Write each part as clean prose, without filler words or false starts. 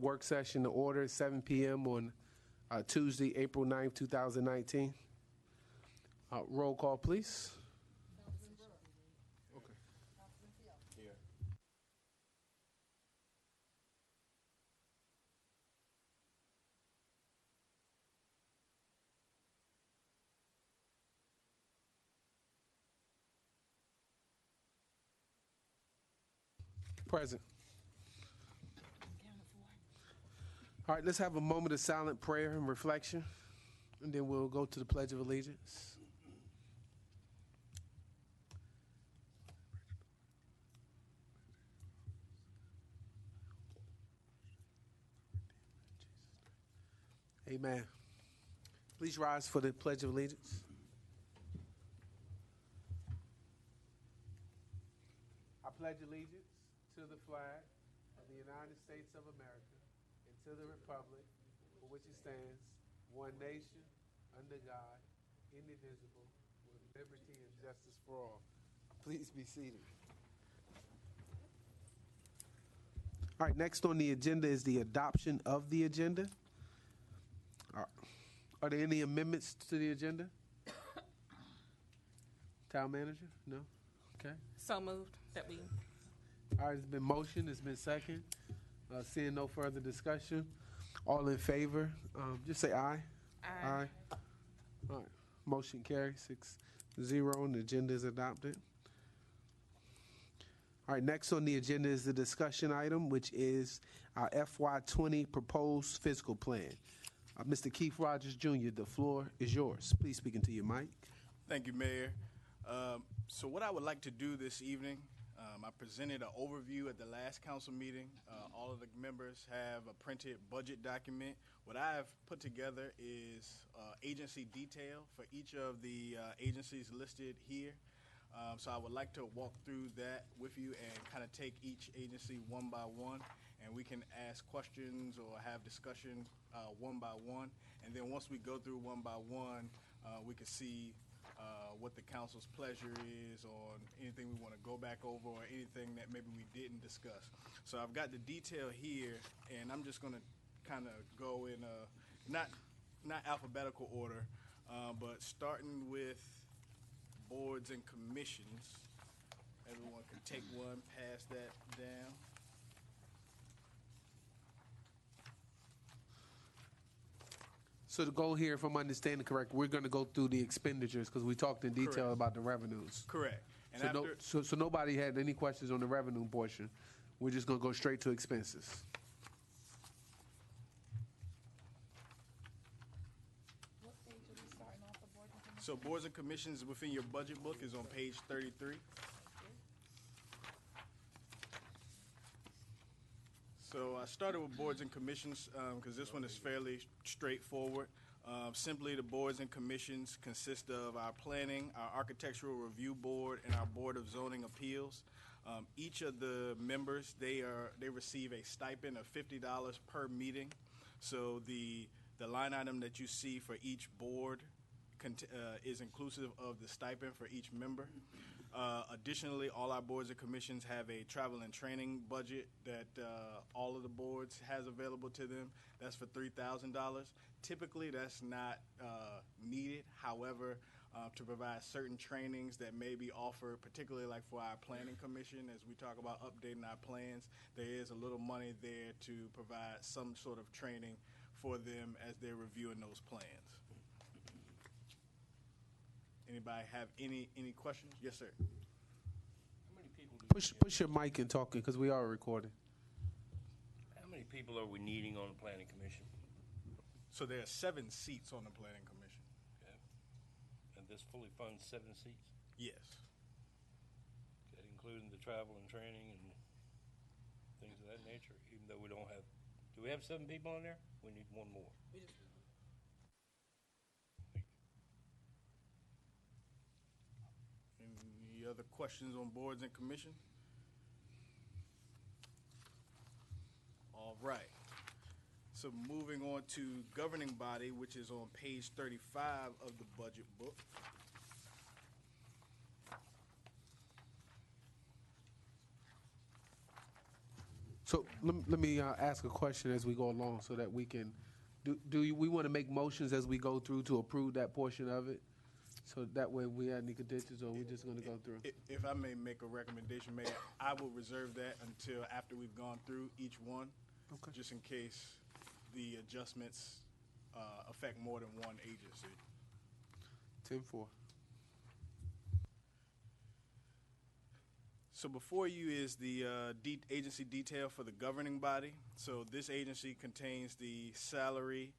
Work session to order, 7 p.m. on Tuesday, April 9th, 2019. Roll call, please. Okay. Here. Present. All right, let's have a moment of silent prayer and reflection, and then we'll go to the Pledge of Allegiance. Amen. Please rise for the Pledge of Allegiance. I pledge allegiance to the flag of the United States of America and to the republic for which it stands, one nation, under God, indivisible, with liberty and justice for all. Please be seated. All right, next on the agenda is the adoption of the agenda. Are there any amendments to the agenda? Town manager? No? Okay. So moved that we. All right, it's been motion, it's been second. Seeing no further discussion, all in favor, just say aye. Aye. All right, motion carries 6-0, and the agenda is adopted. All right, next on the agenda is the discussion item, which is our FY20 proposed fiscal plan. Mr. Keith Rogers, Jr., the floor is yours. Please speak into your mic. Thank you, Mayor. So what I would like to do this evening, I presented an overview at the last council meeting. All of the members have a printed budget document. What I have put together is agency detail for each of the agencies listed here. So I would like to walk through that with you and kind of take each agency one by one, and we can ask questions or have discussion one by one. And then once we go through one by one, we can see what the council's pleasure is on anything we want to go back over or anything that maybe we didn't discuss. So I've got the detail here, and I'm just going to kind of go in not alphabetical order, but starting with boards and commissions. Everyone can take one, pass that down. So the goal here, if I'm understanding correct, we're going to go through the expenditures because we talked in detail Correct. about the revenues. Correct. And So nobody had any questions on the revenue portion. We're just going to go straight to expenses. What page are we starting off the board? So boards and commissions within your budget book is on page 33. So I started with boards and commissions because this one is fairly straightforward. Simply, the boards and commissions consist of our planning, our architectural review board, and our board of zoning appeals. Each of the members, they receive a stipend of $50 per meeting. So the line item that you see for each board is inclusive of the stipend for each member. Additionally, all our boards and commissions have a travel and training budget that all of the boards has available to them. That's for $3,000. Typically, that's not needed. However, to provide certain trainings that may be offered, particularly like for our planning commission, as we talk about updating our plans, there is a little money there to provide some sort of training for them as they're reviewing those plans. Anybody have any questions? Yes, sir. How many people do Push your mic and talk because we are recording. How many people are we needing on the planning commission? So there are 7 seats on the planning commission. Okay. And this fully funds 7 seats? Yes. That including the travel and training and things of that nature, even though we don't have, do we have 7 people on there? We need one more. Any other questions on boards and commission? All right. So moving on to governing body, which is on page 35 of the budget book. So let me ask a question as we go along so that we can, we want to make motions as we go through to approve that portion of it? So that way we have any conditions, or we're just going to go through? If I may make a recommendation, Mayor, I will reserve that until after we've gone through each one, Okay. just in case the adjustments affect more than one agency. 10-4. So before you is the agency detail for the governing body. So this agency contains the salary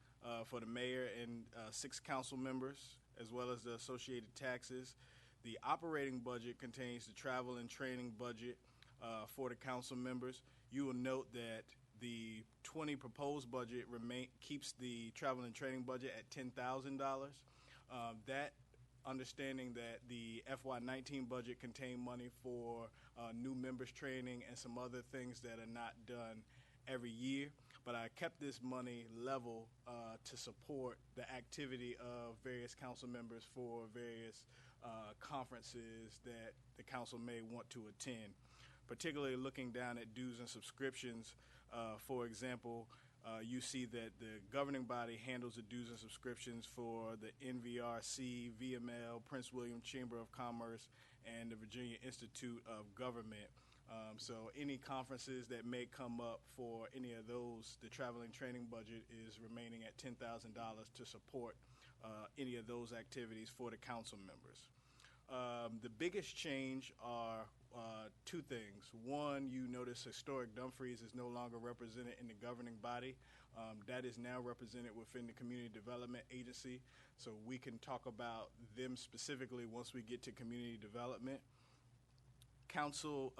for the mayor and 6 council members, as well as the associated taxes. The operating budget contains the travel and training budget for the council members. You will note that the 20 proposed budget keeps the travel and training budget at $10,000. That understanding that the FY19 budget contained money for new members training and some other things that are not done every year. But I kept this money level to support the activity of various council members for various conferences that the council may want to attend, particularly looking down at dues and subscriptions. For example, you see that the governing body handles the dues and subscriptions for the NVRC, VML, Prince William Chamber of Commerce, and the Virginia Institute of Government. So any conferences that may come up for any of those, the travel and training budget is remaining at $10,000 to support any of those activities for the council members. The biggest change are 2 things. One, you notice Historic Dumfries is no longer represented in the governing body. That is now represented within the Community Development Agency, so we can talk about them specifically once we get to community development. Council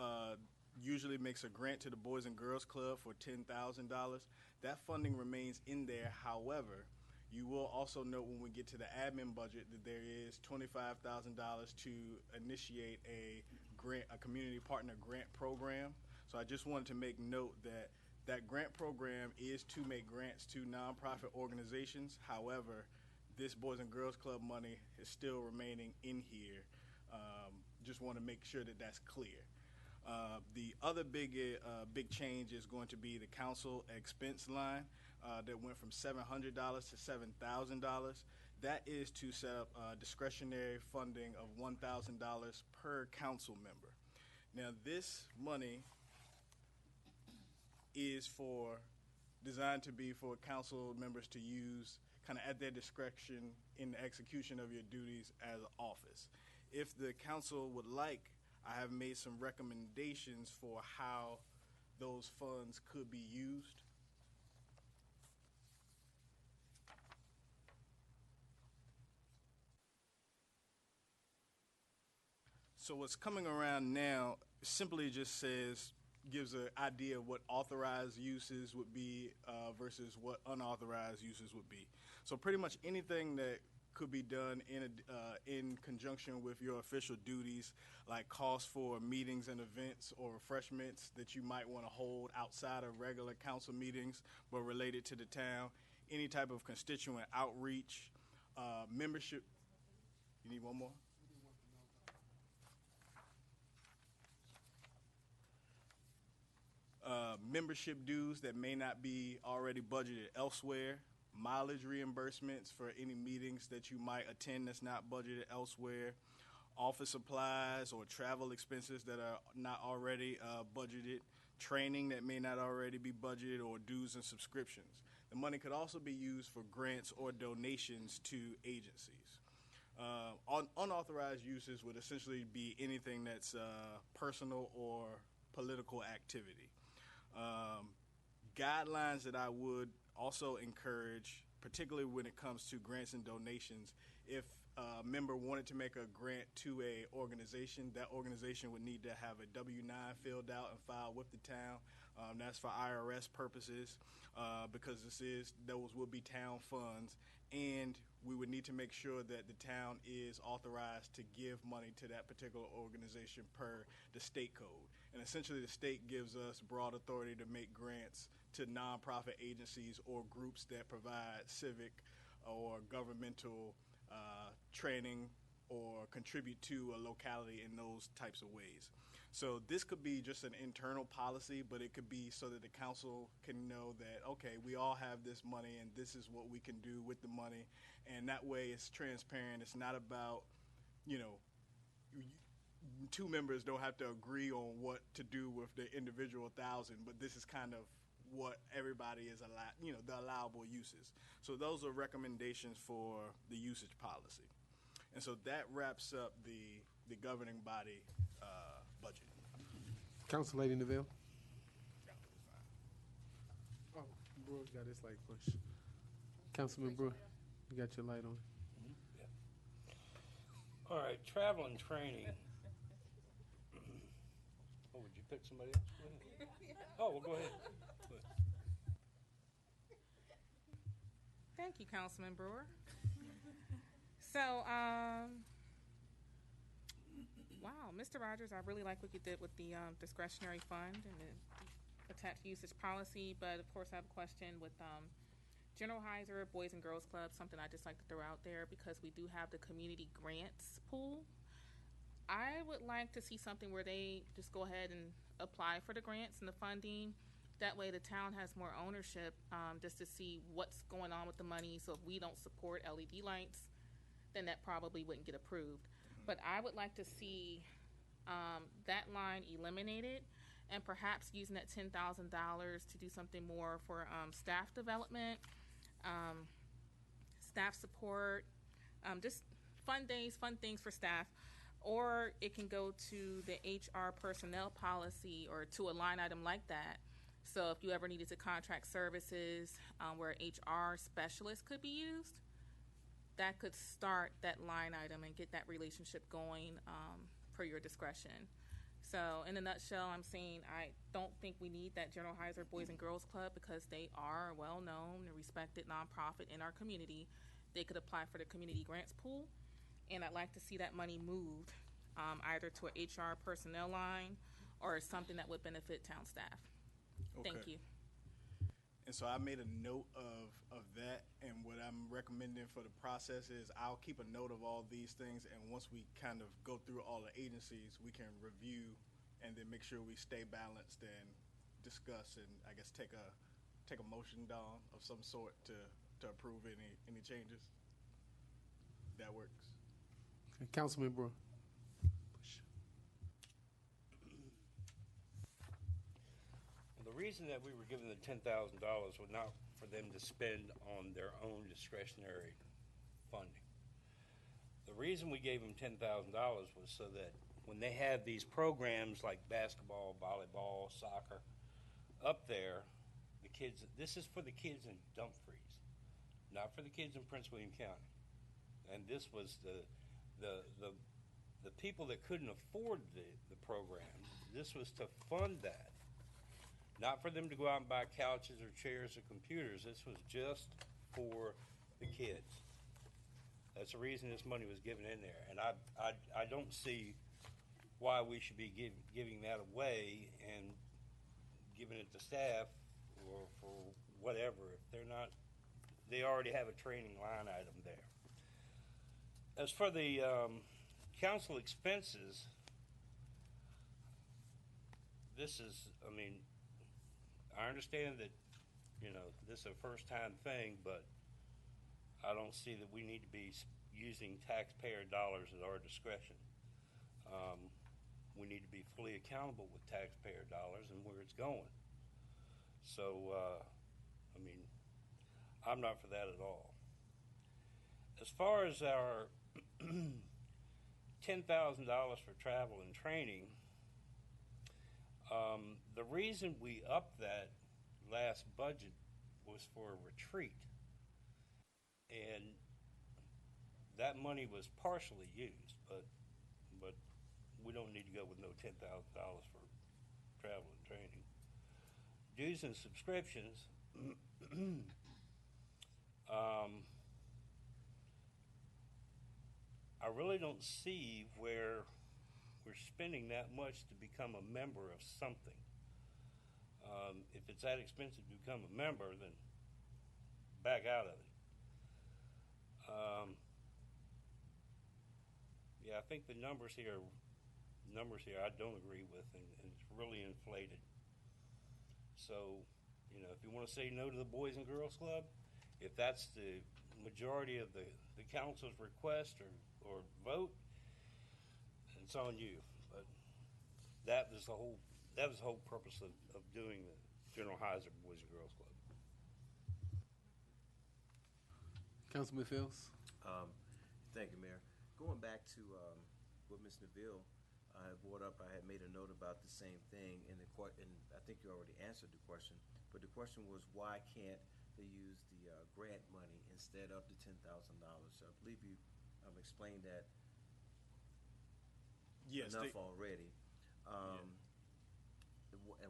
usually makes a grant to the Boys and Girls Club for $10,000. That funding remains in there. However, you will also note when we get to the admin budget that there is $25,000 to initiate a community partner grant program. So I just wanted to make note that that grant program is to make grants to nonprofit organizations. However, this Boys and Girls Club money is still remaining in here. Just want to make sure that that's clear. The other big change is going to be the council expense line that went from $700 to $7,000. That is to set up discretionary funding of $1,000 per council member. Now, this money is designed to be for council members to use kind of at their discretion in the execution of your duties as an office. If the council would like, I have made some recommendations for how those funds could be used. So what's coming around now simply just gives an idea of what authorized uses would be versus what unauthorized uses would be. So pretty much anything that could be done in conjunction with your official duties, like costs for meetings and events or refreshments that you might want to hold outside of regular council meetings but related to the town, any type of constituent outreach, membership. You need one more? Membership dues that may not be already budgeted elsewhere, mileage reimbursements for any meetings that you might attend that's not budgeted elsewhere, office supplies or travel expenses that are not already budgeted, training that may not already be budgeted, or dues and subscriptions. The money could also be used for grants or donations to agencies. Unauthorized uses would essentially be anything that's personal or political activity. Guidelines that I would also encourage, particularly when it comes to grants and donations, if a member wanted to make a grant to a organization, that organization would need to have a W-9 filled out and filed with the town. That's for IRS purposes because those will be town funds, and we would need to make sure that the town is authorized to give money to that particular organization per the state code. And essentially the state gives us broad authority to make grants to nonprofit agencies or groups that provide civic or governmental training, or contribute to a locality in those types of ways. So this could be just an internal policy, but it could be so that the council can know that, okay, we all have this money and this is what we can do with the money. And that way it's transparent. It's not about, you know, two members don't have to agree on what to do with the individual thousand, but this is kind of what everybody is allowed, you know, the allowable uses. So those are recommendations for the usage policy. And so that wraps up the governing body budget. Council Lady Neville. Oh, Brewer got his light push. Councilman Brewer, you got your light on. All right, travel and training. Oh, would you pick somebody else? Go ahead. Oh, well, go ahead. Thank you, Councilman Brewer. So, wow, Mr. Rogers, I really like what you did with the discretionary fund and the attached usage policy, but of course I have a question with General Heiser, Boys and Girls Club, something I just like to throw out there because we do have the community grants pool. I would like to see something where they just go ahead and apply for the grants and the funding. That way the town has more ownership just to see what's going on with the money. So if we don't support LED lights, then that probably wouldn't get approved. But I would like to see that line eliminated and perhaps using that $10,000 to do something more for staff development, staff support, just fun days, fun things for staff. Or it can go to the HR personnel policy or to a line item like that. So if you ever needed to contract services where HR specialist could be used, that could start that line item and get that relationship going per your discretion. So in a nutshell, I'm saying I don't think we need that General Heiser Boys and Girls Club because they are a well-known and respected nonprofit in our community. They could apply for the community grants pool, and I'd like to see that money moved either to an HR personnel line or something that would benefit town staff. Okay. Thank you. And so I made a note of that, and what I'm recommending for the process is I'll keep a note of all these things, and once we kind of go through all the agencies, we can review and then make sure we stay balanced and discuss and I guess take a motion down of some sort to approve any changes. That works. Okay, Councilman Brewer. The reason that we were given the $10,000 was not for them to spend on their own discretionary funding. The reason we gave them $10,000 was so that when they have these programs like basketball, volleyball, soccer up there, the kids, this is for the kids in Dumfries, not for the kids in Prince William County. And this was the people that couldn't afford the program. This was to fund that. Not for them to go out and buy couches or chairs or computers. This was just for the kids. That's the reason this money was given in there. And I don't see why we should be giving that away and giving it to staff or for whatever. If they're not, they already have a training line item there. As for the council expenses, this is, I mean, I understand that, you know, this is a first-time thing, but I don't see that we need to be using taxpayer dollars at our discretion. We need to be fully accountable with taxpayer dollars and where it's going. So, I mean, I'm not for that at all. As far as our $10,000 for travel and training, the reason we upped that last budget was for a retreat, and that money was partially used, but we don't need to go with no $10,000 for travel and training. Dues and subscriptions, I really don't see where we're spending that much to become a member of something. If it's that expensive to become a member, then back out of it. Yeah, I think the numbers here I don't agree with, and it's really inflated. So, if you want to say no to the Boys and Girls Club, if that's the majority of the council's request or vote, it's on you. But that was the whole purpose of doing the General Heiser Boys and Girls Club. Councilman Fields? Thank you, Mayor. Going back to what Ms. Neville had brought up, I had made a note about the same thing, and I think you already answered the question, but the question was, why can't they use the grant money instead of the $10,000? So I believe you explained that enough already. And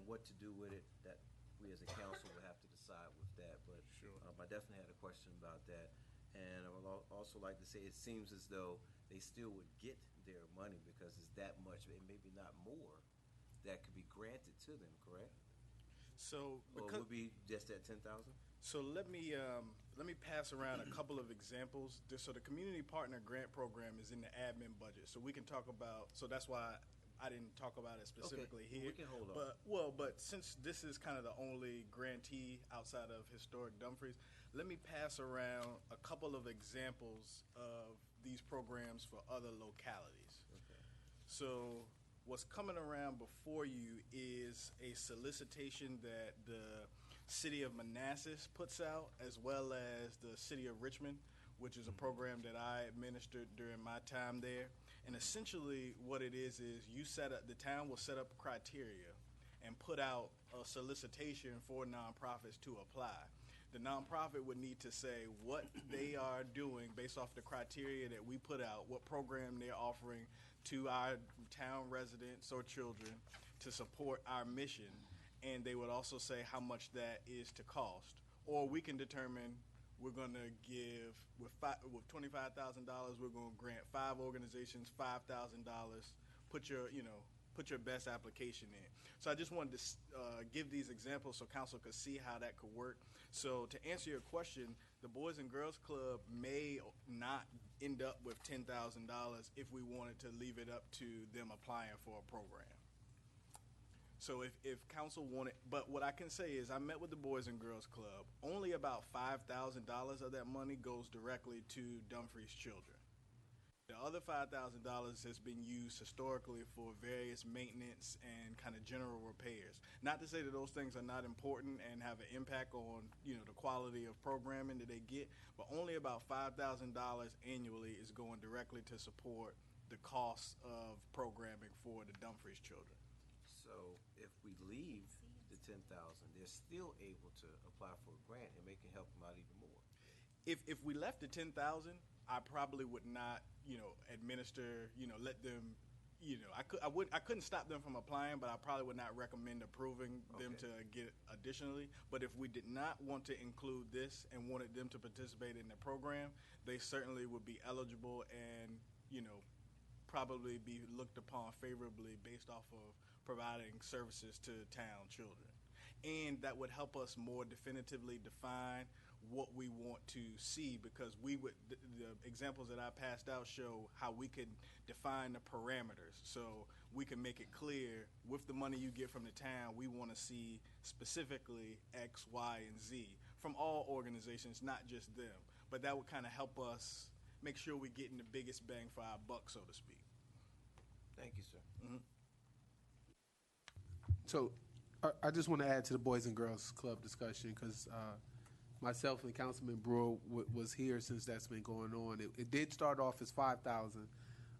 what to do with it, that we as a council will have to decide with that. But Sure. I definitely had a question about that. And I would also like to say, it seems as though they still would get their money because it's that much, and maybe not more, that could be granted to them, correct? So Or would be just at 10,000? So let me pass around a couple of examples. So the community partner grant program is in the admin budget. So we can talk about. So that's why I didn't talk about it specifically here. We can hold on. But since this is kind of the only grantee outside of historic Dumfries, let me pass around a couple of examples of these programs for other localities. Okay. So what's coming around before you is a solicitation that the City of Manassas puts out, as well as the City of Richmond, which is a program that I administered during my time there. And essentially what it is the town will set up criteria and put out a solicitation for nonprofits to apply. The nonprofit would need to say what they are doing based off the criteria that we put out, what program they're offering to our town residents or children to support our mission, and they would also say how much that is to cost. Or we can determine we're going to give, with $25,000, we're going to grant 5 organizations $5,000. Put your best application in. So I just wanted to give these examples so council could see how that could work. So to answer your question, the Boys and Girls Club may not end up with $10,000 if we wanted to leave it up to them applying for a program. So if council wanted, but what I can say is I met with the Boys and Girls Club. Only about $5,000 of that money goes directly to Dumfries children. The other $5,000 has been used historically for various maintenance and kind of general repairs. Not to say that those things are not important and have an impact on, the quality of programming that they get, but only about $5,000 annually is going directly to support the cost of programming for the Dumfries children. So if we leave the 10,000, they're still able to apply for a grant, and they can help them out even more. If we left the 10,000, I probably would not, administer, let them, I couldn't stop them from applying, but I probably would not recommend approving them to get additionally. But if we did not want to include this and wanted them to participate in the program, they certainly would be eligible and, probably be looked upon favorably based off of providing services to town children. And that would help us more definitively define what we want to see, because the examples that I passed out show how we could define the parameters. So we can make it clear, with the money you get from the town, we want to see specifically X, Y, and Z from all organizations, not just them. But that would kind of help us make sure we're getting the biggest bang for our buck, so to speak. Thank you, sir. Mm-hmm. So I just want to add to the Boys and Girls Club discussion, because myself and Councilman Brewer was here since that's been going on. It did start off as 5,000.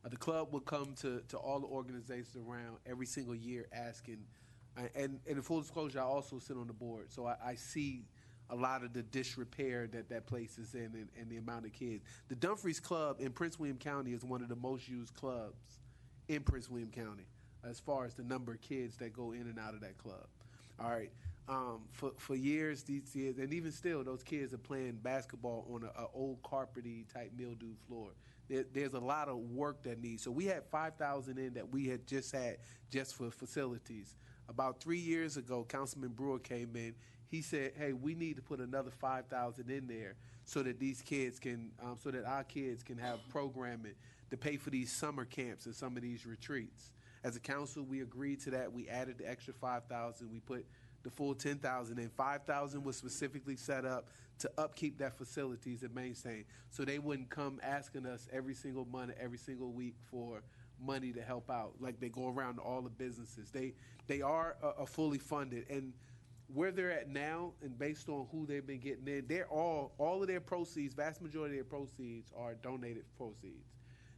The club would come to all the organizations around every single year asking, and in full disclosure, I also sit on the board, so I see a lot of the disrepair that place is in, and the amount of kids. The Dumfries Club in Prince William County is one of the most used clubs in Prince William County, as far as the number of kids that go in and out of that club. All right. For years, these years, and even still, those kids are playing basketball on an old carpety type mildew floor. There's a lot of work that needs. So we had 5,000 in that we had just for facilities. About 3 years ago, Councilman Brewer came in. he said, "Hey, we need to put another 5,000 in there so that these kids can, so that our kids can have programming to pay for these summer camps and some of these retreats." As a council, we agreed to that. We added the extra 5,000. We put the full 10,000 in. 5,000 was specifically set up to upkeep that facilities and maintain, so they wouldn't come asking us every single month, every single week for money to help out. Like they go around to all the businesses. They are fully funded, and where they're at now, and based on who they've been getting in, they're all of their proceeds, vast majority of their proceeds are donated proceeds.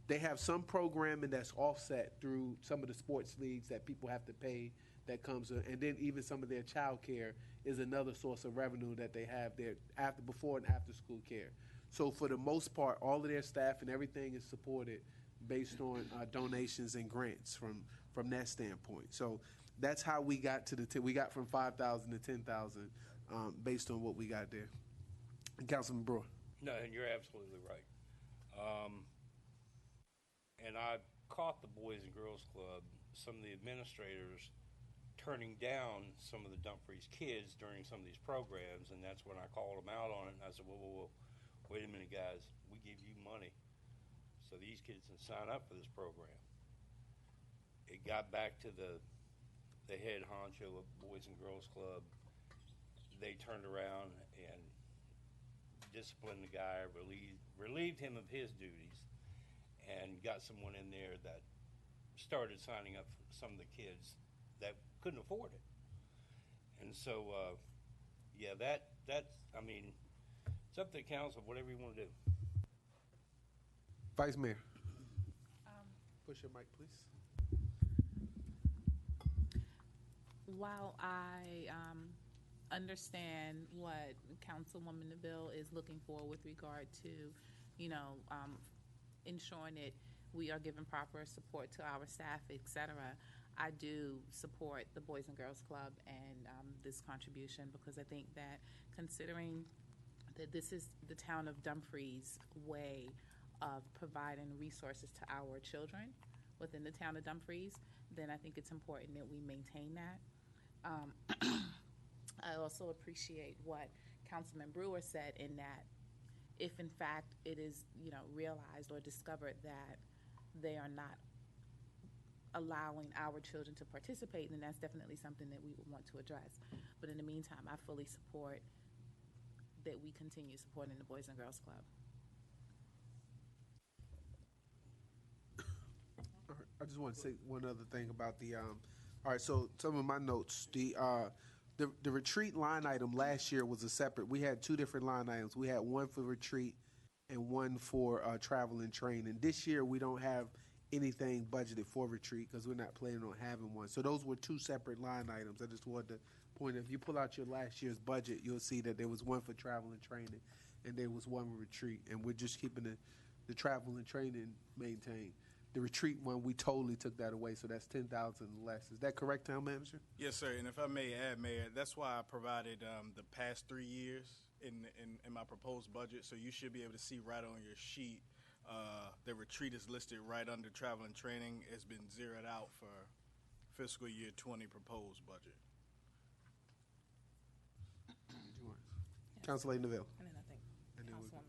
They have some programming that's offset through some of the sports leagues that people have to pay that comes, and then even some of their child care is another source of revenue that they have there after, before and after school care. So for the most part, all of their staff and everything is supported based on donations and grants from that standpoint. So that's how we got to we got from 5,000 to 10,000 based on what we got there. Councilman Brewer. No, and you're absolutely right. And I caught the Boys and Girls Club, some of the administrators turning down some of the Dumfries kids during some of these programs, and that's when I called them out on it, and I said, whoa, wait a minute, guys, we give you money so these kids can sign up for this program. It got back to the head honcho of Boys and Girls Club. They turned around and disciplined the guy, relieved him of his duties, and got someone in there that started signing up for some of the kids that couldn't afford it. And so, yeah, that's, I mean, it's up to the council, whatever you want to do. Vice Mayor. Push your mic, please. While I understand what Councilwoman Neville is looking for with regard to, ensuring that we are giving proper support to our staff, et cetera, I do support the Boys and Girls Club and this contribution, because I think that, considering that this is the town of Dumfries' way of providing resources to our children within the town of Dumfries, then I think it's important that we maintain that. I also appreciate what Councilman Brewer said, in that if in fact it is, realized or discovered that they are not allowing our children to participate, then that's definitely something that we would want to address. But in the meantime, I fully support that we continue supporting the Boys and Girls Club. All right, I just want to say one other thing about the all right, so some of my notes, the retreat line item last year was a separate. We had two different line items. We had one for retreat and one for travel and training. This year we don't have anything budgeted for retreat because we're not planning on having one. So those were two separate line items. I just wanted to point, if you pull out your last year's budget, you'll see that there was one for travel and training and there was one for retreat. And we're just keeping the travel and training maintained. The retreat one, we totally took that away, so that's 10,000 less. Is that correct, Town Manager? Yes, sir. And if I may add, Mayor, that's why I provided the past 3 years in my proposed budget. So you should be able to see right on your sheet. The retreat is listed right under travel and training. It's been zeroed out for fiscal year 20 proposed budget. Councilor Neville. And then I think Councilwoman Miles.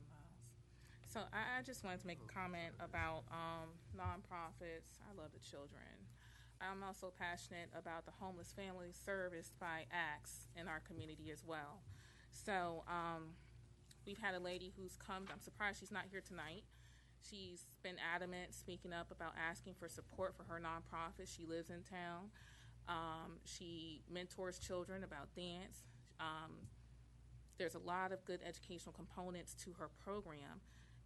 So I just wanted to make a comment about nonprofits. I love the children. I'm also passionate about the homeless families serviced by ACTS in our community as well. So we've had a lady who's come. I'm surprised she's not here tonight. She's been adamant, speaking up about asking for support for her nonprofit. She lives in town. She mentors children about dance. There's a lot of good educational components to her program,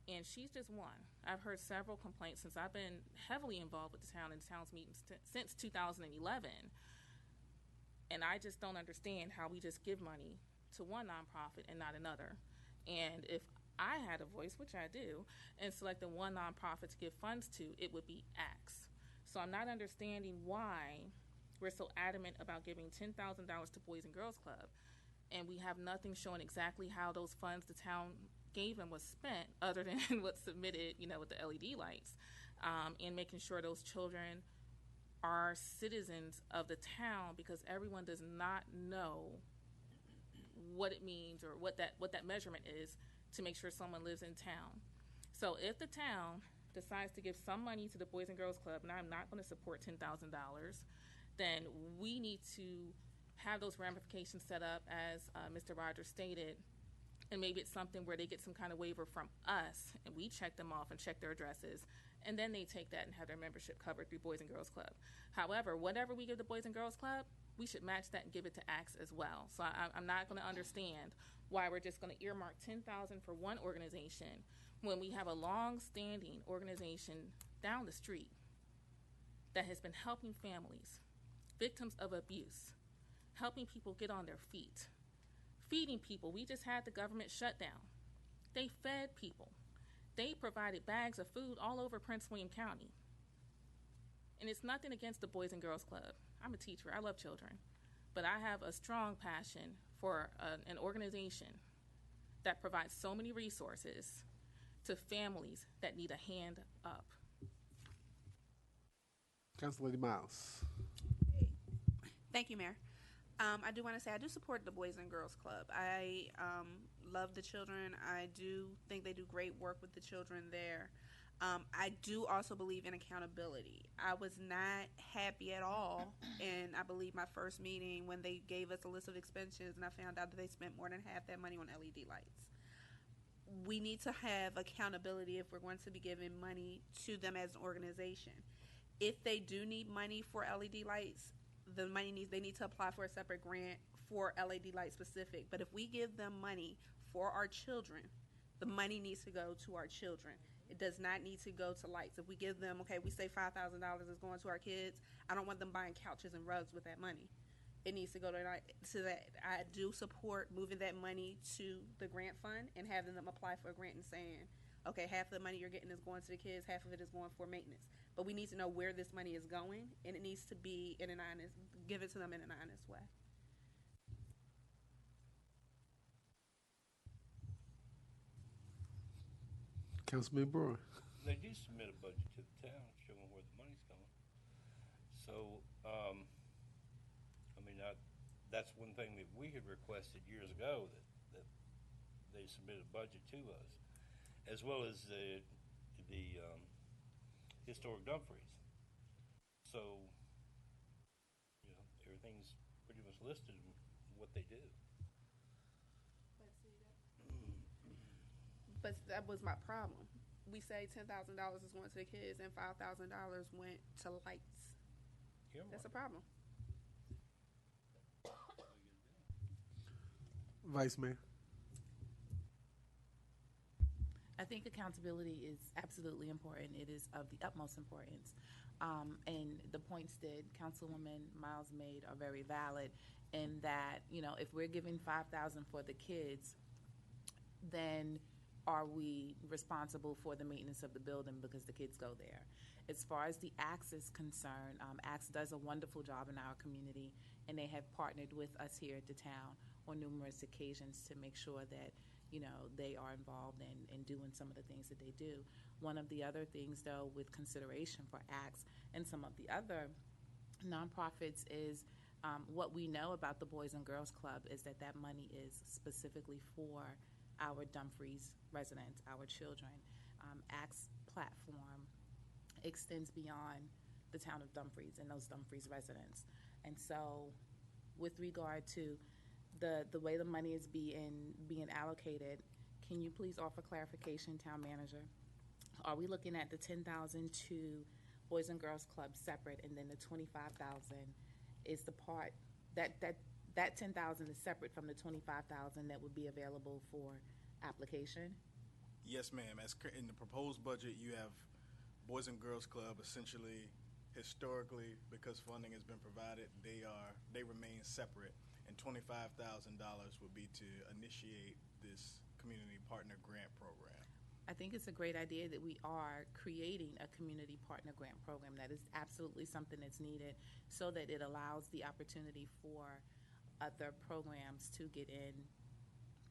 and she's just one. I've heard several complaints since I've been heavily involved with the town and the town's meetings since 2011, and I just don't understand how we just give money to one nonprofit and not another. And if I had a voice, which I do, and selected one nonprofit to give funds to, it would be ACTS. So I'm not understanding why we're so adamant about giving $10,000 to Boys and Girls Club, and we have nothing showing exactly how those funds the town gave them was spent, other than what's submitted, with the LED lights, and making sure those children are citizens of the town, because everyone does not know what it means or what that measurement is to make sure someone lives in town. So if the town decides to give some money to the Boys and Girls Club, and I'm not going to support $10,000, then we need to have those ramifications set up as Mr. Rogers stated, and maybe it's something where they get some kind of waiver from us, and we check them off and check their addresses, and then they take that and have their membership covered through Boys and Girls Club. However, whatever we give the Boys and Girls Club, we should match that and give it to ACTS as well. So I'm not going to understand why we're just going to earmark $10,000 for one organization when we have a long-standing organization down the street that has been helping families, victims of abuse, helping people get on their feet, feeding people. We just had the government shutdown. They fed people. They provided bags of food all over Prince William County. And it's nothing against the Boys and Girls Club. I'm a teacher. I love children. But I have a strong passion for an organization that provides so many resources to families that need a hand up. Council Lady Miles. Thank you, Mayor. I do want to say I do support the Boys and Girls Club. I love the children. I do think they do great work with the children there. I do also believe in accountability. I was not happy at all in, I believe, my first meeting when they gave us a list of expenses and I found out that they spent more than half that money on LED lights. We need to have accountability if we're going to be giving money to them as an organization. If they do need money for LED lights, they need to apply for a separate grant for LED light specific. But if we give them money for our children, the money needs to go to our children. It does not need to go to lights. If we give them, okay, we say $5,000 is going to our kids, I don't want them buying couches and rugs with that money. It needs to go to that. I do support moving that money to the grant fund and having them apply for a grant and saying, okay, half of the money you're getting is going to the kids, half of it is going for maintenance. But we need to know where this money is going, and it needs to be given to them in an honest way. Councilman Brewer. They do submit a budget to the town showing where the money's going. So, that's one thing that we had requested years ago, that they submit a budget to us, as well as the historic Dumfries. So, everything's pretty much listed in what they do. But that was my problem. We say $10,000 is going to the kids and $5,000 went to lights. That's a problem. Vice Mayor. I think accountability is absolutely important. It is of the utmost importance. And the points that Councilwoman Miles made are very valid in that, if we're giving $5,000 for the kids, then are we responsible for the maintenance of the building because the kids go there? As far as the ACTS is concerned, ACTS does a wonderful job in our community, and they have partnered with us here at the town on numerous occasions to make sure that they are involved in doing some of the things that they do. One of the other things, though, with consideration for ACTS and some of the other nonprofits is what we know about the Boys and Girls Club is that money is specifically for our Dumfries residents, our children. ACTS platform extends beyond the town of Dumfries and those Dumfries residents. And so with regard to the way the money is being allocated, can you please offer clarification, Town Manager? Are we looking at the $10,000 to Boys and Girls Club separate, and then the $25,000 is the part that $10,000 is separate from the $25,000 that would be available for application? Yes, ma'am. As in the proposed budget, you have Boys and Girls Club essentially, historically, because funding has been provided, they remain separate, and $25,000 would be to initiate this community partner grant program. I think it's a great idea that we are creating a community partner grant program. That is absolutely something that's needed so that it allows the opportunity for other programs to get in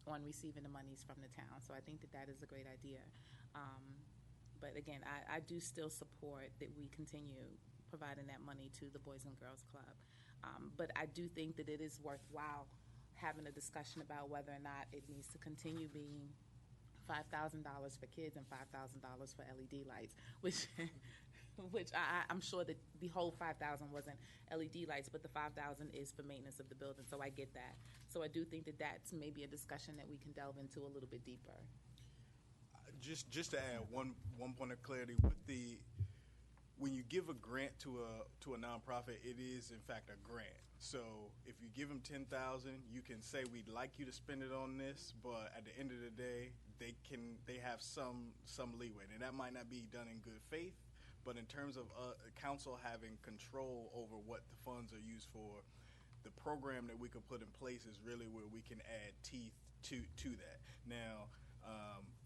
on receiving the monies from the town. So I think that is a great idea. But again, I do still support that we continue providing that money to the Boys and Girls Club. But I do think that it is worthwhile having a discussion about whether or not it needs to continue being $5,000 for kids and $5,000 for LED lights, which I'm sure that the whole 5,000 wasn't LED lights, but the 5,000 is for maintenance of the building. So I get that. So I do think that that's maybe a discussion that we can delve into a little bit deeper. Just to add one point of clarity, when you give a grant to a nonprofit, it is in fact a grant. So if you give them $10,000, you can say we'd like you to spend it on this, but at the end of the day, they have some leeway, and that might not be done in good faith. But in terms of council having control over what the funds are used for, the program that we could put in place is really where we can add teeth to that. Now,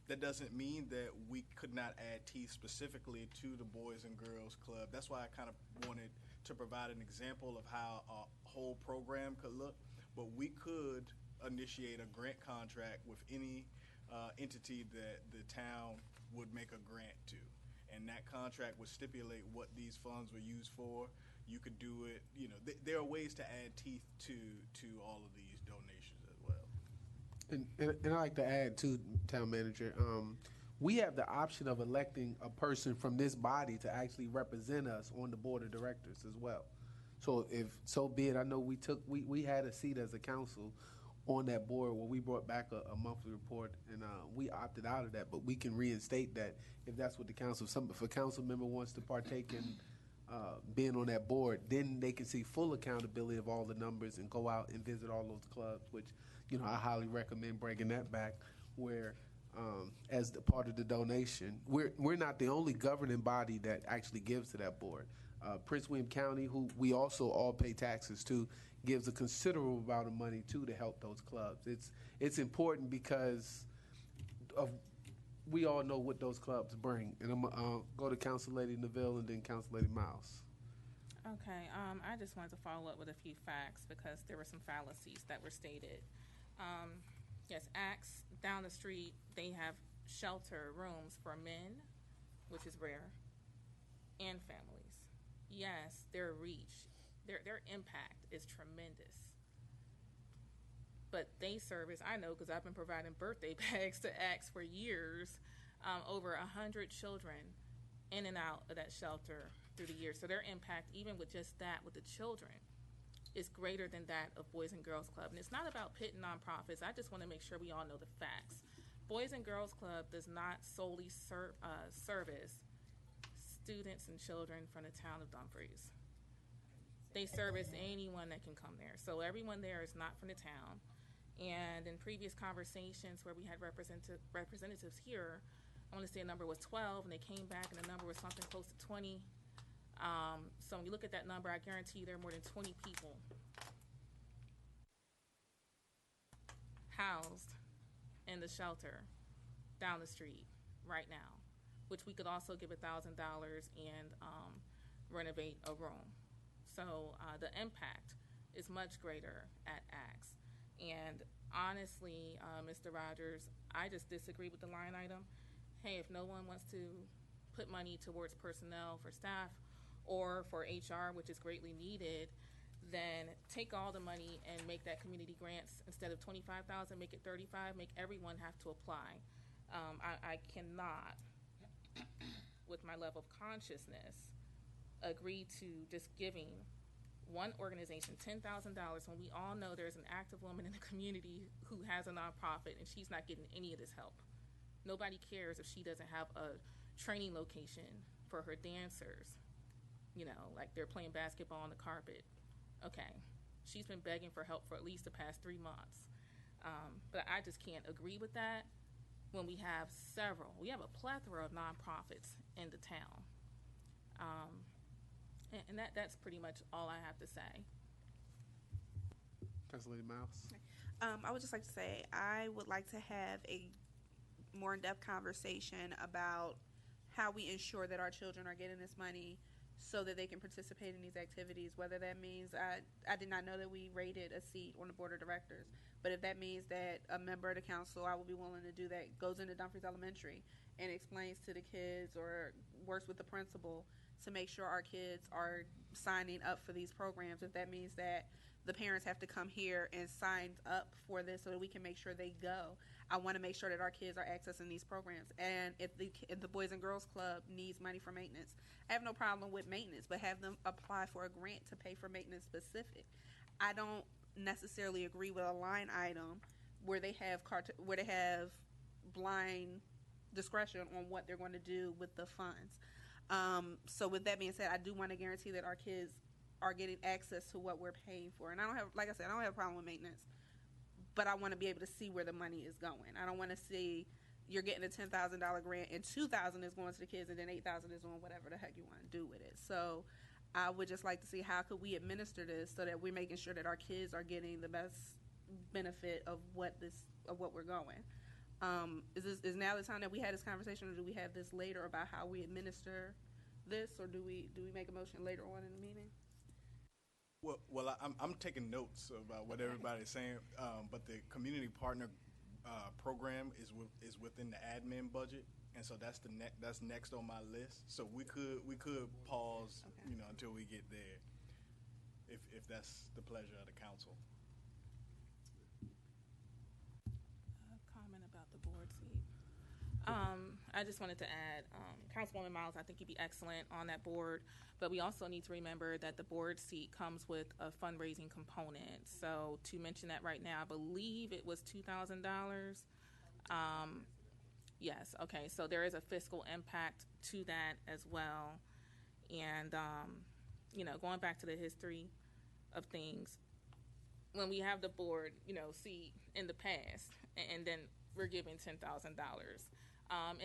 that doesn't mean that we could not add teeth specifically to the Boys and Girls Club. That's why I kind of wanted to provide an example of how a whole program could look. But we could initiate a grant contract with any entity that the town would make a grant to. And that contract would stipulate what these funds were used for. You could do it, there are ways to add teeth to all of these donations as well. And I like to add too, Town Manager, we have the option of electing a person from this body to actually represent us on the board of directors as well. So if so be it, I know we had a seat as a council on that board where we brought back a monthly report, and we opted out of that, but we can reinstate that if that's what the council, if a council member wants to partake in being on that board, then they can see full accountability of all the numbers and go out and visit all those clubs, which, I highly recommend bringing that back, where as the part of the donation, we're not the only governing body that actually gives to that board. Prince William County, who we also all pay taxes to, gives a considerable amount of money too to help those clubs. It's important because of we all know what those clubs bring. And I'm gonna go to Council Lady Neville and then Council Lady Miles. Okay, I just wanted to follow up with a few facts because there were some fallacies that were stated. Yes, Axe down the street, they have shelter rooms for men, which is rare, and families. Yes, their reach, their impact is tremendous. But they service, I know because I've been providing birthday bags to Axe for years, over 100 children in and out of that shelter through the years. So their impact, even with just that, with the children, is greater than that of Boys and Girls Club. And it's not about pitting nonprofits. I just want to make sure we all know the facts. Boys and Girls Club does not solely service students and children from the town of Dumfries. They service anyone that can come there. So everyone there is not from the town. And in previous conversations where we had representatives here, I want to say a number was 12, and they came back and the number was something close to 20. So when you look at that number, I guarantee you there are more than 20 people housed in the shelter down the street right now, which we could also give $1,000 and renovate a room. So the impact is much greater at Axe. And honestly, Mr. Rogers, I just disagree with the line item. Hey, if no one wants to put money towards personnel for staff or for HR, which is greatly needed, then take all the money and make that community grants instead of $25,000, make it $35,000, make everyone have to apply. I cannot, with my level of consciousness, agree to just giving one organization $10,000 when we all know there's an active woman in the community who has a nonprofit and she's not getting any of this help. Nobody cares if she doesn't have a training location for her dancers, like they're playing basketball on the carpet. Okay, she's been begging for help for at least the past 3 months. But I just can't agree with that when we have a plethora of nonprofits in the town. And that's pretty much all I have to say. Council Lady Miles. I would just like to say I would like to have a more in-depth conversation about how we ensure that our children are getting this money so that they can participate in these activities, whether that means I did not know that we rated a seat on the board of directors, but if that means that a member of the council, I will be willing to do that, goes into Dumfries Elementary and explains to the kids or works with the principal to make sure our kids are signing up for these programs. If that means that the parents have to come here and sign up for this so that we can make sure they go. I want to make sure that our kids are accessing these programs. And if the Boys and Girls Club needs money for maintenance, I have no problem with maintenance, but have them apply for a grant to pay for maintenance specific. I don't necessarily agree with a line item where they have blind discretion on what they're going to do with the funds. So with that being said, I do want to guarantee that our kids are getting access to what we're paying for. And I don't have, like I said, I don't have a problem with maintenance, but I want to be able to see where the money is going. I don't want to see you're getting a $10,000 grant and $2,000 is going to the kids and then $8,000 is on whatever the heck you want to do with it. So I would just like to see how could we administer this so that we're making sure that our kids are getting the best benefit of what we're going. Is now the time that we had this conversation, or do we have this later about how we administer this, or do we make a motion later on in the meeting? Well, I'm taking notes about what everybody's saying, but the community partner program is within the admin budget, and so that's next on my list. So we could pause, Okay. until we get there, if that's the pleasure of the council. Comment about the board seat. I just wanted to add, Councilwoman Miles, I think you'd be excellent on that board, but we also need to remember that the board seat comes with a fundraising component. So to mention that right now, I believe it was $2,000. Yes, okay, so there is a fiscal impact to that as well. And, going back to the history of things, when we have the board, seat in the past, and then we're giving $10,000.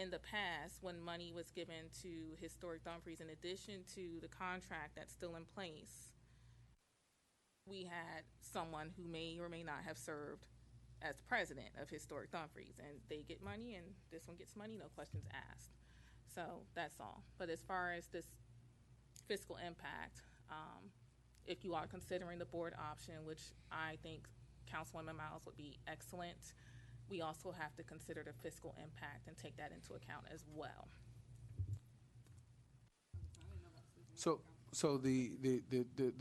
In the past, when money was given to Historic Dumfries, in addition to the contract that's still in place, we had someone who may or may not have served as president of Historic Dumfries, and they get money, and this one gets money, no questions asked. So that's all. But as far as this fiscal impact, if you are considering the board option, which I think Councilwoman Miles would be excellent, we also have to consider the fiscal impact and take that into account as well. So the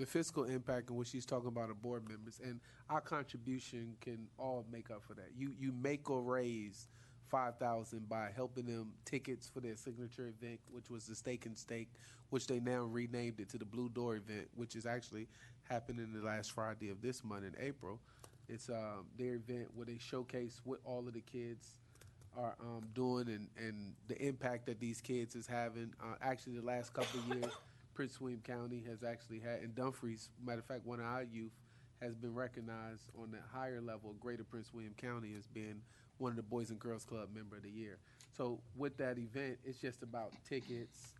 fiscal impact in which she's talking about are board members, and our contribution can all make up for that. You make or raise $5,000 by helping them tickets for their signature event, which was the Steak and Steak, which they now renamed it to the Blue Door event, which is actually happening the last Friday of this month in April. It's their event where they showcase what all of the kids are doing and the impact that these kids is having. Actually, the last couple of years, Prince William County has actually had, and Dumfries, matter of fact, one of our youth has been recognized on the higher level, Greater Prince William County, as being one of the Boys and Girls Club Member of the Year. So with that event, it's just about tickets,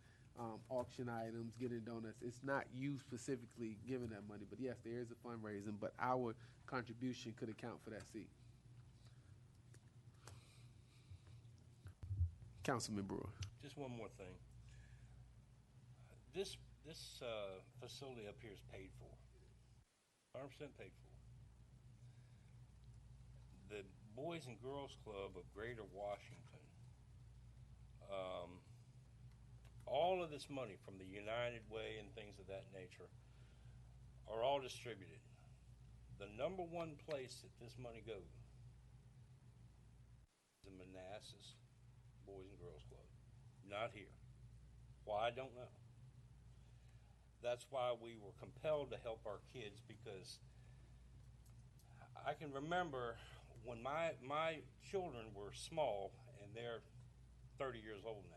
auction items, getting donuts. It's not you specifically giving that money, but yes, there is a fundraising, but our contribution could account for that seat. Councilman Brewer. Just one more thing. This facility up here is paid for, 100% paid for. The Boys and Girls Club of Greater Washington, all of this money from the United Way and things of that nature are all distributed. The number one place that this money goes is the Manassas Boys and Girls Club, not here. Why, I don't know. That's why we were compelled to help our kids, because I can remember when my children were small, and they're 30 years old now,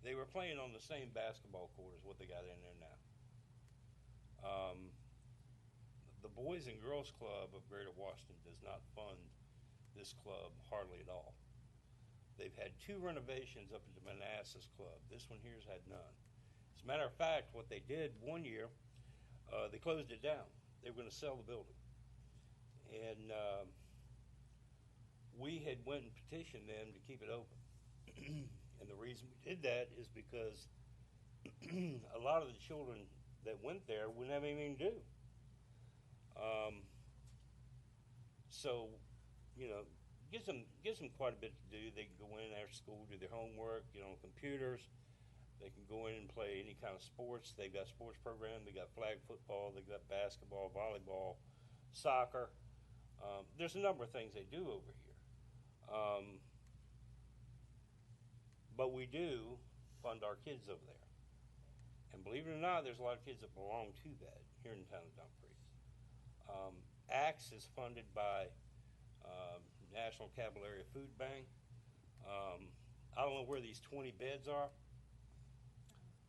they were playing on the same basketball court as what they got in there now. The Boys and Girls Club of Greater Washington does not fund this club hardly at all. They've had 2 renovations up at the Manassas Club. This one here's had none. As a matter of fact, what they did one year, they closed it down. They were going to sell the building. And we had went and petitioned them to keep it open. And the reason we did that is because a lot of the children that went there wouldn't have anything to do. So, gives them quite a bit to do. They can go in after school, do their homework, get on computers. They can go in and play any kind of sports. They've got sports program. They got flag football. They got basketball, volleyball, soccer. There's a number of things they do over here. But we do fund our kids over there. And believe it or not, there's a lot of kids that belong to that here in the town of Dumfries. ACTS is funded by National Capital Area Food Bank. I don't know where these 20 beds are,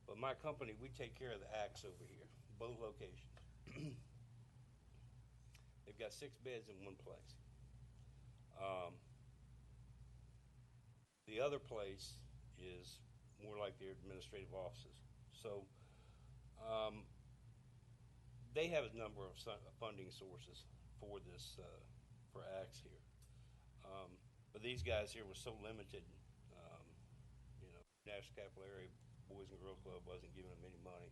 but my company, we take care of the ACTS over here, both locations. They've got 6 beds in one place. The other place is more like their administrative offices. So they have a number of funding sources for this, for ACTS here. But these guys here were so limited. National Capital Area Boys and Girls Club wasn't giving them any money.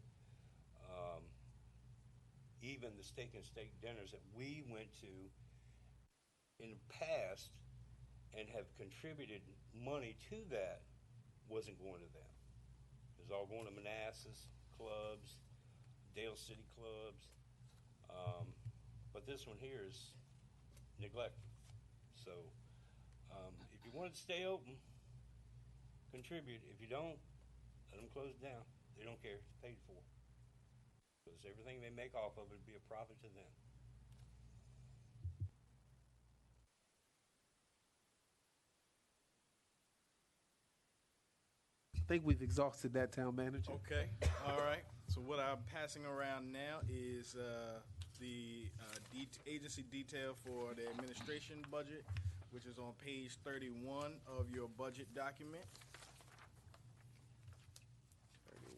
Even the steak and steak dinners that we went to in the past and have contributed money to that wasn't going to them. It was all going to Manassas clubs, Dale City clubs. But this one here is neglected. So if you want it to stay open, contribute. If you don't, let them close it down. They don't care. It's paid for. Because everything they make off of it would be a profit to them. I think we've exhausted that, town manager. Okay, all right. So what I'm passing around now is the agency detail for the administration budget, which is on page 31 of your budget document. 31.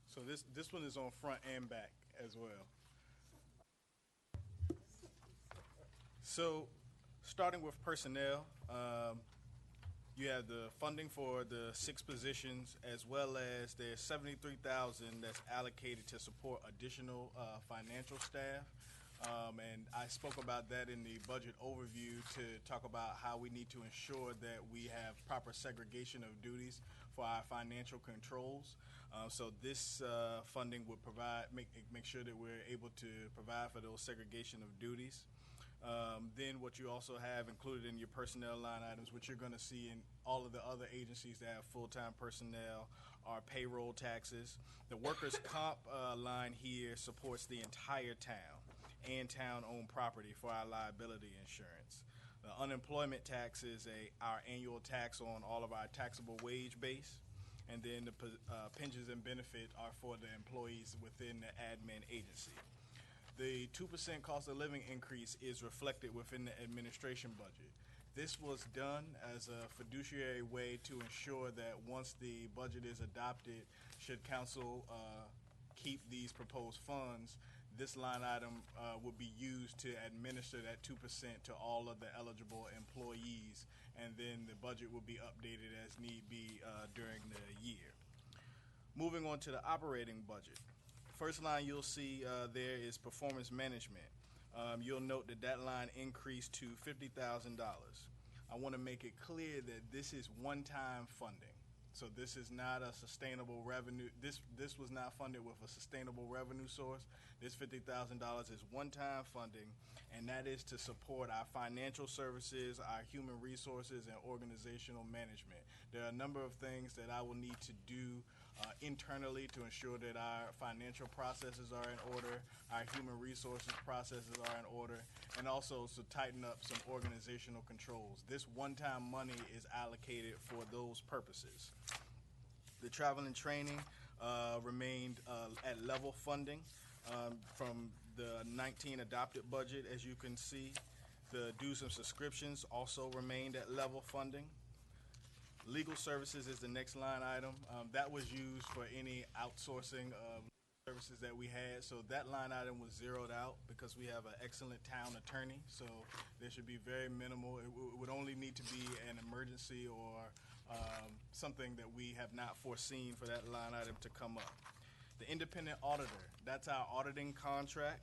So this one is on front and back as well. So starting with personnel, you have the funding for the 6 positions, as well as there's $73,000 that's allocated to support additional financial staff. And I spoke about that in the budget overview to talk about how we need to ensure that we have proper segregation of duties for our financial controls. So this funding would make sure that we're able to provide for those segregation of duties. Then what you also have included in your personnel line items, which you're going to see in all of the other agencies that have full-time personnel, are payroll taxes. The workers' comp line here supports the entire town and town-owned property for our liability insurance. The unemployment tax is our annual tax on all of our taxable wage base. And then the pensions and benefit are for the employees within the admin agency. The 2% cost of living increase is reflected within the administration budget. This was done as a fiduciary way to ensure that once the budget is adopted, should council keep these proposed funds, this line item would be used to administer that 2% to all of the eligible employees, and then the budget will be updated as need be during the year. Moving on to the operating budget. First line you'll see there is performance management. You'll note that line increased to $50,000. I want to make it clear that this is one-time funding. So this is not a sustainable revenue. This was not funded with a sustainable revenue source. This $50,000 is one-time funding, and that is to support our financial services, our human resources, and organizational management. There are a number of things that I will need to do internally to ensure that our financial processes are in order, our human resources processes are in order, and also to tighten up some organizational controls. This one-time money is allocated for those purposes. The travel and training remained at level funding from the 19 adopted budget, as you can see. The dues and subscriptions also remained at level funding. Legal services is the next line item. That was used for any outsourcing of services that we had. So that line item was zeroed out because we have an excellent town attorney. So there should be very minimal. It would only need to be an emergency or something that we have not foreseen for that line item to come up. The independent auditor, that's our auditing contract.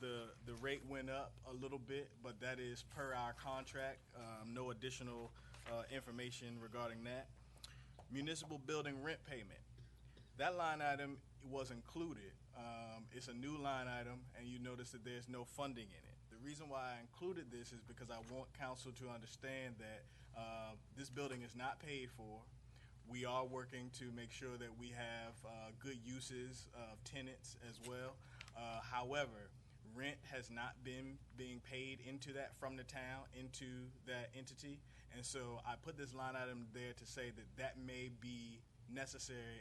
The rate went up a little bit, but that is per our contract. No additional information regarding that. Municipal building rent payment. That line item was included. It's a new line item, and you notice that there's no funding in it. The reason why I included this is because I want council to understand that this building is not paid for. We are working to make sure that we have good uses of tenants as well. However, rent has not been being paid into that from the town into that entity, and so I put this line item there to say that that may be necessary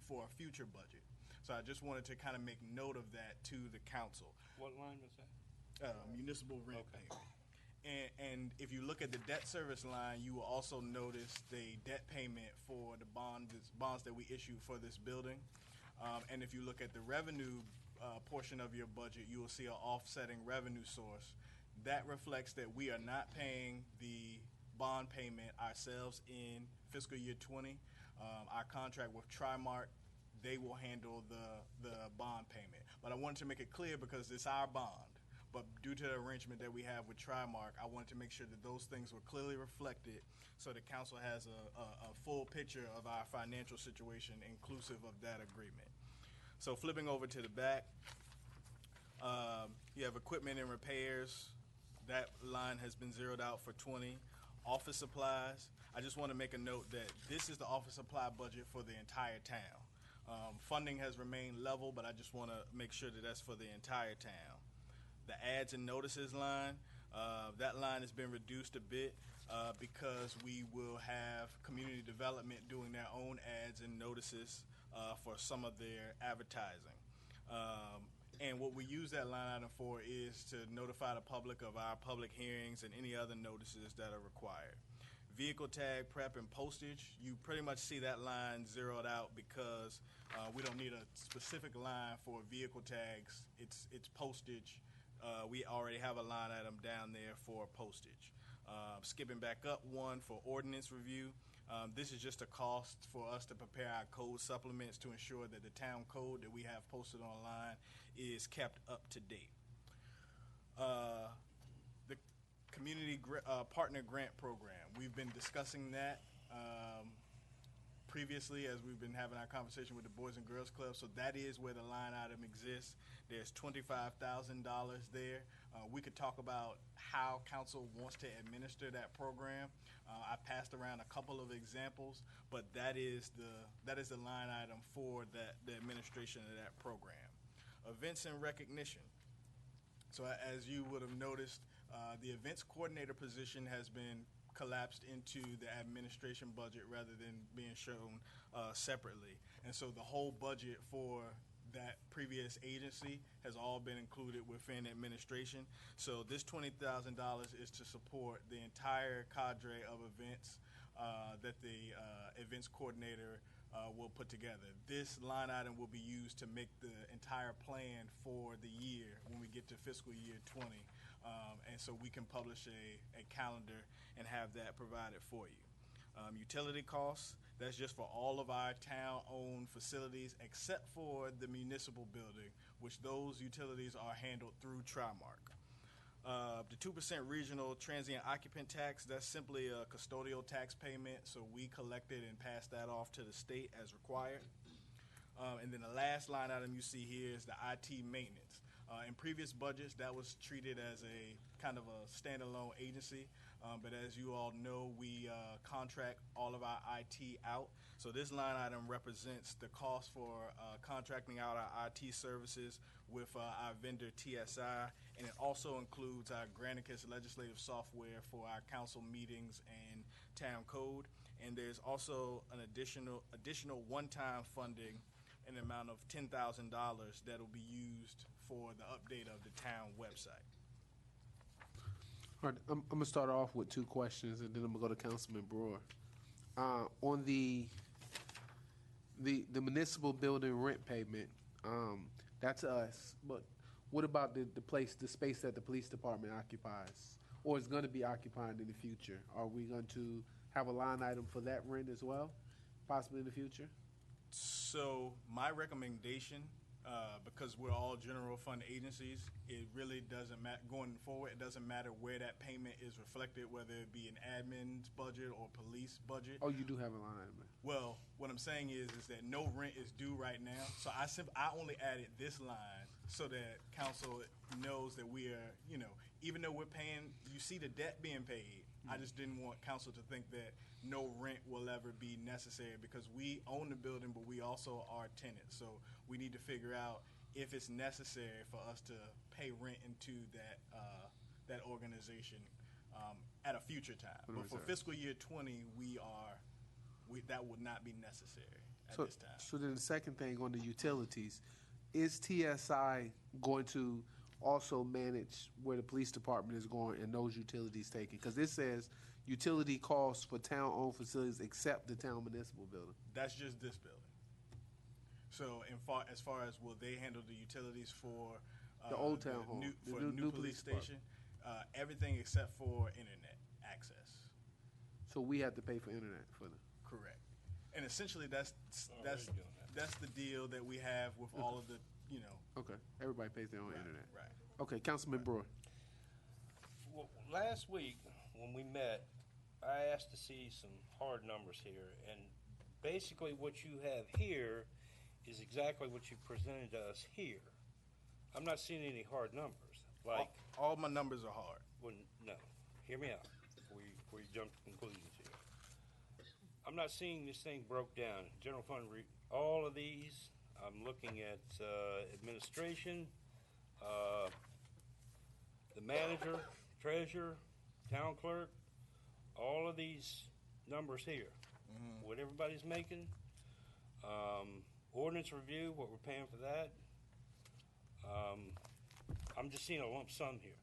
for a future budget. So I just wanted to kind of make note of that to the council. What line was that? Municipal rent payment. And if you look at the debt service line, you will also notice the debt payment for the bonds that we issue for this building. And if you look at the revenue portion of your budget, you will see an offsetting revenue source. That reflects that we are not paying the bond payment ourselves in fiscal year 20. Our contract with Trimark, they will handle the bond payment. But I wanted to make it clear because it's our bond. But due to the arrangement that we have with Trimark, I wanted to make sure that those things were clearly reflected so the council has a full picture of our financial situation inclusive of that agreement. So flipping over to the back, you have equipment and repairs. That line has been zeroed out for 20. Office supplies, I just want to make a note that this is the office supply budget for the entire town. Funding has remained level, but I just want to make sure that that's for the entire town. The ads and notices line, that line has been reduced a bit because we will have community development doing their own ads and notices for some of their advertising. And what we use that line item for is to notify the public of our public hearings and any other notices that are required. Vehicle tag prep and postage, you pretty much see that line zeroed out because we don't need a specific line for vehicle tags. It's postage. We already have a line item down there for postage. Skipping back up one for ordinance review. This is just a cost for us to prepare our code supplements to ensure that the town code that we have posted online is kept up to date. The community partner grant program, we've been discussing that previously as we've been having our conversation with the Boys and Girls Club, so that is where the line item exists. There's $25,000 there. We could talk about how council wants to administer that program. I passed around a couple of examples, but that is the line item for the administration of that program. Events and recognition. So as you would have noticed, the events coordinator position has been collapsed into the administration budget rather than being shown separately. And so the whole budget for that previous agency has all been included within administration. So this $20,000 is to support the entire cadre of events that the events coordinator will put together. This line item will be used to make the entire plan for the year when we get to fiscal year 20. And so we can publish a calendar and have that provided for you. Utility costs, that's just for all of our town-owned facilities except for the municipal building, which those utilities are handled through Trimark. The 2% regional transient occupant tax, that's simply a custodial tax payment, so we collect it and pass that off to the state as required. And then the last line item you see here is the IT maintenance. In previous budgets, that was treated as a kind of a standalone agency, but as you all know, we contract all of our IT out. So this line item represents the cost for contracting out our IT services with our vendor TSI, and it also includes our Granicus legislative software for our council meetings and town code. And there's also an additional one-time funding in the amount of $10,000 that will be used for the update of the town website. All right, I'm going to start off with two questions, and then I'm going to go to Councilman Brewer. On the municipal building rent payment, that's us. But what about the space that the police department occupies, or is going to be occupied in the future? Are we going to have a line item for that rent as well, possibly in the future? So my recommendation, because we're all general fund agencies, it really doesn't matter going forward. It doesn't matter where that payment is reflected, whether it be an admin's budget or police budget. Oh, you do have a line item there. Well, what I'm saying is that no rent is due right now. So I only added this line so that council knows that we are, even though we're paying, you see the debt being paid. I just didn't want council to think that no rent will ever be necessary because we own the building, but we also are tenants. So we need to figure out if it's necessary for us to pay rent into that organization at a future time. But for fiscal year 20, that would not be necessary at this time. So then the second thing on the utilities, is TSI going to also manage where the police department is going and those utilities taken? Because this says utility costs for town-owned facilities except the town municipal building. That's just this building. So as far as will they handle the utilities for The old town hall, for the new police station, everything except for internet access. So we have to pay for internet for them. Correct. And essentially that's the deal that we have with all of the, Okay, everybody pays their own internet. Right. Okay, Councilman Brewer. Well, last week when we met, I asked to see some hard numbers here, and basically what you have here is exactly what you presented to us here. I'm not seeing any hard numbers. Like all my numbers are hard. Well, no, hear me out before you jump to conclusions here. I'm not seeing this thing broke down. General fund, all of these. I'm looking at administration, the manager, treasurer, town clerk, all of these numbers here. What everybody's making. Ordinance review, what we're paying for that. I'm just seeing a lump sum here.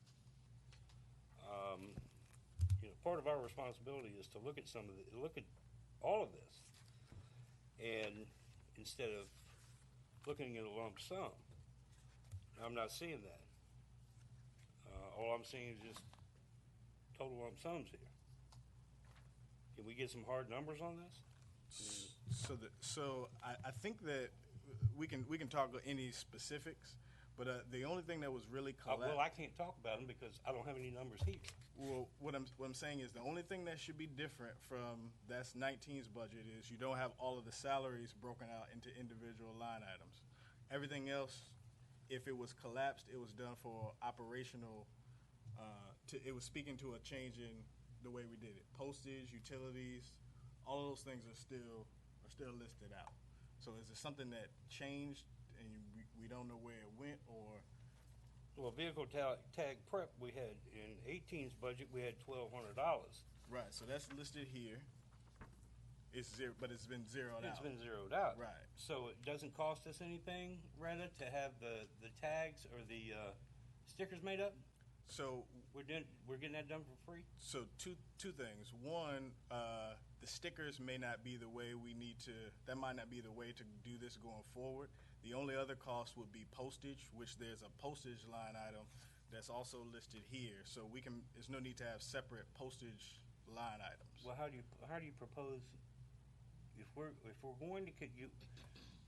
Part of our responsibility is to look at look at all of this, and instead of looking at a lump sum, I'm not seeing that. All I'm seeing is just total lump sums here. Can we get some hard numbers on this? So I think that we can talk any specifics, but the only thing that was really well, I can't talk about them because I don't have any numbers here. Well, what I'm saying is the only thing that should be different from that's 19's budget is you don't have all of the salaries broken out into individual line items. Everything else, if it was collapsed, it was done for operational. It was speaking to a change in the way we did it. Postage, utilities, all of those things are still listed out. So is it something that changed and we don't know where it went, or? Well, vehicle tag prep, we had in 18's budget, we had $1,200. Right, so that's listed here. It's zero, but it's been zeroed out. It's been zeroed out. Right. So it doesn't cost us anything, Retta, to have the tags or the stickers made up? So we're getting that done for free? So two things. One, the stickers may not be the way we need to. That might not be the way to do this going forward. The only other cost would be postage, which there's a postage line item that's also listed here. So there's no need to have separate postage line items. Well, how do you propose if we're going to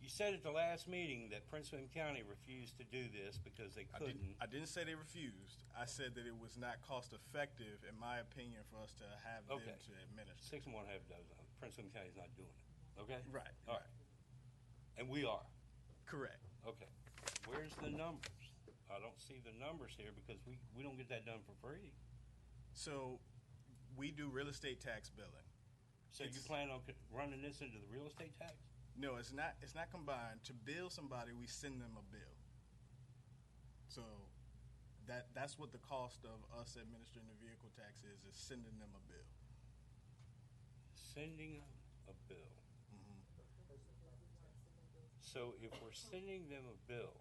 you said at the last meeting that Prince William County refused to do this because they couldn't. I didn't say they refused. I said that it was not cost effective, in my opinion, for us to have them to administer. 6 and 1 half dozen. Prince William County's not doing it. Okay. Right. All right. And we are. Correct. Okay. Where's the numbers? I don't see the numbers here because we don't get that done for free. So we do real estate tax billing. So you plan on running this into the real estate tax? No, it's not. It's not combined. To bill somebody, we send them a bill. So that's what the cost of us administering the vehicle tax is sending them a bill. Sending a bill. Mm-hmm. So if we're sending them a bill,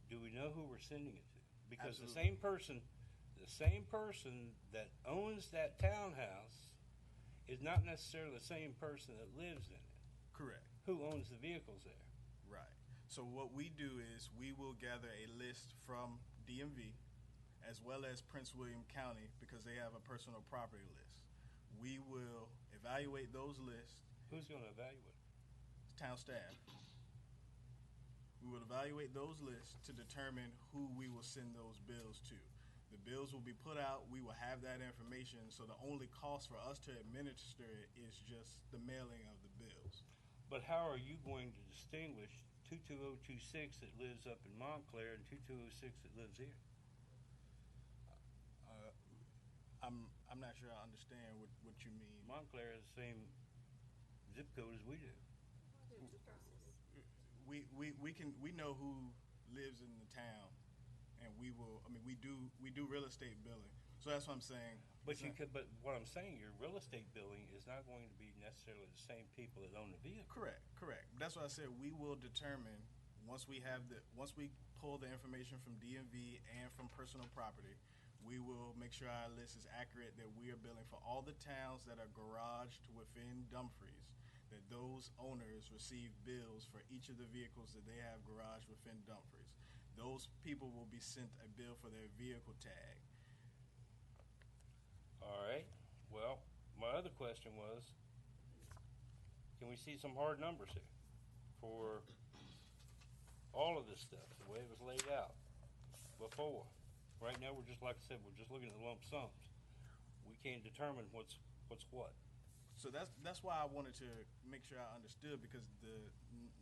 do we know who we're sending it to? Because Absolutely. the same person that owns that townhouse is not necessarily the same person that lives in it. Correct. Who owns the vehicles there? Right. So what we do is we will gather a list from DMV as well as Prince William County because they have a personal property list. We will evaluate those lists Who's going to evaluate? Town staff. We will evaluate those lists to determine who we will send those bills to. The bills will be put out. We will have that information. So the only cost for us to administer it is just the mailing of the bills. But how are you going to distinguish 22026 that lives up in Montclair and 2206 that lives here? I'm not sure I understand what you mean. Montclair has the same zip code as we do. We know who lives in the town, and we do real estate billing. So that's what I'm saying. But but what I'm saying, your real estate billing is not going to be necessarily the same people that own the vehicle. Correct. That's what I said. We will determine once we pull the information from DMV and from personal property. We will make sure our list is accurate, that we are billing for all the towns that are garaged within Dumfries, that those owners receive bills for each of the vehicles that they have garaged within Dumfries. Those people will be sent a bill for their vehicle tag. All right. Well, my other question was, can we see some hard numbers here for all of this stuff, the way it was laid out before? Right now, we're just, like I said, we're just looking at the lump sums. We can't determine what's what. So that's why I wanted to make sure I understood, because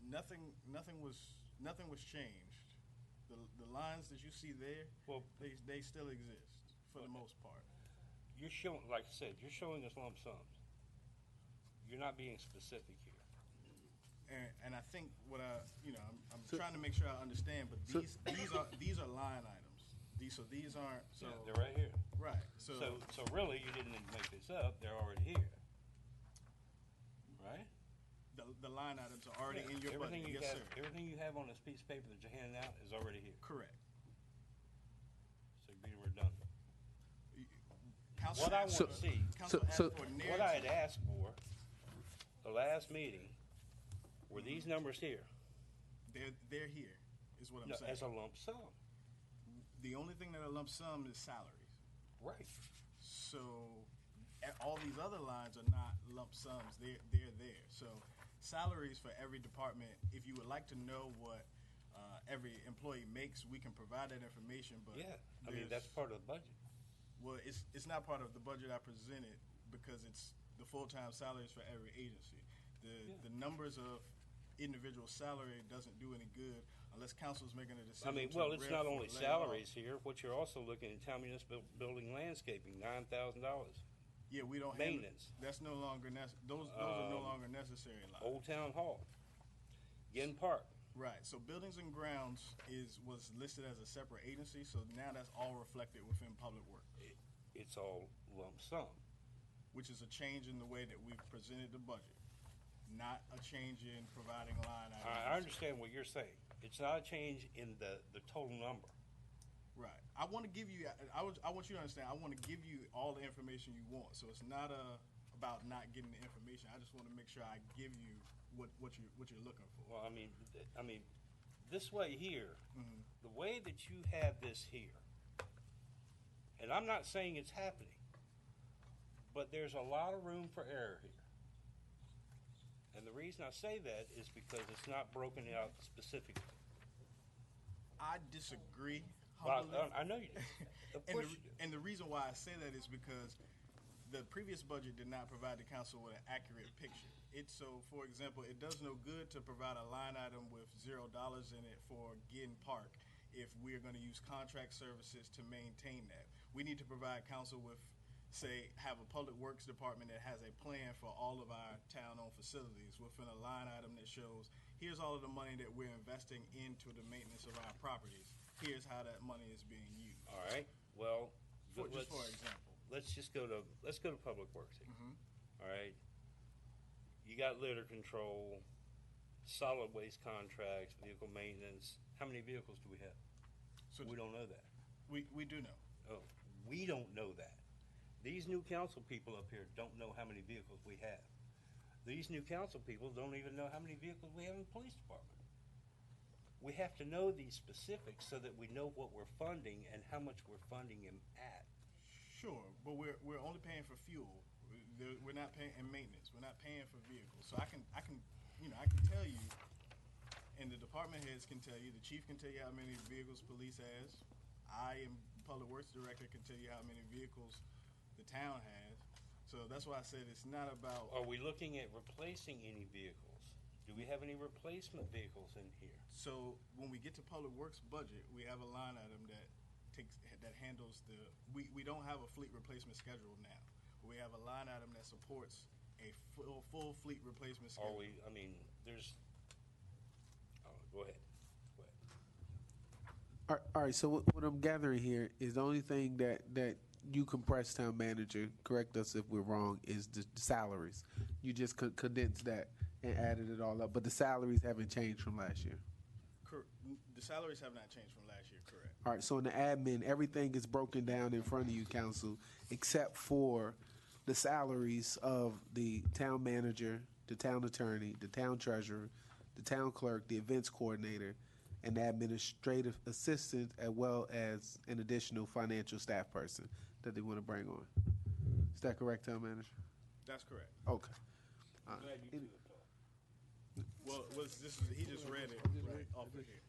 nothing was changed. The lines that you see there, Well, they still exist for the most part. You're showing, like I said, you're showing us lump sums. You're not being specific here. And I think what I'm trying to make sure I understand, but these are line items. These aren't. So Yeah, they're right here. right. So really, you didn't make this up. They're already here. Right? the line items are already in your everything budget. You Yes, have, sir. Everything you have on this piece of paper that you're handing out is already here. Correct. So you're being redundant. Council What I asked want to for- see, Council asked for what I had narrative. asked for the last meeting, were these numbers here? They're here, is what I'm No, saying. as a lump sum. The only thing that a lump sum is salaries. Right. So all these other lines are not lump sums. They're there. So salaries for every department. If you would like to know what every employee makes, we can provide that information. But Yeah. I mean, that's part of the budget. well, it's not part of the budget I presented because it's the full-time salaries for every agency. The numbers of individual salary doesn't do any good unless council's making a decision. I mean, to well, it's rip not or only lay salaries off. here. What you're also looking at, town municipal building landscaping, $9,000. Yeah, we don't Maintenance. That's no longer those are no longer necessary lines. Old Town Hall, Ginn Park. Right. So buildings and grounds was listed as a separate agency. So now that's all reflected within public works, It's all lump sum. which is a change in the way that we've presented the budget, not a change in providing line items. I understand what you're saying. It's not a change in the total number. Right. I want to give you. I want you to understand. I want to give you all the information you want. So it's not about not getting the information. I just want to make sure I give you what you're looking for. Well, I mean, this way here, Mhm. the way that you have this here, and I'm not saying it's happening, but there's a lot of room for error here. And the reason I say that is because it's not broken out specifically. I disagree. Well, Humbly. I know you do. Of And course the, you do. and the reason why I say that is because the previous budget did not provide the council with an accurate picture. For example, it does no good to provide a line item with $0 in it for Ginn Park if we're going to use contract services to maintain that. We need to provide council with, have a public works department that has a plan for all of our town-owned facilities within a line item that shows, here's all of the money that we're investing into the maintenance of our properties. Here's how that money is being used. All right. Well, Just for example. let's go to Public Works here. Mhm. All right. You got litter control, solid waste contracts, vehicle maintenance. How many vehicles do we have? So We don't know that. we do know. Oh, we don't know that. These new council people up here don't know how many vehicles we have. These new council people don't even know how many vehicles we have in the police department. We have to know these specifics so that we know what we're funding and how much we're funding them at. Sure, but we're only paying for fuel. we're not paying in maintenance. We're not paying for vehicles. So I can tell you, and the department heads can tell you. The chief can tell you how many vehicles police has. I, am public works director, can tell you how many vehicles the town has. So that's why I said it's not about. Are we looking at replacing any vehicles? Do we have any replacement vehicles in here? So when we get to public works budget, we have a line item that handles the. We don't have a fleet replacement schedule now. We have a line item that supports a full fleet replacement schedule. Are we? I mean, there's. Oh, go ahead. All right, so what I'm gathering here is the only thing that you compressed, town manager, correct us if we're wrong, is the salaries. You just condensed that and added it all up, but the salaries haven't changed from last year. The salaries have not changed from last year, correct. All right, so in the admin, everything is broken down in front of you, council, except for the salaries of the town manager, the town attorney, the town treasurer, the town clerk, the events coordinator, and the administrative assistant, as well as an additional financial staff person that they want to bring on. Is that correct, town manager? That's correct. Okay. Glad you two have talked. Well, he just read it right off of here.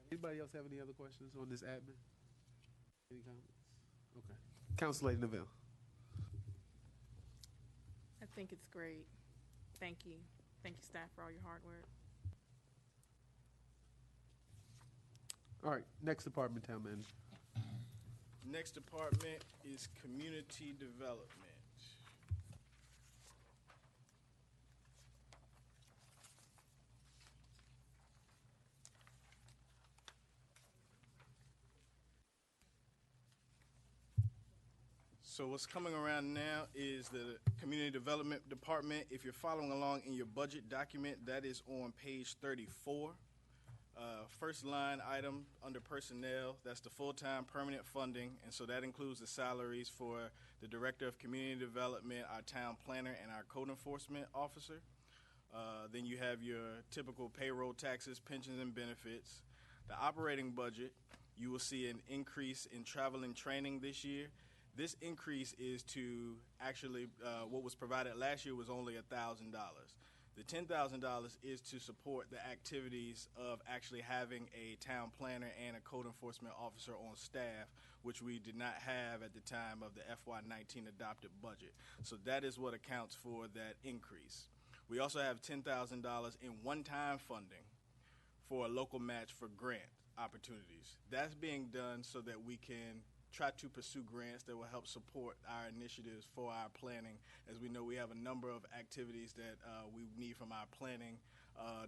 Anybody else have any other questions on this admin? Any comments? Okay. Council Lady Neville. I think it's great. Thank you. Thank you, staff, for all your hard work. All right, next department, town manager. Next department is community development. So what's coming around now is the Community Development Department. If you're following along in your budget document, that is on page 34. First line item under personnel, that's the full-time permanent funding, and so that includes the salaries for the Director of Community Development, our town planner, and our code enforcement officer. Then you have your typical payroll, taxes, pensions, and benefits. The operating budget, you will see an increase in travel and training this year. This increase is to actually, what was provided last year was only $1,000. The $10,000 is to support the activities of actually having a town planner and a code enforcement officer on staff, which we did not have at the time of the FY19 adopted budget. So that is what accounts for that increase. We also have $10,000 in one-time funding for a local match for grant opportunities. That's being done so that we can try to pursue grants that will help support our initiatives for our planning. As we know, we have a number of activities that we need from our planning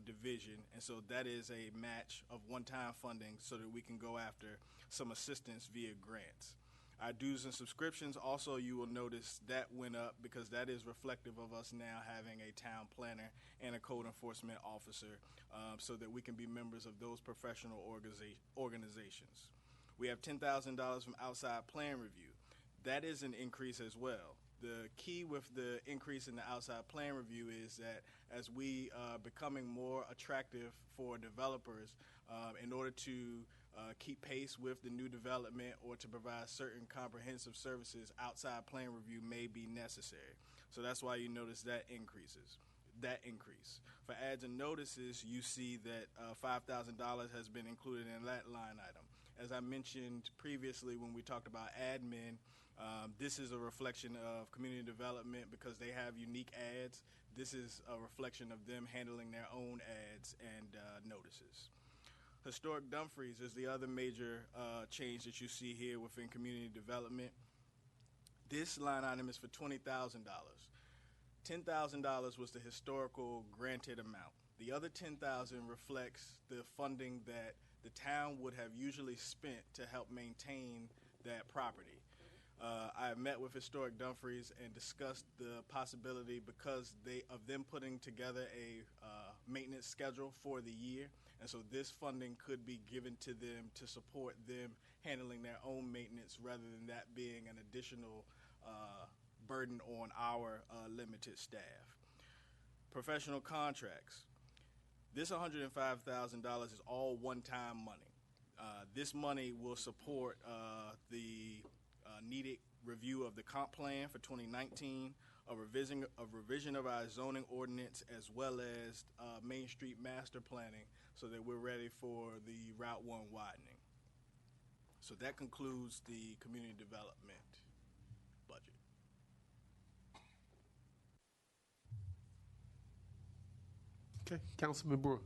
division, and so that is a match of one-time funding so that we can go after some assistance via grants. Our dues and subscriptions, also, you will notice that went up because that is reflective of us now having a town planner and a code enforcement officer so that we can be members of those professional organizations. We have $10,000 from outside plan review. That is an increase as well. The key with the increase in the outside plan review is that as we are becoming more attractive for developers, in order to keep pace with the new development or to provide certain comprehensive services, outside plan review may be necessary. So that's why you notice that increase. For ads and notices, you see that $5,000 has been included in that line item. As I mentioned previously when we talked about admin, this is a reflection of community development because they have unique ads. This is a reflection of them handling their own ads and notices. Historic Dumfries is the other major change that you see here within community development. This line item is for $20,000. $10,000 was the historical granted amount. The other $10,000 reflects the funding that the town would have usually spent to help maintain that property. I met with Historic Dumfries and discussed the possibility because of them putting together a maintenance schedule for the year, and so this funding could be given to them to support them handling their own maintenance rather than that being an additional burden on our limited staff. Professional contracts. This $105,000 is all one-time money. This money will support the needed review of the comp plan for 2019, a revision of our zoning ordinance, as well as Main Street master planning, so that we're ready for the Route 1 widening. So that concludes the community development budget. Okay, Councilman Brewer.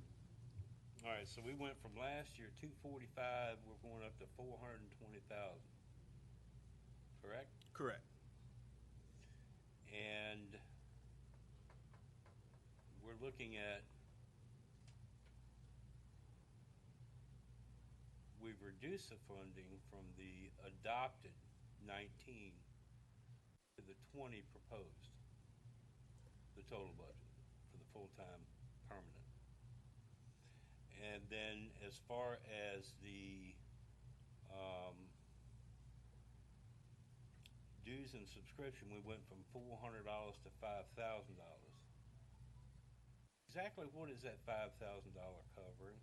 All right, so we went from last year 245, we're going up to 420,000. Correct? Correct. And we're looking at, we've reduced the funding from the adopted 19 to the 20 proposed, the total budget for the full-time permanent. And then as far as the dues and subscription, we went from $400 to $5,000. Exactly what is that $5,000 covering?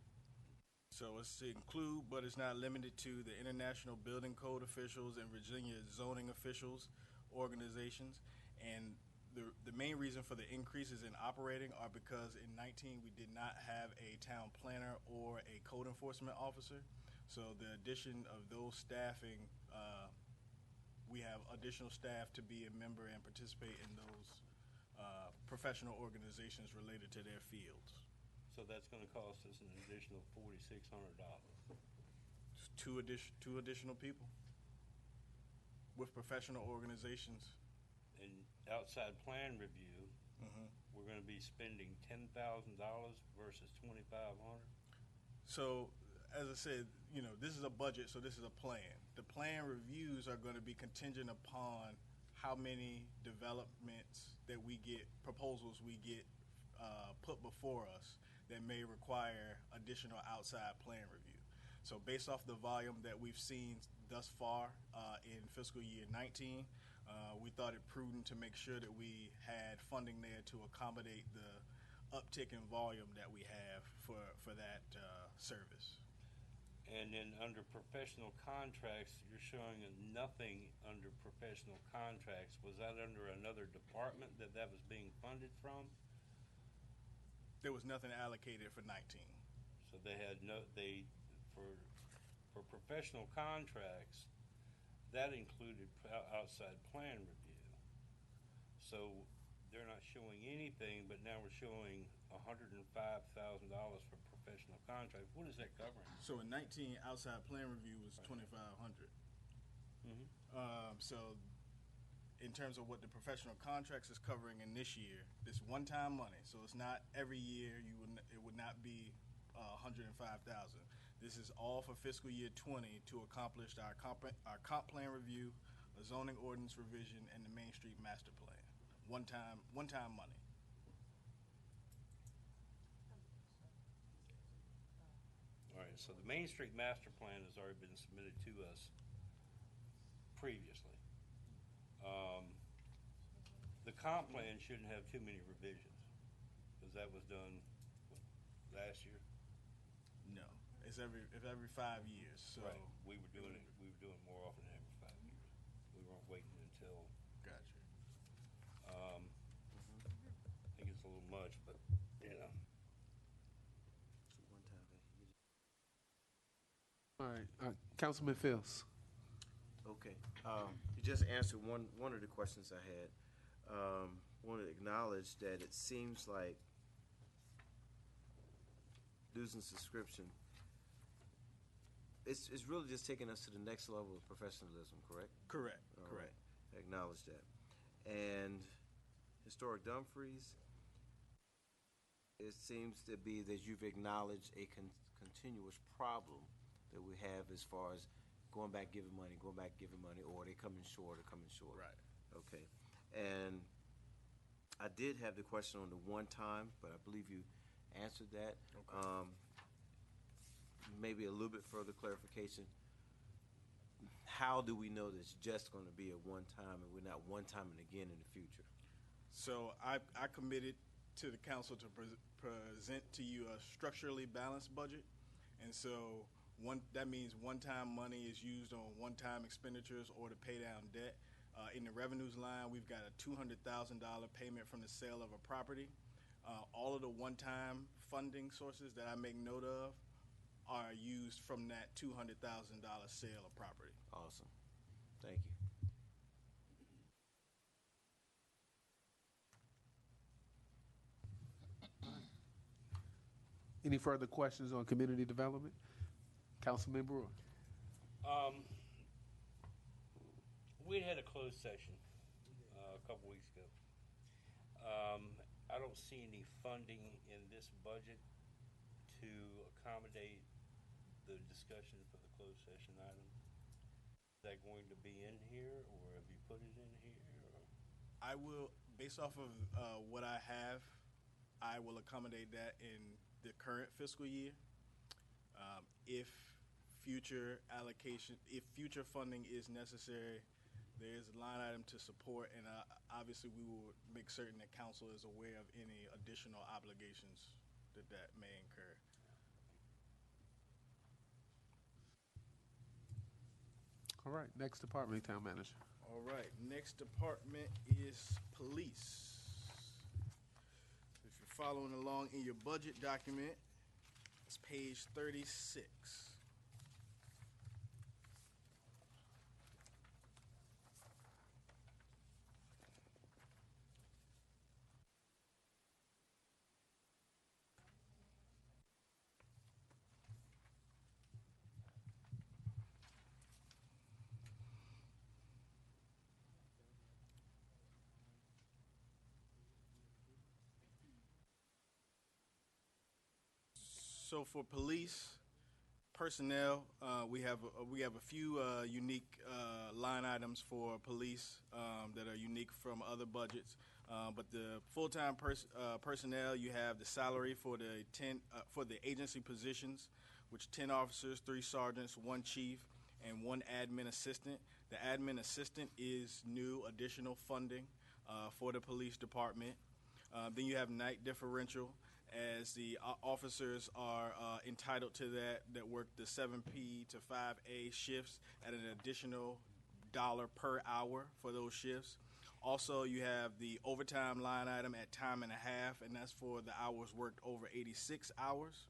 So it's to include, but it's not limited to, the International Building Code officials and Virginia zoning officials organizations. And the main reason for the increases in operating are because in 19 we did not have a town planner or a code enforcement officer. So the addition of those staffing, we have additional staff to be a member and participate in those professional organizations related to their fields. So that's going to cost us an additional $4,600. Two additional people with professional organizations. And outside plan review, we're going to be spending $10,000 versus $2,500. So, as I said, this is a budget, so this is a plan. The plan reviews are going to be contingent upon how many developments that we get, proposals we get put before us that may require additional outside plan review. So based off the volume that we've seen thus far in fiscal year 19, we thought it prudent to make sure that we had funding there to accommodate the uptick in volume that we have for that service. And then under professional contracts, you're showing nothing under professional contracts. Was that under another department that was being funded from? There was nothing allocated for 19. So they had for professional contracts, that included outside plan review. So they're not showing anything, but now we're showing $105,000 for professional contracts. What is that covering? So in 19, outside plan review was $2,500. So in terms of what the professional contracts is covering in this year, this one-time money. So it's not every year. It would not be $105,000. This is all for fiscal year 20 to accomplish our comp plan review, a zoning ordinance revision, and the Main Street master plan. One-time money. All right, so the Main Street master plan has already been submitted to us previously. The comp plan shouldn't have too many revisions, because that was done last year. No, it's every 5 years. So right. We were doing more often than every 5 years. We weren't waiting until. Gotcha. I think it's a little much, but All right, Councilman Fields. Okay, you just answered one of the questions I had. Want to acknowledge that it seems like dues and subscription, it's really just taking us to the next level of professionalism, correct? Correct. All Correct. right. I acknowledge that. And Historic Dumfries, it seems to be that you've acknowledged a continuous problem that we have as far as going back giving money, or they coming short. Right. Okay. And I did have the question on the one time, but I believe you answered that. Okay. Maybe a little bit further clarification. How do we know that it's just going to be a one time and we're not one time and again in the future? So I committed to the council to present to you a structurally balanced budget, and so that means one-time money is used on one-time expenditures or to pay down debt. In the revenues line, we've got a $200,000 payment from the sale of a property. All of the one-time funding sources that I make note of are used from that $200,000 sale of property. Awesome. Thank you. Any further questions on community development? Councilman Brewer. We had a closed session a couple weeks ago. I don't see any funding in this budget to accommodate the discussion for the closed session item. Is that going to be in here, or have you put it in here? Or? I will, based off of what I have, I will accommodate that in the current fiscal year. If future funding is necessary, there is a line item to support, and obviously we will make certain that council is aware of any additional obligations that may incur. All right, next department, Town Manager. All right, next department is police. If you're following along in your budget document, it's page 36. So for police personnel, we have a few unique line items for police that are unique from other budgets. But the full-time personnel, you have the salary for the agency positions, which 10 officers, 3 sergeants, 1 chief, and 1 admin assistant. The admin assistant is new additional funding for the police department. Then you have night differential, as the officers are entitled to that work the 7P to 5A shifts at an additional $1 per hour for those shifts. Also, you have the overtime line item at time and a half, and that's for the hours worked over 86 hours.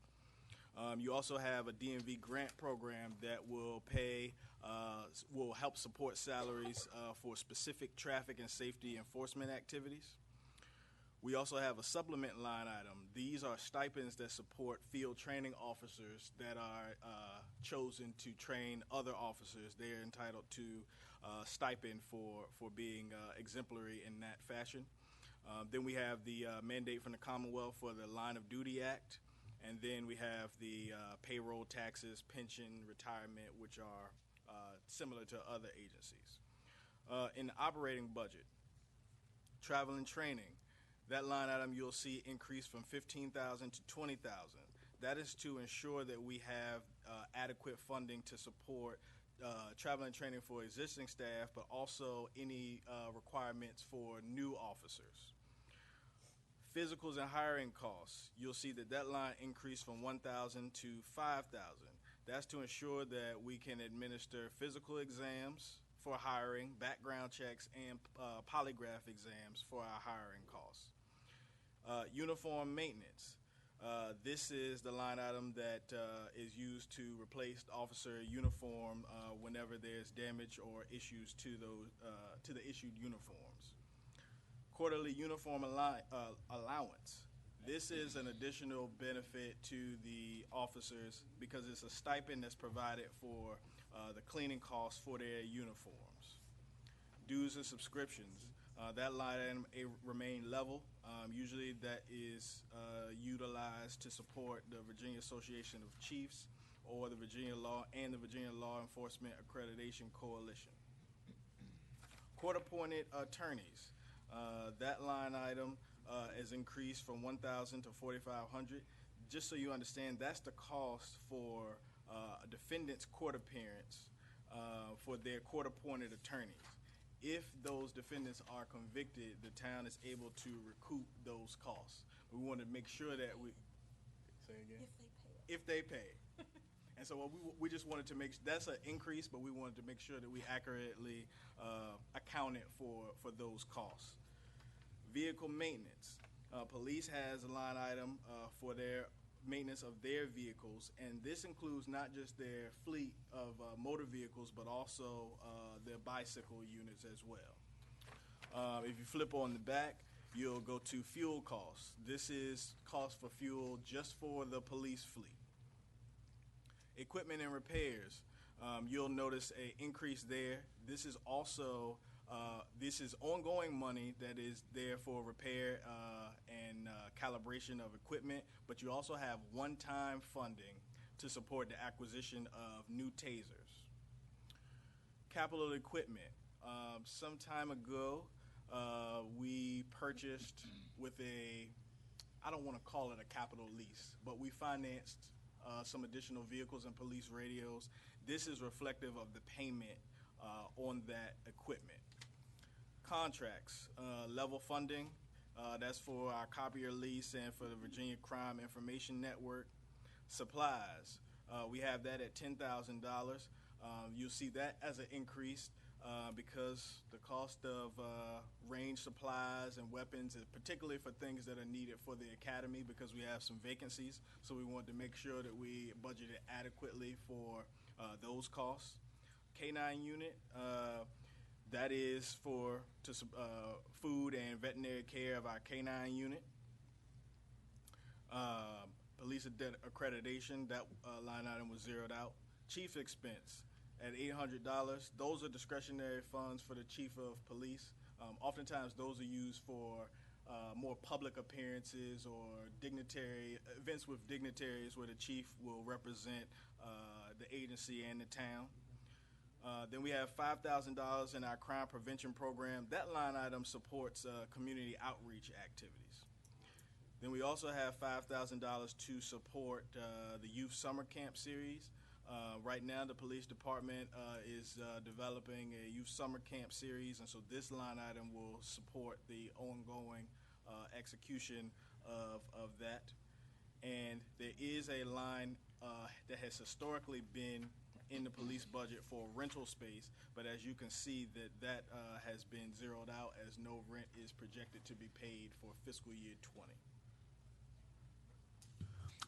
You also have a DMV grant program that will help support salaries for specific traffic and safety enforcement activities. We also have a supplement line item. These are stipends that support field training officers that are chosen to train other officers. They are entitled to stipend for being exemplary in that fashion. Then we have the mandate from the Commonwealth for the Line of Duty Act. And then we have the payroll taxes, pension, retirement, which are similar to other agencies. In the operating budget, travel and training, that line item you'll see increase from $15,000 to $20,000. That is to ensure that we have adequate funding to support travel and training for existing staff, but also any requirements for new officers. Physicals and hiring costs, you'll see that line increased from $1,000 to $5,000. That's to ensure that we can administer physical exams for hiring, background checks, and polygraph exams for our hiring costs. Uniform maintenance. This is the line item that is used to replace the officer uniform whenever there's damage or issues to the issued uniforms. Quarterly uniform allowance. This is an additional benefit to the officers because it's a stipend that's provided for the cleaning costs for their uniforms. Dues and subscriptions. That line item remain level. Usually that is utilized to support the Virginia Association of Chiefs or the Virginia Law and the Virginia Law Enforcement Accreditation Coalition. Court-appointed attorneys. That line item is increased from $1,000 to $4,500. Just so you understand, that's the cost for a defendant's court appearance for their court-appointed attorneys. If those defendants are convicted, the town is able to recoup those costs. We want to make sure that we say again. If they pay. And so we just wanted to that's an increase, but we wanted to make sure that we accurately accounted for those costs. Vehicle maintenance. Police has a line item for their maintenance of their vehicles, and this includes not just their fleet of motor vehicles, but also their bicycle units as well. If you flip on the back, you'll go to fuel costs. This is cost for fuel just for the police fleet. Equipment and repairs, you'll notice an increase there. This is also this is ongoing money that is there for repair and calibration of equipment, but you also have one-time funding to support the acquisition of new tasers. Capital equipment. Some time ago, we purchased with I don't want to call it a capital lease, but we financed some additional vehicles and police radios. This is reflective of the payment on that equipment. Contracts, level funding, that's for our copier lease and for the Virginia Crime Information Network. Supplies, we have that at $10,000. You'll see that as an increase because the cost of range supplies and weapons, particularly for things that are needed for the academy, because we have some vacancies, so we wanted to make sure that we budgeted adequately for those costs. K-9 unit, that is for food and veterinary care of our K-9 unit. Police accreditation, that line item was zeroed out. Chief expense at $800. Those are discretionary funds for the chief of police. Oftentimes those are used for more public appearances or events with dignitaries where the chief will represent the agency and the town. Then we have $5,000 in our crime prevention program. That line item supports community outreach activities. Then we also have $5,000 to support the youth summer camp series. Right now, the police department is developing a youth summer camp series, and so this line item will support the ongoing execution of that. And there is a line that has historically been in the police budget for rental space, but as you can see that has been zeroed out as no rent is projected to be paid for fiscal year 20.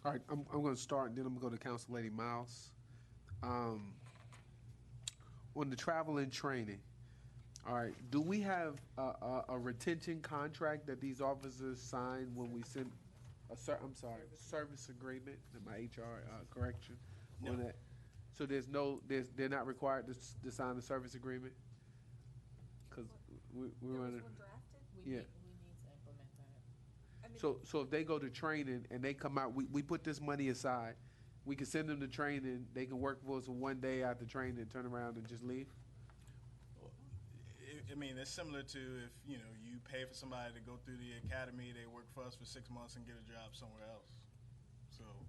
All right, I'm going to start, and then I'm going to go to Council Lady Miles. On the travel and training, all right, do we have a retention contract that these officers sign when we send service agreement, my HR correction on that? So they're not required to sign a service agreement? Because we're running. We Yeah. need to implement that. I mean, So if they go to training and they come out, we put this money aside. We can send them to training. They can work for us for 1 day after training and turn around and just leave. I mean, it's similar to if you pay for somebody to go through the academy, they work for us for 6 months and get a job somewhere else. So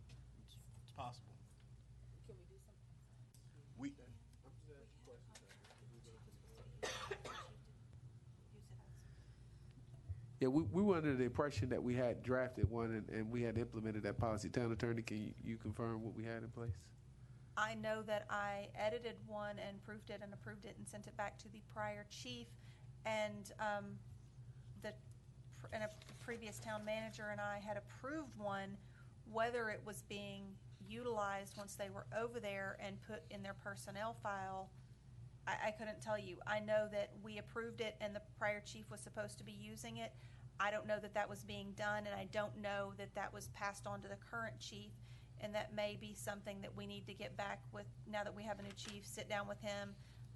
it's possible. Can we do something? We Yeah, we were under the impression that we had drafted one and we had implemented that policy. Town Attorney, can you confirm what we had in place? I know that I edited one and proofed it and approved it and sent it back to the prior chief, and a previous town manager and I had approved one. Whether it was being utilized once they were over there and put in their personnel file, I couldn't tell you. I know that we approved it and the prior chief was supposed to be using it. I don't know that that was being done, and I don't know that that was passed on to the current chief. And that may be something that we need to get back with now that we have a new chief. Sit down with him.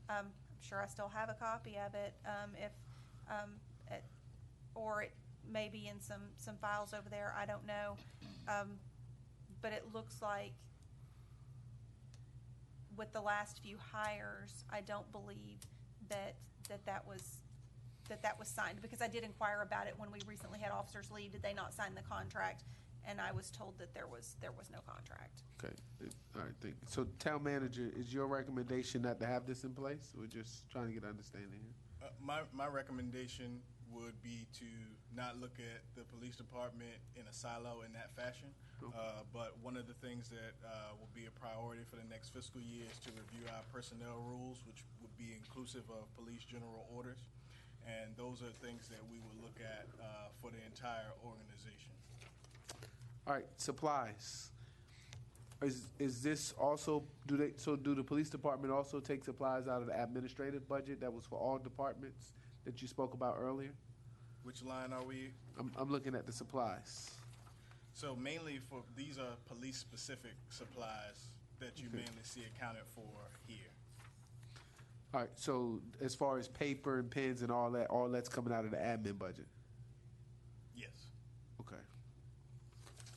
I'm sure I still have a copy of it, or it may be in some files over there. I don't know, but it looks like with the last few hires, I don't believe that was signed, because I did inquire about it when we recently had officers leave. Did they not sign the contract? And I was told that there was no contract. Okay, all right, thank you. So town manager, is your recommendation not to have this in place? We're just trying to get understanding here. my recommendation would be to not look at the police department in a silo in that fashion. But one of the things that will be a priority for the next fiscal year is to review our personnel rules, which would be inclusive of police general orders. And those are things that we will look at for the entire organization. All right, supplies. Is this also, do the police department also take supplies out of the administrative budget that was for all departments that you spoke about earlier? Which line are we? I'm looking at the supplies. So mainly these are police-specific supplies that you mainly see accounted for here. All right, so as far as paper and pens and all that's coming out of the admin budget? Yes. Okay.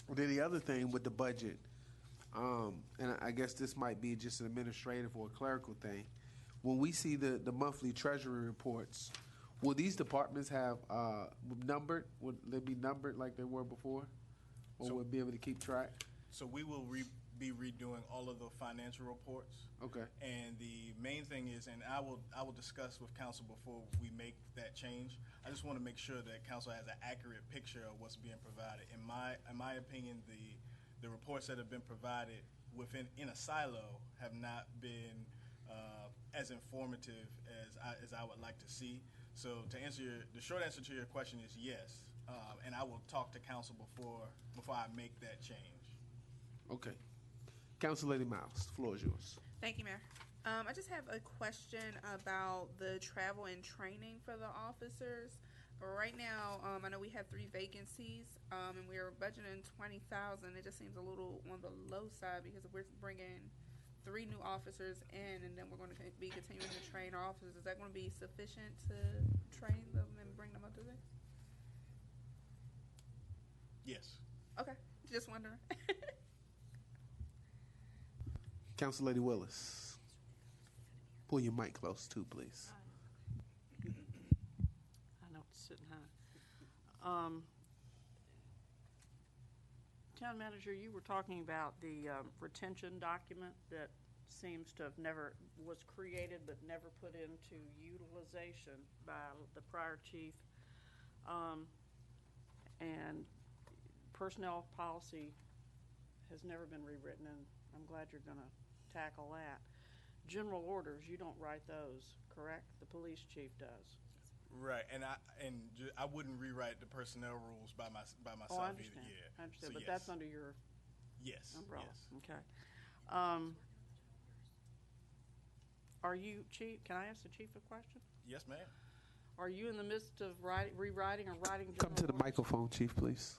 Well, then the other thing with the budget, and I guess this might be just an administrative or a clerical thing, when we see the monthly treasury reports, will these departments have numbered? Would they be numbered like they were before? Or So- we'll be able to keep track? So we will be redoing all of the financial reports. Okay. And the main thing is, and I will discuss with council before we make that change. I just want to make sure that council has an accurate picture of what's being provided. In my opinion, the reports that have been provided in a silo have not been as informative as I would like to see. So to answer the short answer to your question is yes, and I will talk to council before I make that change. Okay. Council Lady Miles, the floor is yours. Thank you, Mayor. I just have a question about the travel and training for the officers. Right now, I know we have 3 vacancies, and we are budgeting 20,000. It just seems a little on the low side because if we're bringing 3 new officers in, and then we're going to be continuing to train our officers. Is that going to be sufficient to train them and bring them up to date? Yes. Okay, just wondering. Council Lady Willis. Pull your mic close too, please. I know it's sitting high. Town manager, you were talking about the retention document that seems to have was created but never put into utilization by the prior chief. And personnel policy has never been rewritten, and I'm glad you're going to tackle that. General orders, you don't write those, correct? The police chief does. Right, and I wouldn't rewrite the personnel rules by myself Oh, I either. understand. Yeah. I understand, So but yes. that's under your Yes. umbrella. Yes. Okay. Are you, chief? Can I ask the chief a question? Yes, ma'am. Are you in the midst of rewriting or writing? Come to the general orders? microphone, Chief, please.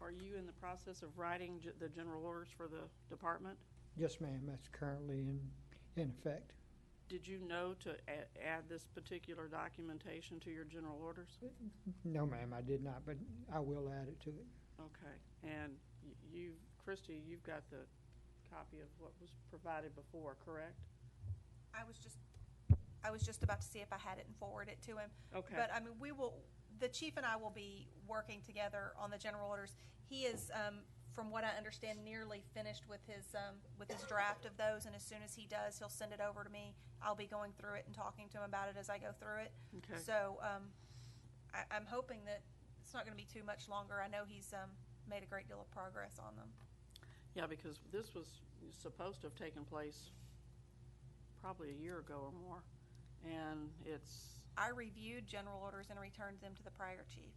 Are you in the process of writing the general orders for the department? Yes, ma'am, that's currently in effect. Did you know to add this particular documentation to your general orders? No, ma'am, I did not, but I will add it to it. Okay, and Christy, you've got the copy of what was provided before, correct? I was just about to see if I had it and forward it to him. Okay. But I mean, the chief and I will be working together on the general orders. He is, from what I understand, nearly finished with his draft of those, and as soon as he does, he'll send it over to me. I'll be going through it and talking to him about it as I go through it. Okay. So I'm hoping that it's not going to be too much longer. I know he's made a great deal of progress on them. Yeah, because this was supposed to have taken place probably a year ago or more, and I reviewed general orders and returned them to the prior chief.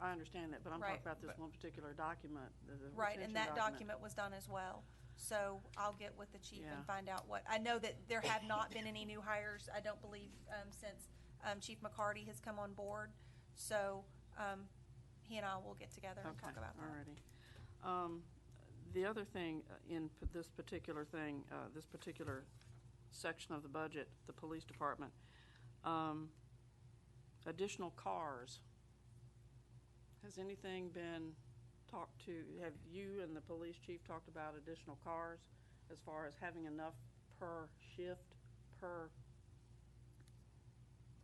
I understand that, but I'm Right. talking about this one particular document. The Right, retention and that document was done as well. So I'll get with the chief Yeah. and find out I know that there have not been any new hires, I don't believe, since Chief McCarty has come on board. So he and I will get together and talk about that. Alrighty. The other thing in this particular thing, this particular section of the budget, the police department, additional cars. Has anything been talked to? Have you and the police chief talked about additional cars as far as having enough per shift, per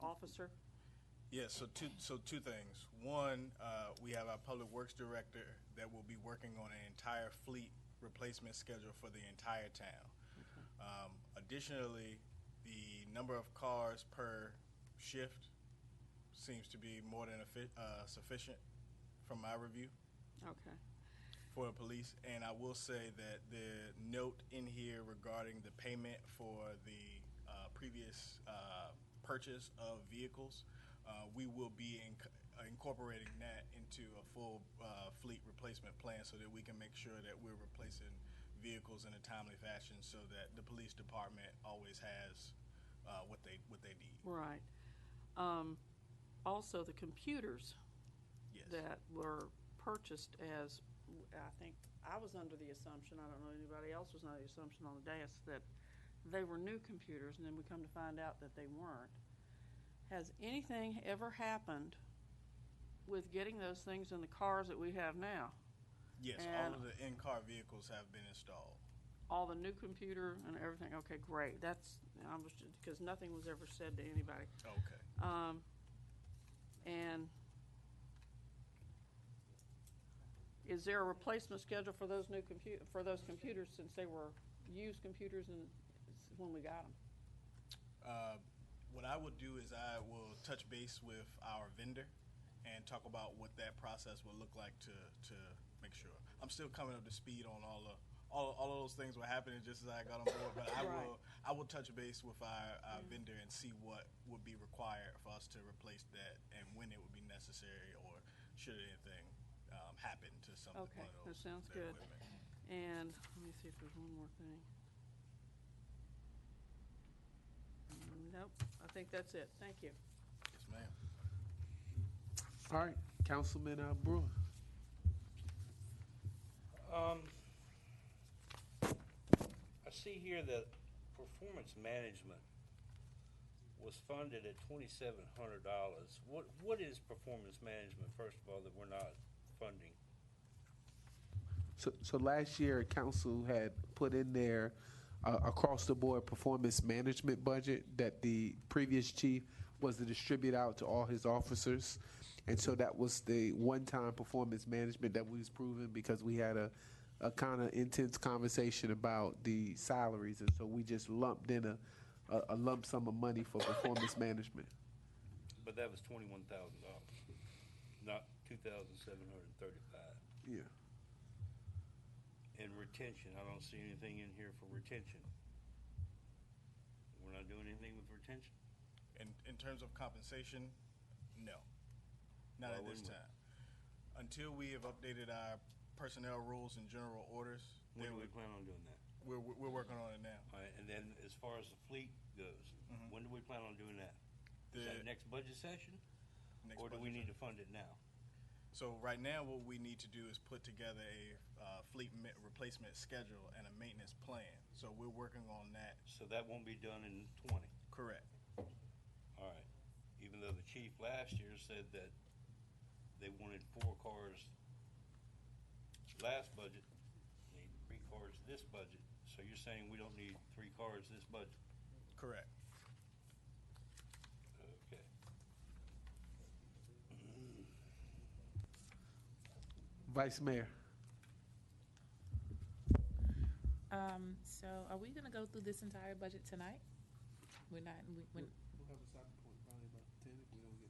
officer? Yeah, so two things. One, we have our public works director that will be working on an entire fleet replacement schedule for the entire town. Additionally, the number of cars per shift seems to be more than sufficient from my review Okay. for the police. And I will say that the note in here regarding the payment for the previous purchase of vehicles, we will be incorporating that into a full fleet replacement plan so that we can make sure that we're replacing vehicles in a timely fashion so that the police department always has what they need. Right. Also, the computers Yes. that were purchased as, I think, I was under the assumption, I don't know anybody else was under the assumption on the dais, that they were new computers, and then we come to find out that they weren't. Has anything ever happened with getting those things in the cars that we have now? Yes, And all of the in-car vehicles have been installed. all the new computer and everything? Okay, great. That's, I was, because nothing was ever said to anybody. Okay. And is there a replacement schedule for those new computers since they were used computers and when we got them? What I would do is I will touch base with our vendor and talk about what that process will look like to make sure. I'm still coming up to speed on all of those things were happening just as I got on board, but I will touch base with our vendor and see what would be required for us to replace that and when it would be necessary or should anything happen to something. Okay, one of that those, sounds that good. equipment. And let me see if there's one more thing. Nope, I think that's it. Thank you. Yes, ma'am. All right, Councilman Brewer. I see here that performance management was funded at $2,700. What is performance management, first of all, that we're not funding? So last year, council had put in there across the board performance management budget that the previous chief was to distribute out to all his officers. And so that was the one-time performance management that we was proving because we had a kind of intense conversation about the salaries. And so we just lumped in a lump sum of money for performance management. But that was $21,000, not $2,735. Yeah. And retention, I don't see anything in here for retention. We're not doing anything with retention? In terms of compensation, no, not Why at this wouldn't we? time. Until we have updated our personnel rules and general orders, When do we plan on doing that? we're working on it now. All right, and then as far as the fleet goes, Mhm. when do we plan on doing that? Is The that next budget session? next Or do budget we need session. to fund it now? So right now, what we need to do is put together a fleet replacement schedule and a maintenance plan. So we're working on that. So that won't be done in 20. Correct. All right. Even though the chief last year said that they wanted 4 cars last budget, need 3 cars this budget. So you're saying we don't need 3 cars this budget? Correct. Okay. Vice Mayor. So are we gonna go through this entire budget tonight? We're not, We'll have a stopping point probably about 10 if we don't get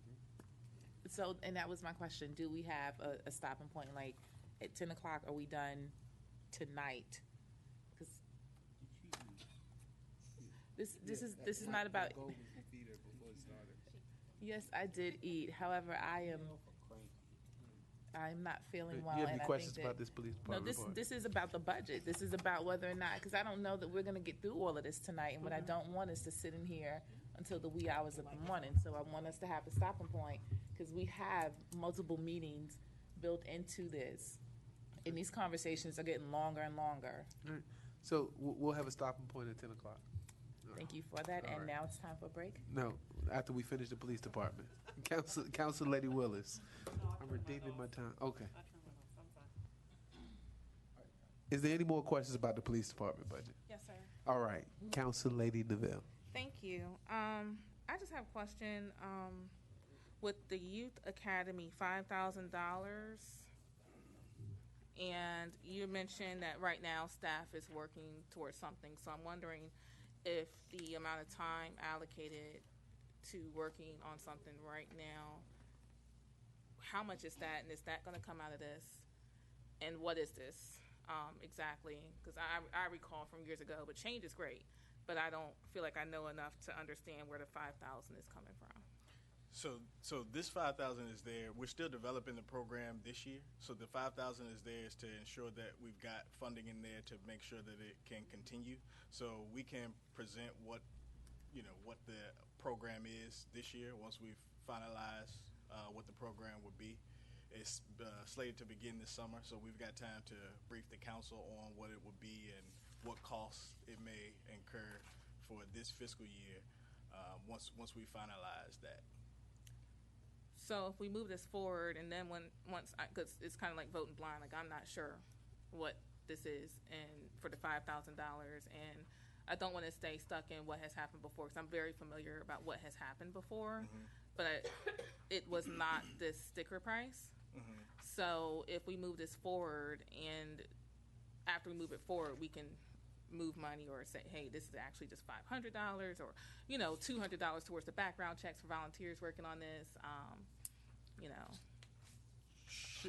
through. so, and that was my question, do we have a stopping point, like, at 10 o'clock, are we done tonight? 'Cause this is not about, yes, I did eat, however, I'm not feeling well. You have and any I questions think that- about this police No, department report? this is about the budget. This is about whether or not, because I don't know that we're gonna get through all of this tonight, and what I don't want is to sit in here until the wee hours of the morning. So I want us to have a stopping point, because we have multiple meetings built into this, and these conversations are getting longer and longer. All right. So we'll have a stopping point at 10 o'clock. Thank you for that, All and right. now it's time for a break. No, after we finish the police department. Council Lady Willis. I'm redeeming my time. Okay. I turned it off. I'm fine. Is there any more questions about the police department budget? Yes, sir. All right. Council Lady Neville. Thank you. I just have a question. with the Youth Academy, $5,000. And you mentioned that right now staff is working towards something. So I'm wondering if the amount of time allocated to working on something right now, how much is that? And is that going to come out of this? And what is this exactly? Because I recall from years ago, but change is great. But I don't feel like I know enough to understand where the 5,000 is coming from. So this 5,000 is there. We're still developing the program this year. So the 5,000 is there is to ensure that we've got funding in there to make sure that it can continue. So we can present what the program is this year once we've finalized what the program would be. It's slated to begin this summer, so we've got time to brief the council on what it would be and what costs it may incur for this fiscal year once we finalize that. So if we move this forward, and then because it's kind of like voting blind, like I'm not sure what this is, and for the $5,000, and I don't want to stay stuck in what has happened before, because I'm very familiar about what has happened before, but it was not this sticker price. So if we move this forward, and after we move it forward, we can move money or say, hey, this is actually just $500 or $200 towards the background checks for volunteers working on this.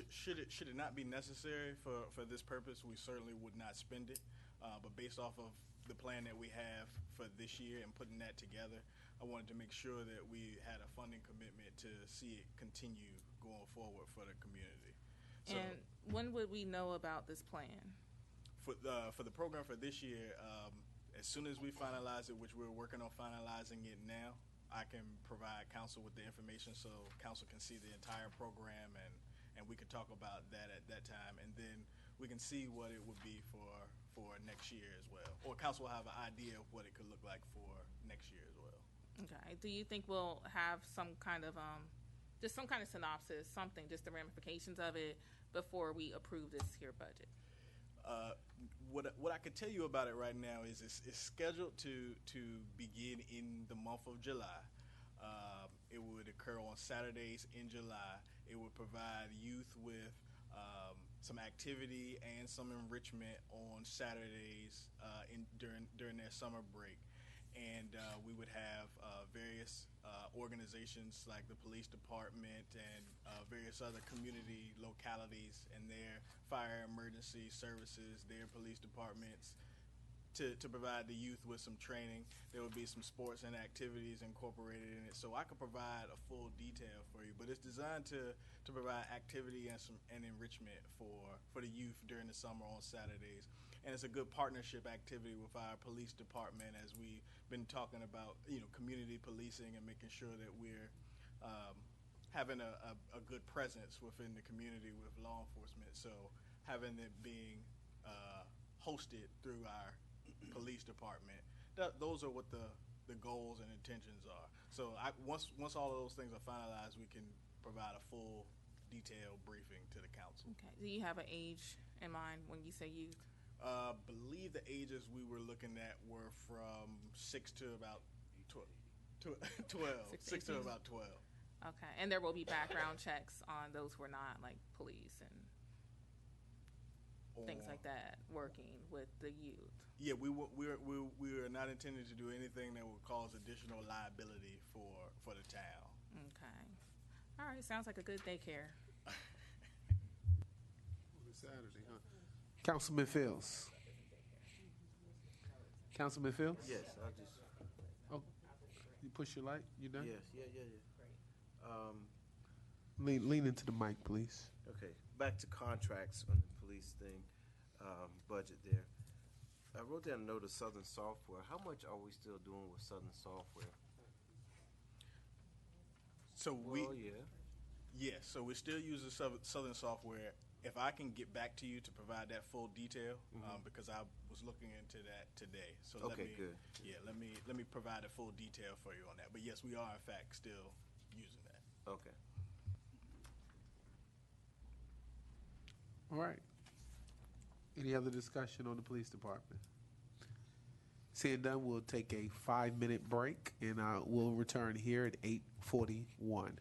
Should it not be necessary for this purpose, we certainly would not spend it. But based off of the plan that we have for this year and putting that together, I wanted to make sure that we had a funding commitment to see it continue going forward for the community. So, and when would we know about this plan? For the program for this year, as soon as we finalize it, which we're working on finalizing it now, I can provide council with the information so council can see the entire program and we can talk about that at that time, and then we can see what it would be for next year as well. Or council will have an idea of what it could look like for next year as well. Okay. Do you think we'll have some kind of just some kind of synopsis, something, just the ramifications of it before we approve this here budget? What I could tell you about it right now is it's scheduled to begin in the month of July. It would occur on Saturdays in July. It would provide youth with some activity and some enrichment on Saturdays during their summer break. And we would have various organizations like the police department and various other community localities and their fire emergency services, their police departments, to provide the youth with some training. There would be some sports and activities incorporated in it. So I could provide a full detail for you, but it's designed to provide activity and enrichment for the youth during the summer on Saturdays. And it's a good partnership activity with our police department as we've been talking about, community policing and making sure that we're having a good presence within the community with law enforcement. So having it being hosted through our police department, those are what the goals and intentions are. So once all of those things are finalized, we can provide a full detailed briefing to the council. Okay. Do you have an age in mind when you say youth? Believe the ages we were looking at were from 6 to about 12. 6 to about 12. Okay. And there will be background checks on those who are not, like police and things like that, working with the youth. Yeah, we are not intending to do anything that would cause additional liability for the town. Okay. All right. Sounds like a good daycare. Saturday, huh? Councilman Fields. Councilman Fields? Yes, I just. Oh, you push your light? You done? Yes, yeah. Lean into the mic, please. Okay, back to contracts on the police thing, budget there. I wrote down a note of Southern Software. How much are we still doing with Southern Software? So Yeah. So we're still using Southern Software. If I can get back to you to provide that full detail, because I was looking into that today. So good. Yeah, let me provide a full detail for you on that. But yes, we are in fact still using that. Okay. All right. Any other discussion on the police department? Seeing done, we'll take a 5-minute break, and we'll return here at 8:41.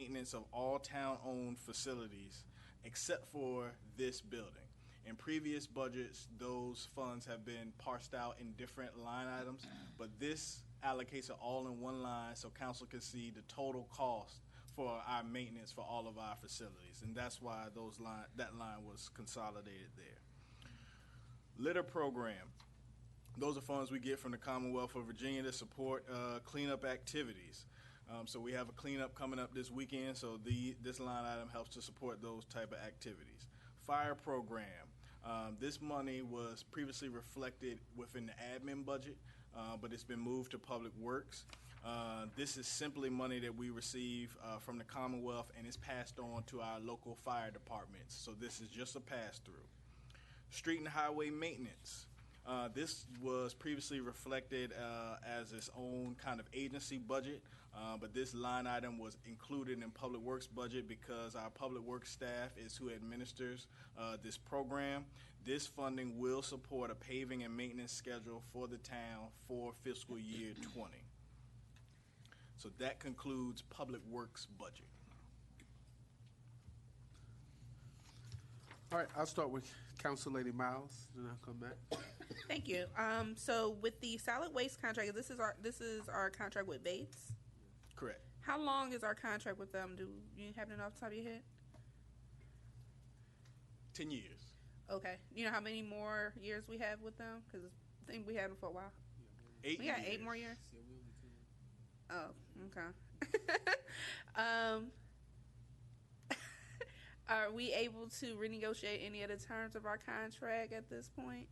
maintenance of all town-owned facilities except for this building. In previous budgets, those funds have been parsed out in different line items, but this allocates it all in one line so council can see the total cost for our maintenance for all of our facilities, and that's why that line was consolidated there. Litter program. Those are funds we get from the Commonwealth of Virginia to support cleanup activities. So we have a cleanup coming up this weekend, so this line item helps to support those type of activities. Fire program. This money was previously reflected within the admin budget, but it's been moved to Public Works. This is simply money that we receive from the Commonwealth, and it's passed on to our local fire departments. So this is just a pass-through. Street and highway maintenance. This was previously reflected as its own kind of agency budget, but this line item was included in Public Works budget because our Public Works staff is who administers this program. This funding will support a paving and maintenance schedule for the town for fiscal year 20. So that concludes Public Works budget. All right, I'll start with Council Lady Miles, then I'll come back. Thank you. So with the solid waste contract, this is our contract with Bates. Correct. How long is our contract with them? Do you have it off the top of your head? 10 years. Okay. You know how many more years we have with them? Because I think we had them for a while. 8 We got years. 8 more years. Oh, okay. Are we able to renegotiate any of the terms of our contract at this point?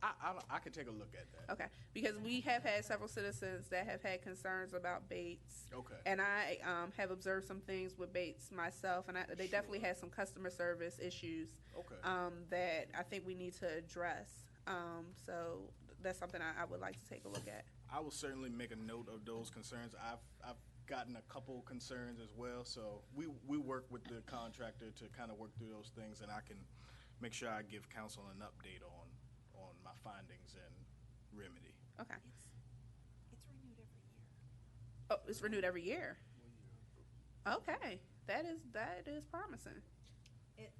I could take a look at that. Okay, because we have had several citizens that have had concerns about Bates. Okay. And I have observed some things with Bates myself, and they definitely had some customer service issues Okay. that I think we need to address. So that's something I would like to take a look at. I will certainly make a note of those concerns. I've gotten a couple concerns as well, so we work with the contractor to kind of work through those things, and I can make sure I give council an update on my findings and remedy. Okay. It's renewed every year. Oh, it's renewed every year. Okay, that is promising. It,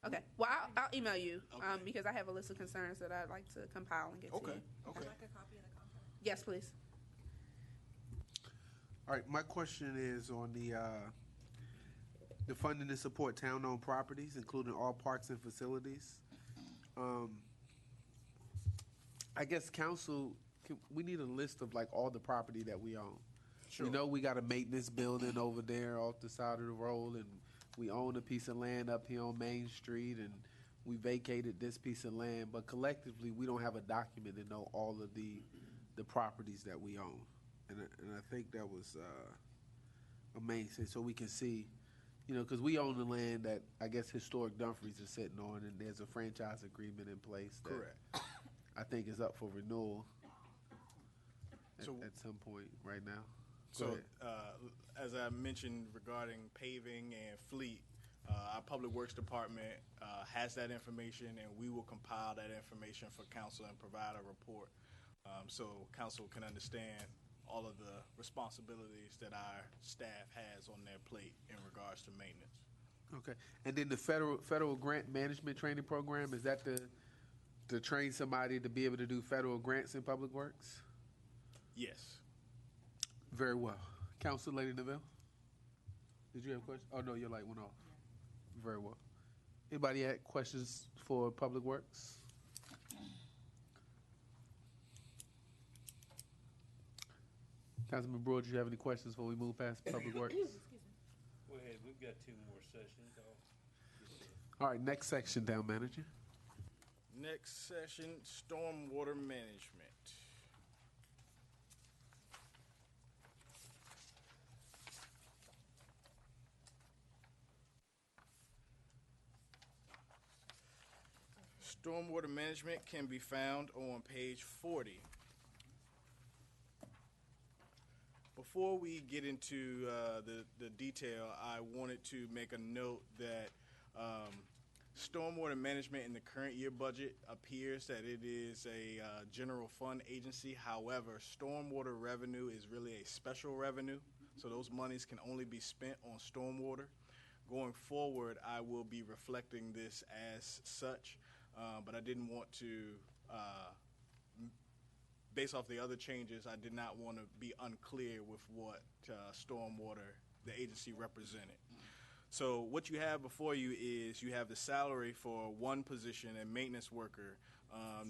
Okay, well, I'll email you Okay. because I have a list of concerns that I'd like to compile and get to Okay. you. Okay. I'd like a copy of the contract. Yes, please. All right, my question is on the funding to support town-owned properties, including all parks and facilities. I guess council, we need a list of like all the property that we own. Sure. We know we got a maintenance building over there off the side of the road, and we own a piece of land up here on Main Street, and we vacated this piece of land, but collectively, we don't have a document to know all of the properties that we own. And I think that was amazing, so we can see, because we own the land that I guess Historic Dumfries is sitting on, and there's a franchise agreement in place that Correct. I think is up for renewal So- at some point right now. Go So, ahead. as I mentioned regarding paving and fleet, our Public Works Department has that information, and we will compile that information for council and provide a report so council can understand all of the responsibilities that our staff has on their plate in regards to maintenance. Okay, and then the federal grant management training program, is that to train somebody to be able to do federal grants in public works? Yes. Very well. Council Lady Neville? Did you have a question? Oh, no, your light went off. Very well. Anybody had questions for public works? Councilman Brewer, do you have any questions before we move past public works? Go ahead, we've got 2 more sessions. All right, next section, Town Manager. Next session, stormwater management. Stormwater management can be found on page 40. Before we get into the detail, I wanted to make a note that Stormwater management in the current year budget appears that it is a general fund agency. However, stormwater revenue is really a special revenue, so those monies can only be spent on stormwater. Going forward, I will be reflecting this as such, but I didn't want to, based off the other changes, I did not want to be unclear with what stormwater, the agency, represented. So what you have before you is you have the salary for one position, a maintenance worker,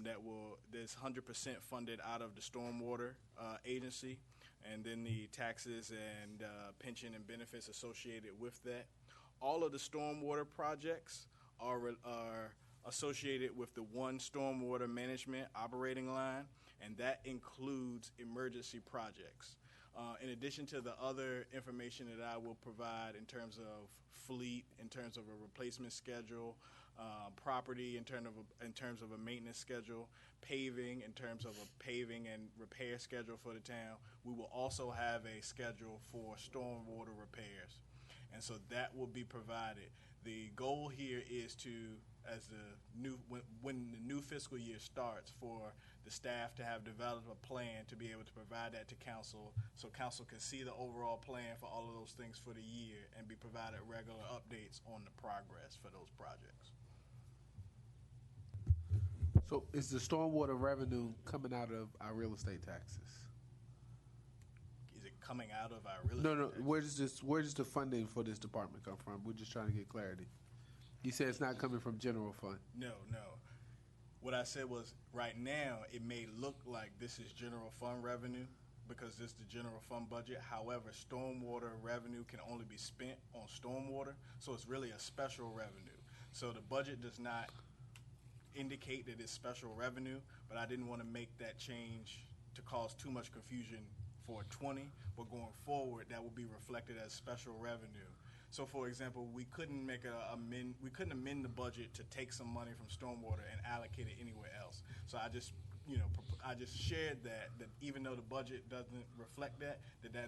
that's 100% funded out of the stormwater agency, and then the taxes and pension and benefits associated with that. All of the stormwater projects are associated with the one stormwater management operating line, and that includes emergency projects. In addition to the other information that I will provide in terms of fleet, in terms of a replacement schedule, property in terms of a maintenance schedule, paving in terms of a paving and repair schedule for the town, we will also have a schedule for stormwater repairs. And so that will be provided. The goal here is to, as the new, when the new fiscal year starts, for the staff to have developed a plan to be able to provide that to council, so council can see the overall plan for all of those things for the year and be provided regular updates on the progress for those projects. So is the stormwater revenue coming out of our real estate taxes? Is it coming out of our real No, estate no. taxes? Where does the funding for this department come from? We're just trying to get clarity. You said it's not coming from general fund. No. What I said was, right now, it may look like this is general fund revenue because this is the general fund budget. However, stormwater revenue can only be spent on stormwater, so it's really a special revenue. So the budget does not indicate that it's special revenue, but I didn't want to make that change to cause too much confusion for 20, but going forward, that will be reflected as special revenue. So, for example, we couldn't amend the budget to take some money from stormwater and allocate it anywhere else. So I just, I just shared that even though the budget doesn't reflect that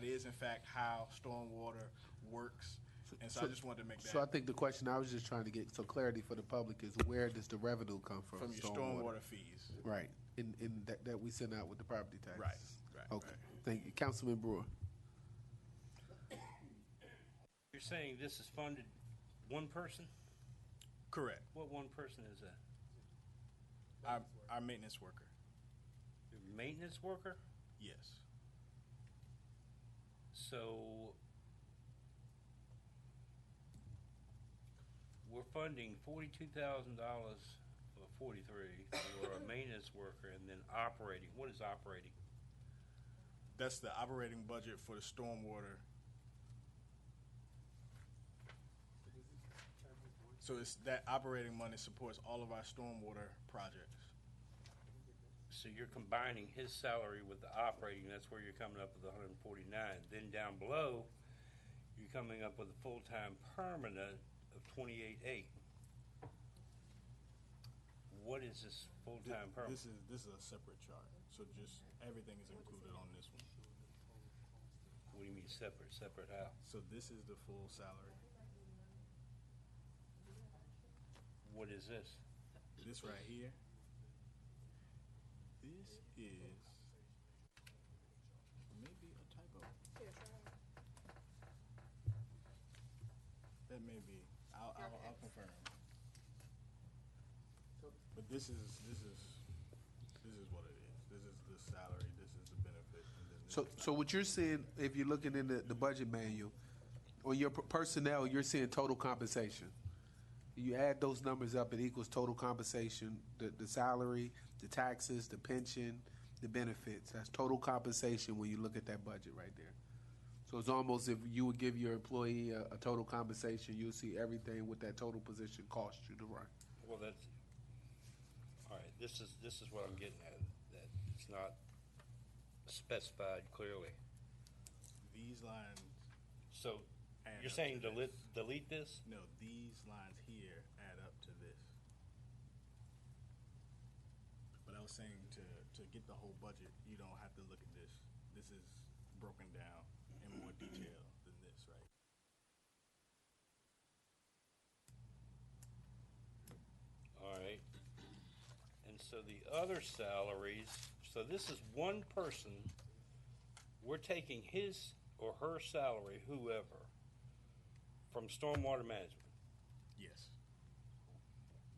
is in fact how stormwater works. And so I just wanted to make that. So I think the question I was just trying to get some clarity for the public is, where does the revenue come from? From your stormwater fees. Right, in that we send out with the property tax. Right. Okay, thank you. Councilman Brewer. You're saying this is funded one person? Correct. What one person is that? Our maintenance worker. Your maintenance worker? Yes. So we're funding $42,000 for 43 for a maintenance worker, and then operating. What is operating? That's the operating budget for the stormwater. So it's that operating money supports all of our stormwater projects. So you're combining his salary with the operating. That's where you're coming up with 149. Then down below, you're coming up with a full-time permanent of 28.8. What is this full-time permanent? This is a separate chart. So just everything is included on this one. What do you mean separate? Separate how? So this is the full salary. What is this? This right here. This is maybe a typo. That may be. I'll confirm. But this is what it is. This is the salary. This is the benefit. And then this So what you're seeing, if you're looking in the budget manual, on your personnel, you're seeing total compensation. You add those numbers up, it equals total compensation, the salary, the taxes, the pension, the benefits. That's total compensation when you look at that budget right there. So it's almost if you would give your employee a total compensation, you'll see everything what that total position cost you to run. Well, that's all right. This is what I'm getting at. That it's not specified clearly. These lines. So add you're up saying to this. delete this? No, these lines here add up to this. But I was saying to get the whole budget, you don't have to look at this. This is broken down in more detail than this, right? So the other salaries, so this is one person, we're taking his or her salary, whoever, from stormwater management. Yes.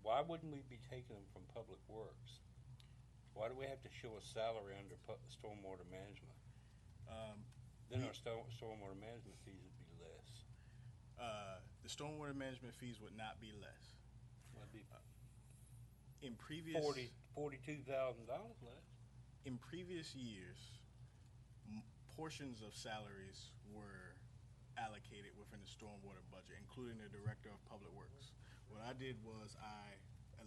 Why wouldn't we be taking them from public works? Why do we have to show a salary under stormwater management? Then our stormwater management fees would be less. The stormwater management fees would not be less. That'd be In previous $42,000 less. in previous years, portions of salaries were allocated within the stormwater budget, including the director of public works. What I did was I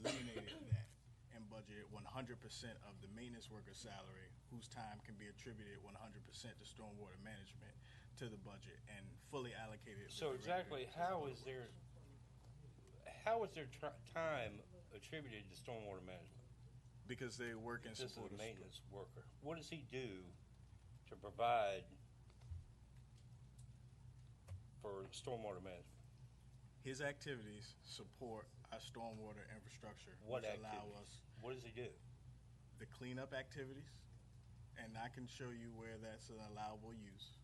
eliminated that and budgeted 100% of the maintenance worker salary, whose time can be attributed 100% to stormwater management, to the budget and fully allocated. So exactly how is their time attributed to stormwater management? Because they work in This is support a of maintenance worker. What does he do to provide for stormwater management? His activities support our stormwater infrastructure, What which allow activities? us What does he do? the cleanup activities, and I can show you where that's an allowable use.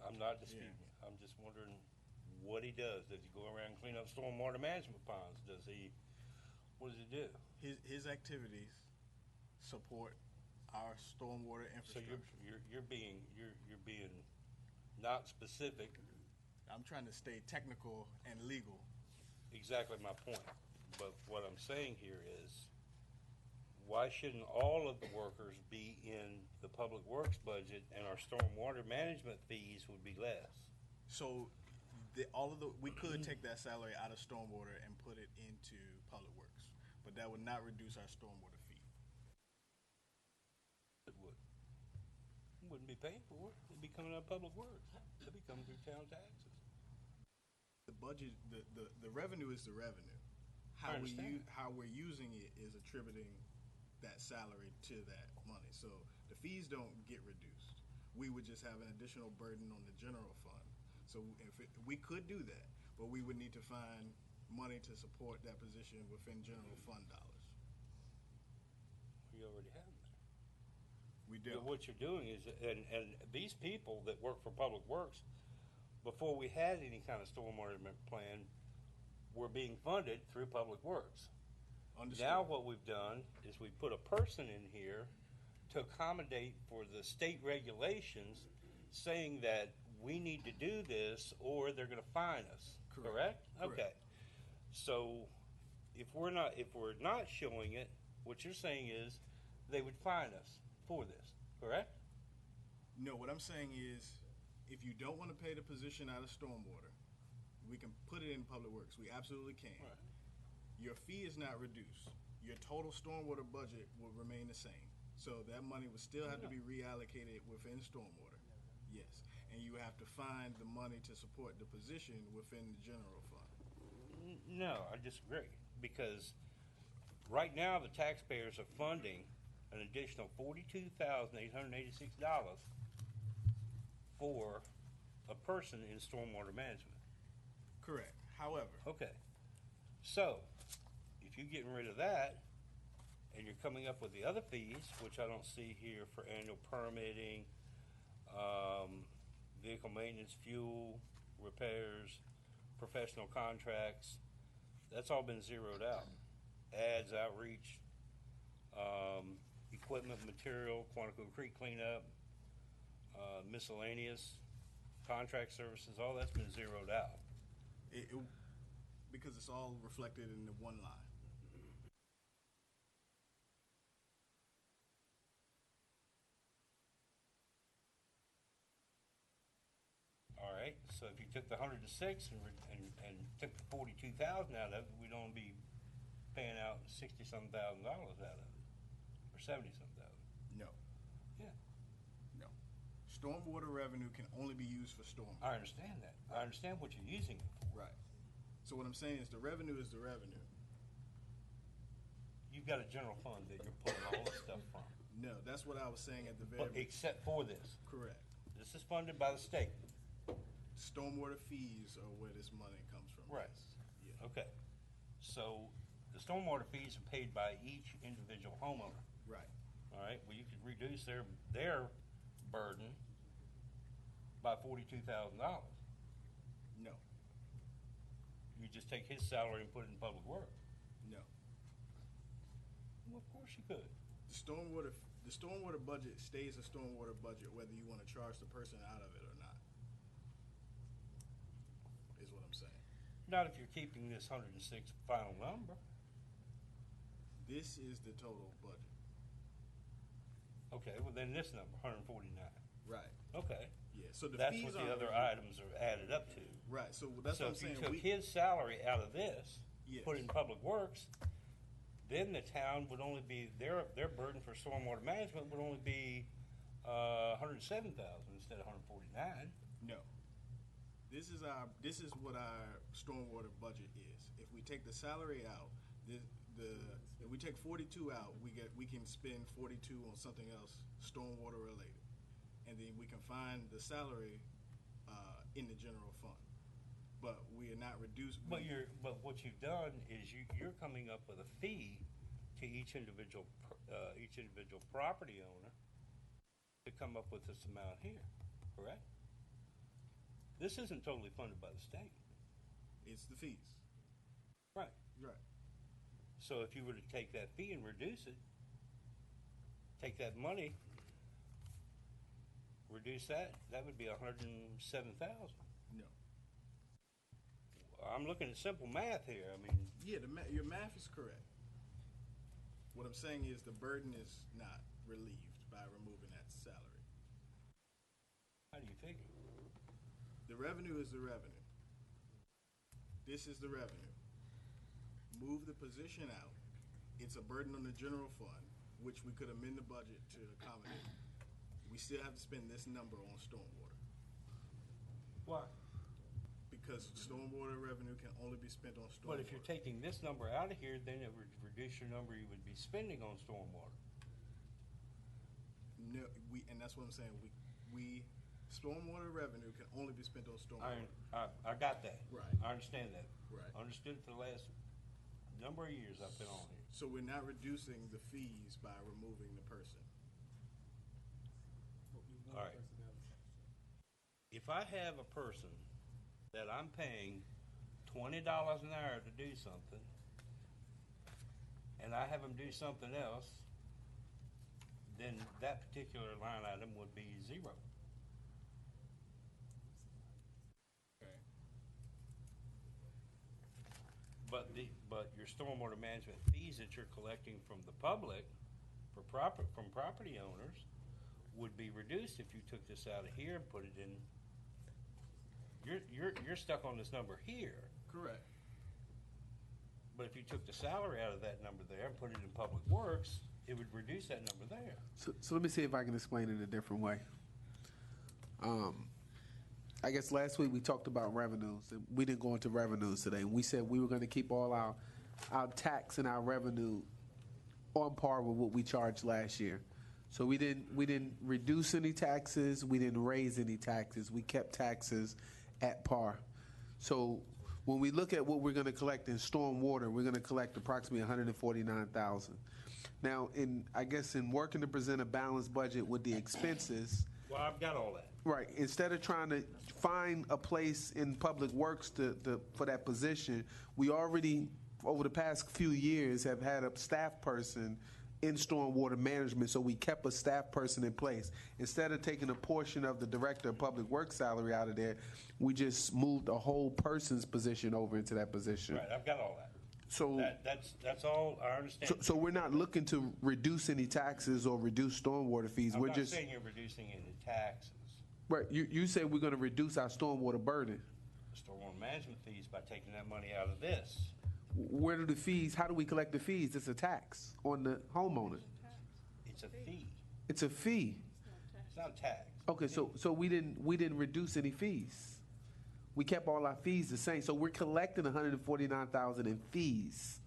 I'm not disputing it. I'm just wondering what he does. Does he go around and clean up stormwater management ponds? What does he do? His activities support our stormwater So infrastructure. you're being not specific. I'm trying to stay technical and legal. Exactly my point. But what I'm saying here is, why shouldn't all of the workers be in the public works budget and our stormwater management fees would be less? So we could take that salary out of stormwater and put it into public works, but that would not reduce our stormwater fee. It would. Wouldn't be paying for it. It'd be coming out of public works. It'd be coming through town taxes. The budget, the revenue is the revenue. I understand. How we're using it is attributing that salary to that money. So the fees don't get reduced. We would just have an additional burden on the general fund. So we could do that, but we would need to find money to support that position within general fund dollars. We already have that. We do. What you're doing is, and these people that work for public works, before we had any kind of stormwater plan, were being funded through public works. Understood. Now what we've done is we put a person in here to accommodate for the state regulations saying that we need to do this or they're going to fine us. Correct? Correct. Okay. So if we're not showing it, what you're saying is they would fine us for this. Correct? No, what I'm saying is, if you don't want to pay the position out of stormwater, we can put it in public works. We absolutely can. Right. Your fee is not reduced. Your total stormwater budget will remain the same. So that money would still have to be reallocated within stormwater. Yes. And you have to find the money to support the position within the general fund. No, I disagree. Because right now the taxpayers are funding an additional $42,886 for a person in stormwater management. Correct. However, Okay. So, if you're getting rid of that, and you're coming up with the other fees, which I don't see here for annual permitting, vehicle maintenance, fuel, repairs, professional contracts, that's all been zeroed out. Ads, outreach, equipment, material, Quantico Creek cleanup, miscellaneous, contract services, all that's been zeroed out. because it's all reflected in the one line. All right, so if you took the 106 and took the 42,000 out of it, we'd only be paying out $60-some thousand out of it, or 70-some thousand. No. Yeah. No. Stormwater revenue can only be used for stormwater. I understand that. I understand what you're using it for. Right. So what I'm saying is the revenue is the revenue. You've got a general fund that you're pulling all this stuff from, No, that's what I was saying at the very except for this. correct. This is funded by the state. Stormwater fees are where this money comes from. Right. Yes. Yeah. Okay. So the stormwater fees are paid by each individual homeowner. Right. All right, well, you could reduce their burden by $42,000. No. You just take his salary and put it in public works. No. Well, of course you could. The stormwater budget stays a stormwater budget whether you want to charge the person out of it or not. Is what I'm saying. Not if you're keeping this 106 final number. This is the total budget. Okay, well then this number, 149. Right. Okay. Yeah. So the That's fees what the aren't other reviewed. items are added up to. Right. So that's So what I'm if you saying. took his salary out of this, Yes. put it in public works, then the town would only be, their burden for stormwater management would only be 107,000 instead of 149. No. This is what our stormwater budget is. If we take the salary out, if we take 42 out, we can spend 42 on something else stormwater related, and then we can find the salary in the general fund. But we are not reduced. But what you've done is you're coming up with a fee to each individual property owner to come up with this amount here, correct? This isn't totally funded by the state. It's the fees. Right. Right. So if you were to take that fee and reduce it, take that money, reduce that would be 107,000. No. I'm looking at simple math here. I mean, Yeah, your math is correct. What I'm saying is the burden is not relieved by removing that salary. how do you figure? The revenue is the revenue. This is the revenue. Move the position out. It's a burden on the general fund, which we could amend the budget to accommodate. We still have to spend this number on stormwater Why? because stormwater revenue can only be spent on stormwater. But if you're taking this number out of here, then it would reduce your number you would be spending on stormwater. No, and that's what I'm saying. Stormwater revenue can only be spent on stormwater. I got that. Right. I understand that. Right. I understood it for the last number of years I've been on here. So we're not reducing the fees by removing the person. All right. If I have a person that I'm paying $20 an hour to do something, and I have them do something else, then that particular line item would be zero. Okay. But your stormwater management fees that you're collecting from the public, from property owners, would be reduced if you took this out of here and put it in. You're stuck on this number here. Correct. But if you took the salary out of that number there and put it in public works, it would reduce that number there. So let me see if I can explain it a different way. I guess last week we talked about revenues, and we didn't go into revenues today. We said we were going to keep all our tax and our revenue on par with what we charged last year. So we didn't reduce any taxes. We didn't raise any taxes. We kept taxes at par. So when we look at what we're going to collect in storm water, we're going to collect approximately $149,000. Now, I guess in working to present a balanced budget with the expenses. Well, I've got all that. Right. Instead of trying to find a place in public works for that position, we already, over the past few years, have had a staff person in stormwater management, so we kept a staff person in place. Instead of taking a portion of the director of public works salary out of there, we just moved a whole person's position over into that position. Right, I've got all that. So that's all I understand. So we're not looking to reduce any taxes or reduce stormwater fees. I'm We're not just saying you're reducing any taxes. right. You say we're going to reduce our stormwater burden. Stormwater management fees by taking that money out of this. Where do the fees? How do we collect the fees? It's a tax on the homeowner. It's a fee. It's a fee. It's not a tax. Okay, so we didn't reduce any fees. We kept all our fees the same. So we're collecting $149,000 in fees.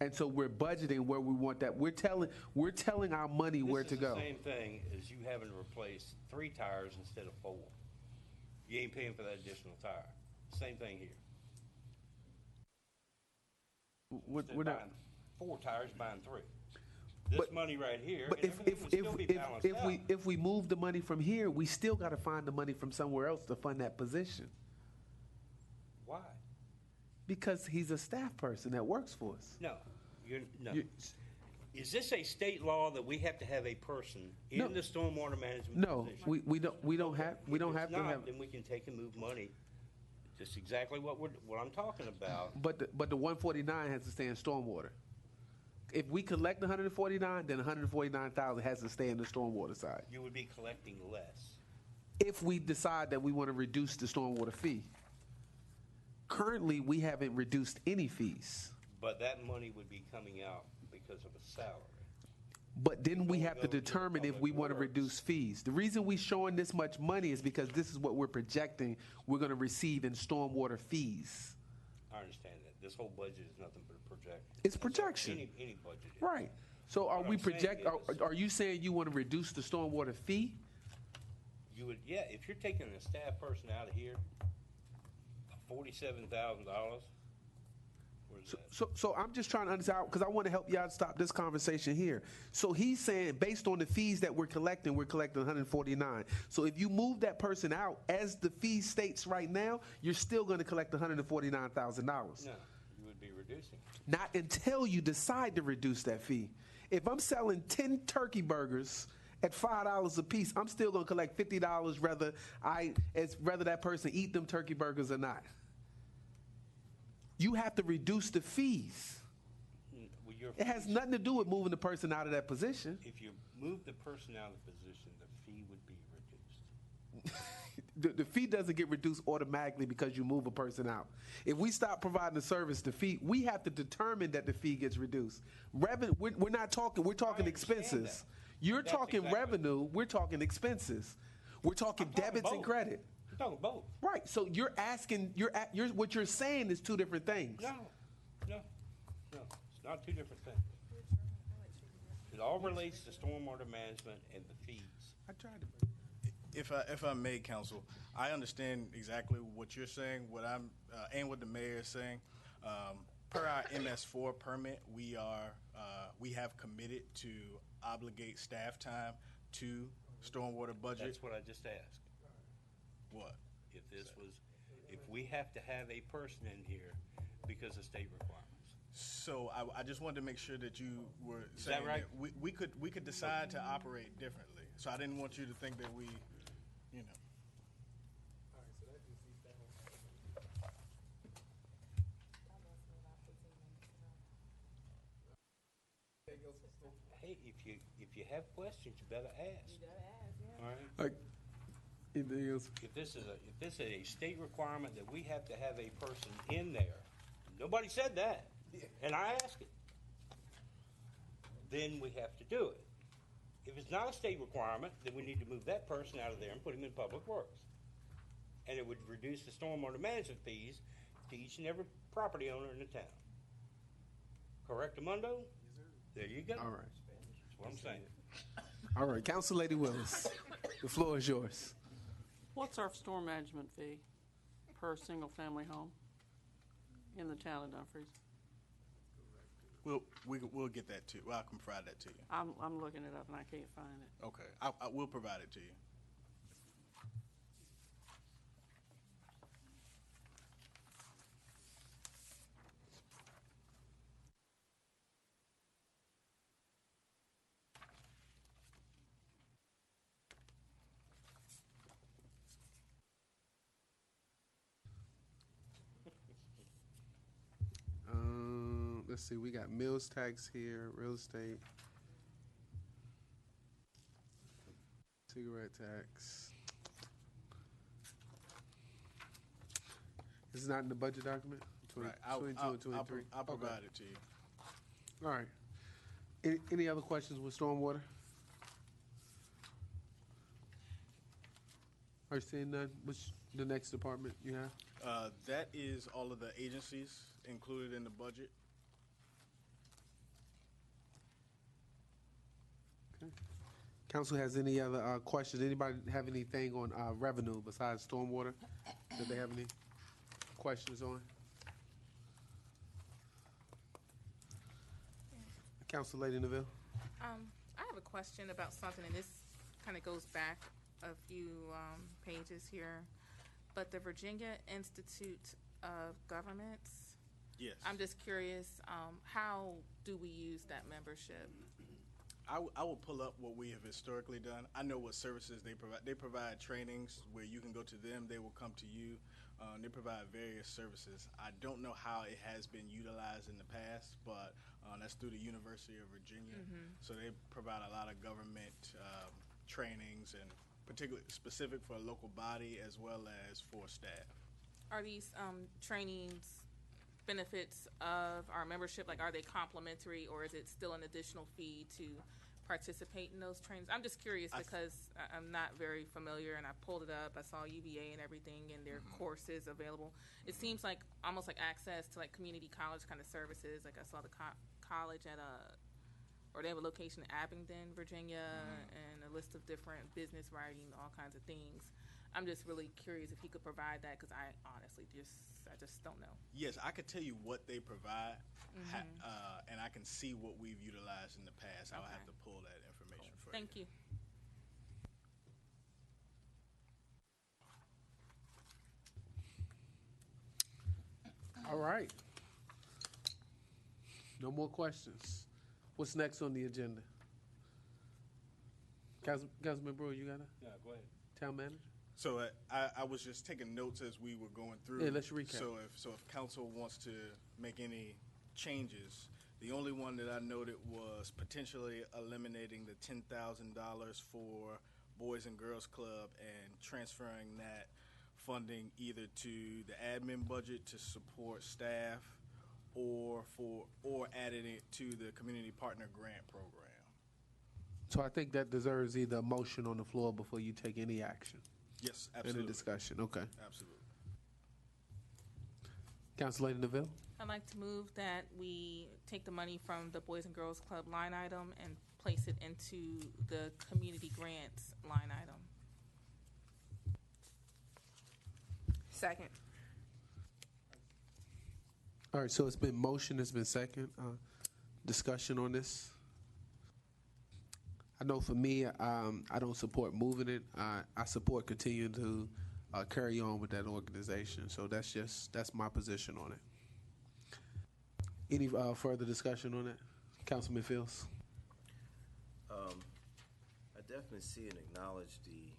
And so we're budgeting where we want that. We're telling our money where to go. This is the same thing as you having to replace 3 tires instead of 4. You ain't paying for that additional tire. Same thing here. Instead we're of not. buying 4 tires, buying 3. This But- money right here, But and everything would still be balanced out. if we move the money from here, we still got to find the money from somewhere else to fund that position Why? because he's a staff person that works for us. No, no. You- Is this a state law that we have to have a person in No. the stormwater management No, position? we don't have If it's to not, have. then we can take and move money. Just exactly what I'm talking about. But the 149 has to stay in stormwater. If we collect 149, then 149,000 has to stay in the stormwater side. You would be collecting less. If we decide that we want to reduce the stormwater fee. Currently, we haven't reduced any fees. But that money would be coming out because of a salary. But then we Don't have to go to determine if public we want to works. reduce fees. The reason we showing this much money is because this is what we're projecting we're going to receive in stormwater fees. I understand that. This whole budget is nothing but a projection. It's That's projection. Any budget is. Right. So are What we I'm saying project? is- Are you saying you want to reduce the stormwater fee? You would, yeah, if you're taking a staff person out of here, $47,000, where's that? So I'm just trying to understand because I want to help y'all stop this conversation here. So he's saying based on the fees that we're collecting 149. So if you move that person out as the fee states right now, you're still going to collect $149,000. No, you would be reducing. Not until you decide to reduce that fee. If I'm selling 10 turkey burgers at $5 a piece, I'm still going to collect $50 whether that person eat them turkey burgers or not. You have to reduce the fees. Well, your It has fees- nothing to do with moving the person out of that position. If you move the person out of the position, the fee would be reduced. The fee doesn't get reduced automatically because you move a person out. If we stop providing the service, the fee, we have to determine that the fee gets reduced. Revenue, we're not talking, we're talking I understand expenses. that. You're That's talking exactly- revenue, we're talking expenses. We're talking I'm talking debits and both. credit. I'm talking both. Right, so you're asking, what you're saying is two different things. No, it's not two different things. It all relates to stormwater management and the fees. I tried to. If I may, counsel, I understand exactly what you're saying, what I'm and what the mayor is saying. Per our MS4 permit, we have committed to obligate staff time to stormwater budget. That's what I just asked. What? If we have to have a person in here because of state requirements. So I just wanted to make sure that you were Is that saying right? that we could decide to operate differently. So I didn't want you to think that we, you know. Hey, if you have questions, you better ask. All right? Anything else? If this is a state requirement that we have to have a person in there, nobody said that, and I asked it, then we have to do it. If it's not a state requirement, then we need to move that person out of there and put him in public works. And it would reduce the stormwater management fees to each and every property owner in the town. Correct, Amundo? There you go. All right. That's what I'm saying. All right, Council Lady Willis, the floor is yours. What's our storm management fee per single-family home in the town of Dumfries? We'll get that to you. Well, I can provide that to you. I'm looking it up and I can't find it. Okay, I will provide it to you. Let's see, we got mills tax here, real estate, cigarette tax. This is not in the budget document? Right, 22 and 23? I'll provide Okay. it to you. All right. Any other questions with stormwater? Are you seeing none? What's the next department you have? That is all of the agencies included in the budget. Council has any other questions? Anybody have anything on revenue besides stormwater? Did they have any questions on? Council Lady Neville. I have a question about something, and this kind of goes back a few pages here. But the Virginia Institute of Governments, Yes. I'm just curious, how do we use that membership? I will pull up what we have historically done. I know what services they provide. They provide trainings where you can go to them. They will come to you. They provide various services. I don't know how it has been utilized in the past, but that's through the University of Virginia. So they provide a lot of government trainings, and particularly specific for a local body as well as for staff. Are these trainings benefits of our membership? Like, are they complimentary, or is it still an additional fee to participate in those trainings? I'm just curious because I'm not very familiar, and I pulled it up. I saw UVA and everything, and their courses available. It seems like almost like access to like community college kind of services. Like I saw the college at or they have a location in Abingdon, Virginia, and a list of different business writing, all kinds of things. I'm just really curious if he could provide that, because I honestly I just don't know. Yes, I could tell you what they provide, and I can see what we've utilized in the past. I'll have to pull that information for you. Thank you. All right. No more questions. What's next on the agenda? Councilman Brewer, you got a Yeah, go ahead. town manager? So I was just taking notes as we were going through. Yeah, let's recap. So if council wants to make any changes, the only one that I noted was potentially eliminating the $10,000 for Boys and Girls Club and transferring that funding either to the admin budget to support staff, or adding it to the community partner grant program. So I think that deserves either a motion on the floor before you take any action. Yes, In absolutely. a discussion, okay. Absolutely. Council Lady Neville? I'd like to move that we take the money from the Boys and Girls Club line item and place it into the community grants line item. Second. All right, so it's been motion, it's been second. Discussion on this? I know for me, I don't support moving it. I support continuing to carry on with that organization. So that's my position on it. Any further discussion on that? Councilman Fields? I definitely see and acknowledge the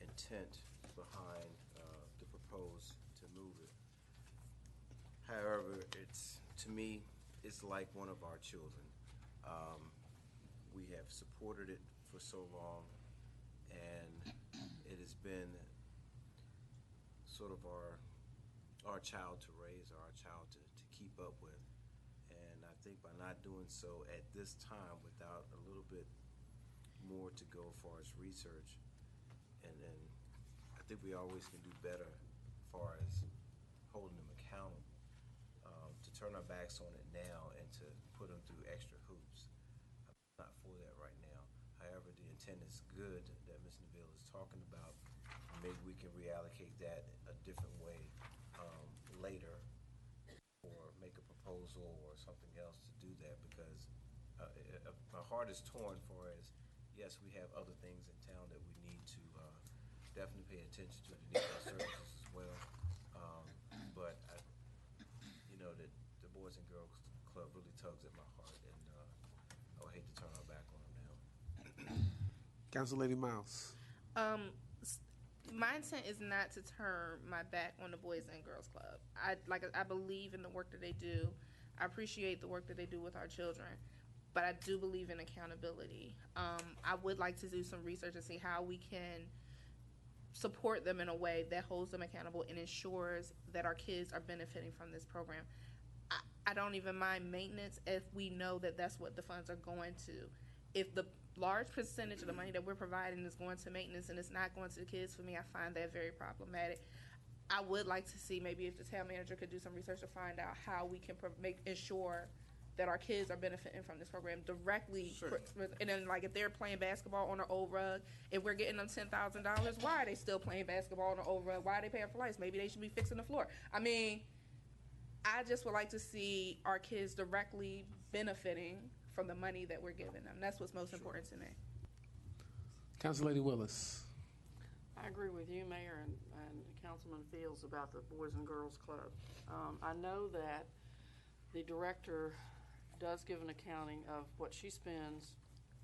intent behind the proposed to move it. However, to me, it's like one of our children. We have supported it for so long, and it has been sort of our child to raise, or our child to keep up with. And I think by not doing so at this time, without a little bit more to go as far as research, and I think we always can do better as far as holding them accountable. To turn our backs on it now and to put them through extra hoops, I'm not for that right now. However, the intent is good that Ms. Neville is talking about. Maybe we can reallocate that a different way later, or make a proposal or something else to do that, because my heart is torn for as, yes, we have other things in town that we need to definitely pay attention to need our services as well. But the Boys and Girls Club really tugs at my heart, and I would hate to turn our back on them now. Council Lady Miles? My intent is not to turn my back on the Boys and Girls Club. I believe in the work that they do. I appreciate the work that they do with our children, but I do believe in accountability. I would like to do some research and see how we can support them in a way that holds them accountable and ensures that our kids are benefiting from this program. I don't even mind maintenance if we know that that's what the funds are going to. If the large percentage of the money that we're providing is going to maintenance and it's not going to the kids, for me, I find that very problematic. I would like to see maybe if the town manager could do some research to find out how we can ensure that our kids are benefiting from this program directly. Sure. And then, like, if they're playing basketball on an old rug, if we're getting them $10,000, why are they still playing basketball on an old rug? Why are they paying for lights? Maybe they should be fixing the floor. I mean, I just would like to see our kids directly benefiting from the money that we're giving them. That's what's most important to me. Council Lady Willis. I agree with you, Mayor, and Councilman Fields about the Boys and Girls Club. I know that the director does give an accounting of what she spends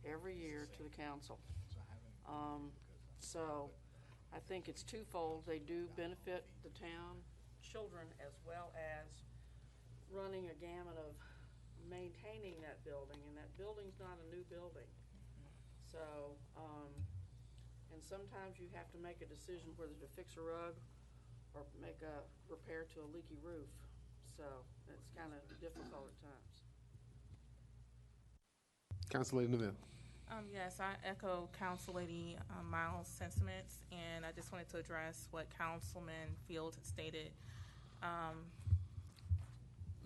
every year to the council. So I think it's twofold. They do benefit the town children as well as running a gamut of maintaining that building, and that building's not a new building. So, and sometimes you have to make a decision whether to fix a rug or make a repair to a leaky roof. So it's kind of difficult at times. Council Lady Neville. Yes, I echo Council Lady Miles' sentiments, and I just wanted to address what Councilman Field stated.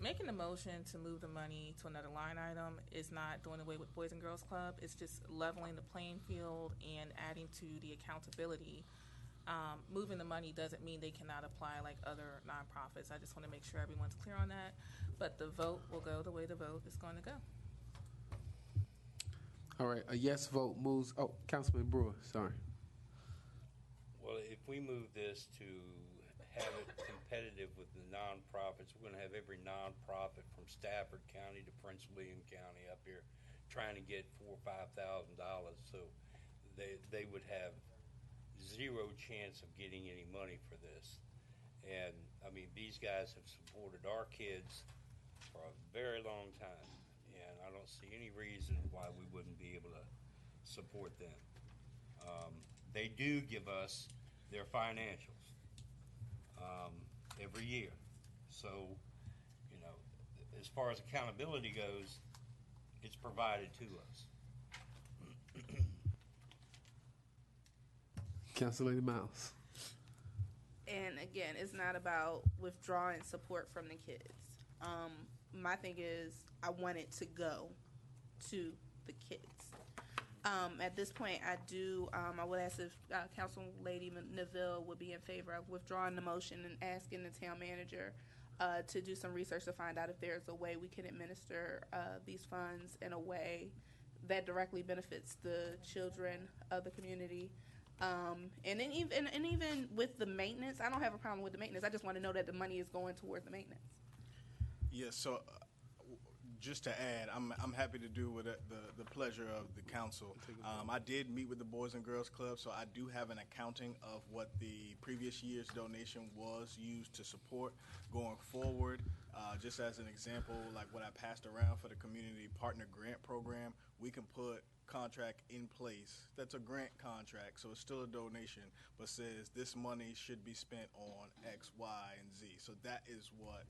Making the motion to move the money to another line item is not doing away with Boys and Girls Club. It's just leveling the playing field and adding to the accountability. Moving the money doesn't mean they cannot apply like other nonprofits. I just want to make sure everyone's clear on that. But the vote will go the way the vote is going to go. All right, a yes vote moves. Oh, Councilman Brewer, sorry. Well, if we move this to have it competitive with the nonprofits, we're going to have every nonprofit from Stafford County to Prince William County up here trying to get $4,000 or $5,000. So they would have zero chance of getting any money for this. And I mean, these guys have supported our kids for a very long time, and I don't see any reason why we wouldn't be able to support them. They do give us their financials every year. So, you know, as far as accountability goes, it's provided to us. Council Lady Miles. And again, it's not about withdrawing support from the kids. My thing is, I want it to go to the kids. At this point, I would ask if Council Lady Neville would be in favor of withdrawing the motion and asking the town manager to do some research to find out if there's a way we can administer these funds in a way that directly benefits the children of the community. And then even with the maintenance, I don't have a problem with the maintenance. I just want to know that the money is going toward the maintenance. Yes, so just to add, I'm happy to do with the pleasure of the council. I did meet with the Boys and Girls Club, so I do have an accounting of what the previous year's donation was used to support going forward. Just as an example, like what I passed around for the Community Partner Grant Program, we can put contract in place. That's a grant contract, so it's still a donation, but says this money should be spent on X, Y, and Z. So that is what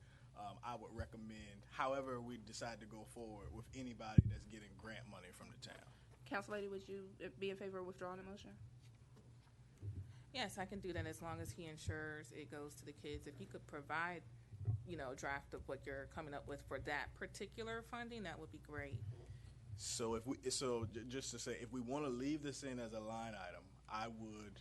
I would recommend. However, we decide to go forward with anybody that's getting grant money from the town. Council Lady, would you be in favor of withdrawing the motion? Yes, I can do that as long as he ensures it goes to the kids. If you could provide, a draft of what you're coming up with for that particular funding, that would be great. So just to say, if we want to leave this in as a line item, I would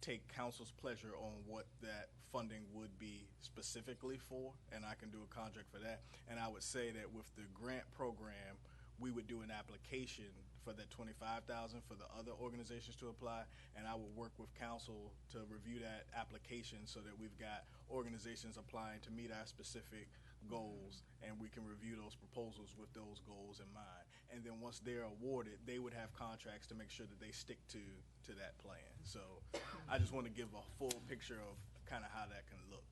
take council's pleasure on what that funding would be specifically for, and I can do a contract for that. And I would say that with the grant program, we would do an application for that $25,000 for the other organizations to apply, and I would work with council to review that application so that we've got organizations applying to meet our specific goals, and we can review those proposals with those goals in mind. And then once they're awarded, they would have contracts to make sure that they stick to that plan. So I just want to give a full picture of kind of how that can look.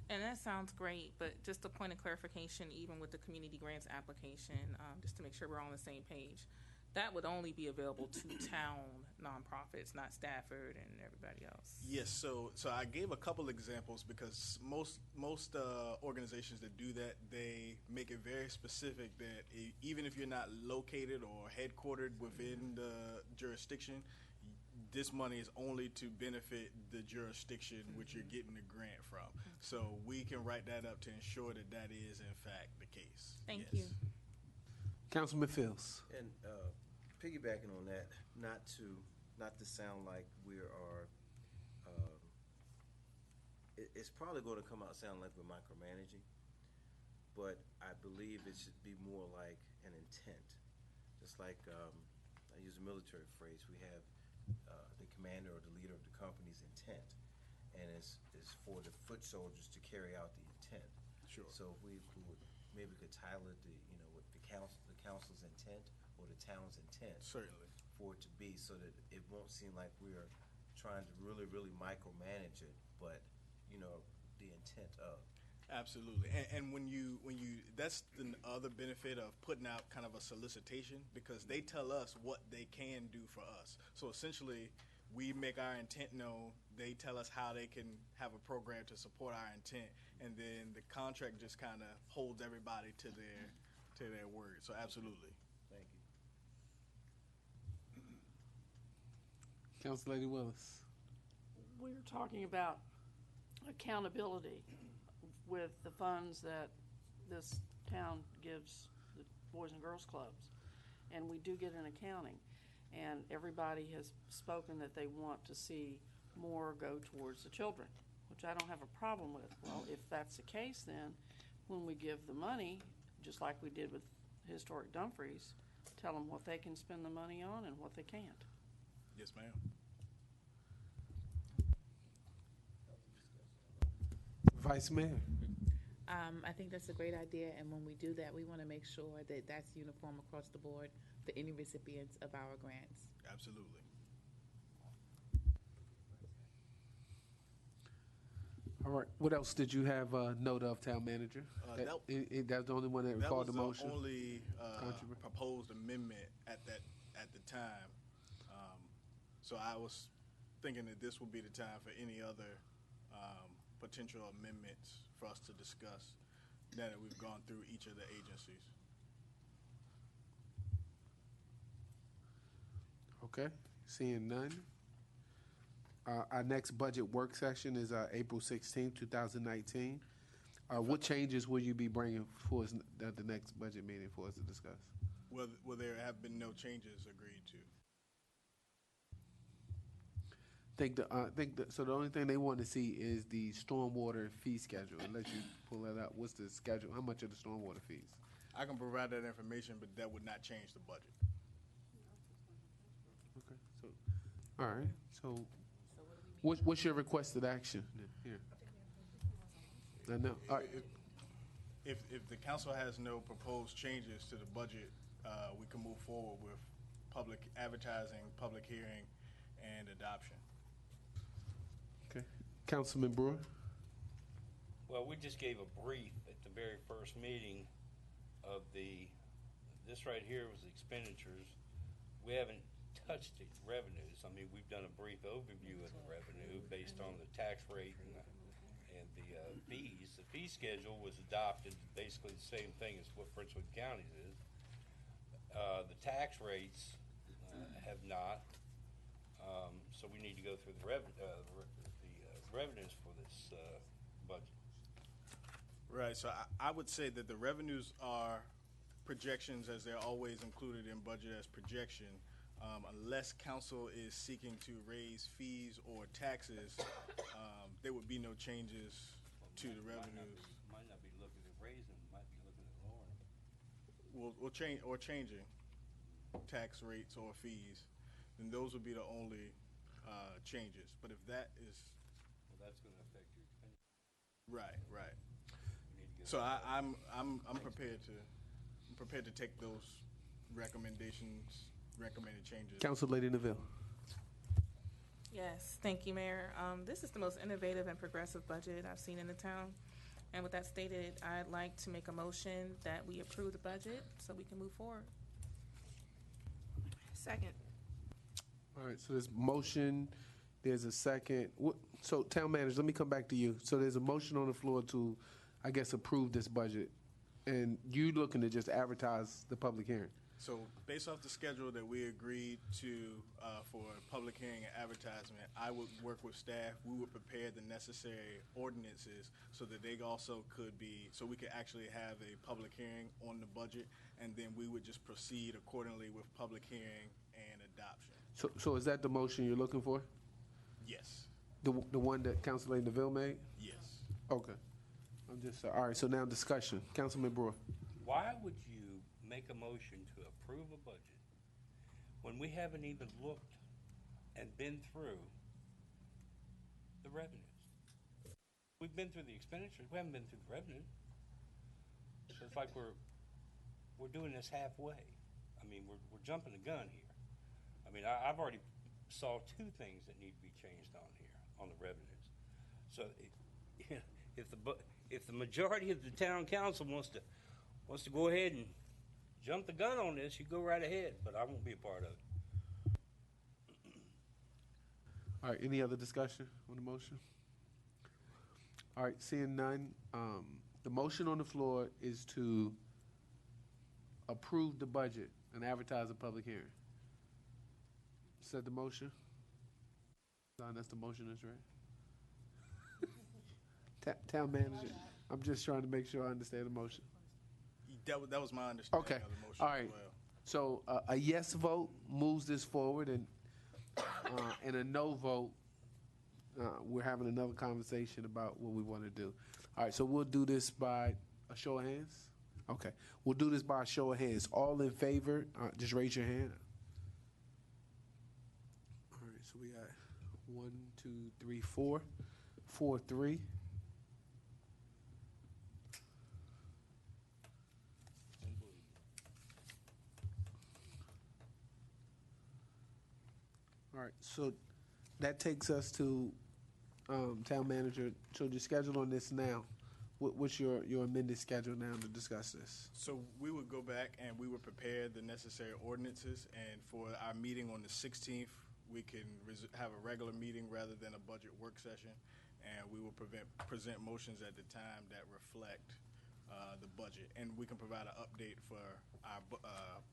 And that sounds great, but just a point of clarification, even with the community grants application, just to make sure we're all on the same page, that would only be available to town nonprofits, not Stafford and everybody else. Yes, so I gave a couple examples because most organizations that do that, they make it very specific that even if you're not located or headquartered within the jurisdiction, this money is only to benefit the jurisdiction which you're getting the grant from. So we can write that up to ensure that that is in fact the case. Thank you. Councilman Fields. And piggybacking on that, not to sound like we are, it's probably going to come out sound like we're micromanaging, but I believe it should be more like an intent. Just like, I use a military phrase, we have the commander or the leader of the company's intent, and it's for the foot soldiers to carry out the intent. Sure. So if we would, maybe we could title it with the council's intent or the town's intent. Certainly. For it to be, so that it won't seem like we are trying to really, really micromanage it, but, the intent of. Absolutely, and when you that's the other benefit of putting out kind of a solicitation, because they tell us what they can do for us. So essentially, we make our intent known. They tell us how they can have a program to support our intent, and then the contract just kind of holds everybody to their word. So absolutely. Thank you. Council Lady Willis. We're talking about accountability with the funds that this town gives the Boys and Girls Clubs. And we do get an accounting. And everybody has spoken that they want to see more go towards the children, which I don't have a problem with. Well, if that's the case, then when we give the money, just like we did with Historic Dumfries, tell them what they can spend the money on and what they can't. Yes, ma'am. Vice Mayor. I think that's a great idea, and when we do that, we want to make sure that that's uniform across the board for any recipients of our grants. Absolutely. All right. What else did you have note of, Town Manager? That's the only one that recalled the motion? That was the only proposed amendment at the time. So I was thinking that this would be the time for any other potential amendments for us to discuss now that we've gone through each of the agencies. Okay, seeing none. Our next budget work session is April 16, 2019. What changes will you be bringing for us at the next budget meeting for us to discuss? Well, there have been no changes agreed to. So the only thing they want to see is the stormwater fee schedule. Unless you pull that out, what's the schedule? How much are the stormwater fees? I can provide that information, but that would not change the budget. Okay. So, all right. So, what's your requested action here? I know. All right. If the council has no proposed changes to the budget, we can move forward with public advertising, public hearing, and adoption. Okay. Councilman Brewer? Well, we just gave a brief at the very first meeting of this right here was expenditures. We haven't touched the revenues. I mean, we've done a brief overview of the revenue based on the tax rate and the fees. The fee schedule was adopted, basically the same thing as what Prince William County's is. The tax rates have not. So we need to go through the revenues for this budget. Right, so I would say that the revenues are projections, as they're always included in budget as projection. Unless council is seeking to raise fees or taxes, there would be no changes to the revenues. Might not be looking at raising, might be looking at lowering. We'll change or changing tax rates or fees, then those would be the only changes. But if that is, well, that's going to affect your expense. Right. So I'm prepared to take those recommended changes. Council Lady Neville. Yes, thank you, Mayor. This is the most innovative and progressive budget I've seen in the town. And with that stated, I'd like to make a motion that we approve the budget so we can move forward. Second. All right, so there's motion, there's a second. So, Town Manager, let me come back to you. So there's a motion on the floor to, I guess, approve this budget. And you looking to just advertise the public hearing? So based off the schedule that we agreed to for public hearing and advertisement, I would work with staff. We would prepare the necessary ordinances so that they also could be, so we could actually have a public hearing on the budget, and then we would just proceed accordingly with public hearing and adoption. So is that the motion you're looking for? Yes. The one that Councilor Neville made? Yes. Okay. I'm just, all right, so now discussion. Councilman Brewer. Why would you make a motion to approve a budget when we haven't even looked and been through the revenues? We've been through the expenditures, we haven't been through the revenue. So it's like we're doing this halfway. I mean, we're jumping the gun here. I mean, I've already saw two things that need to be changed on here, on the revenues. So if the majority of the town council wants to go ahead and jump the gun on this, you go right ahead, but I won't be a part of it. All right, any other discussion on the motion? All right, seeing none, the motion on the floor is to approve the budget and advertise a public hearing. Is that the motion? Don, that's the motion, that's right? Town manager, I'm just trying to make sure I understand the motion. That was my understanding Okay, of the motion all as right. well. So a yes vote moves this forward, and a no vote, we're having another conversation about what we want to do. All right, so we'll do this by a show of hands. Okay, we'll do this by a show of hands. All in favor, just raise your hand. All right, so we got 1, 2, 3, 4, 4, 3. All right, so that takes us to town manager. So your schedule on this now. What's your amended schedule now to discuss this? So we would go back and we would prepare the necessary ordinances, and for our meeting on the 16th, we can have a regular meeting rather than a budget work session, and we will present motions at the time that reflect the budget, and we can provide an update for our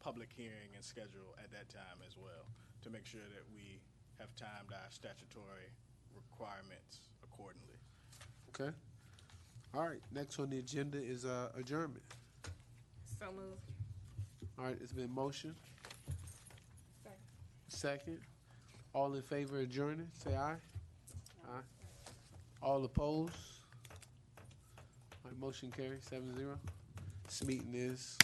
public hearing and schedule at that time as well, to make sure that we have timed our statutory requirements accordingly. Okay. All right, next on the agenda is adjournment. So moved. All right, it's been motion. Second. All in favor of adjourning, say aye. Aye. All opposed? All right, motion carries 7-0. This meeting is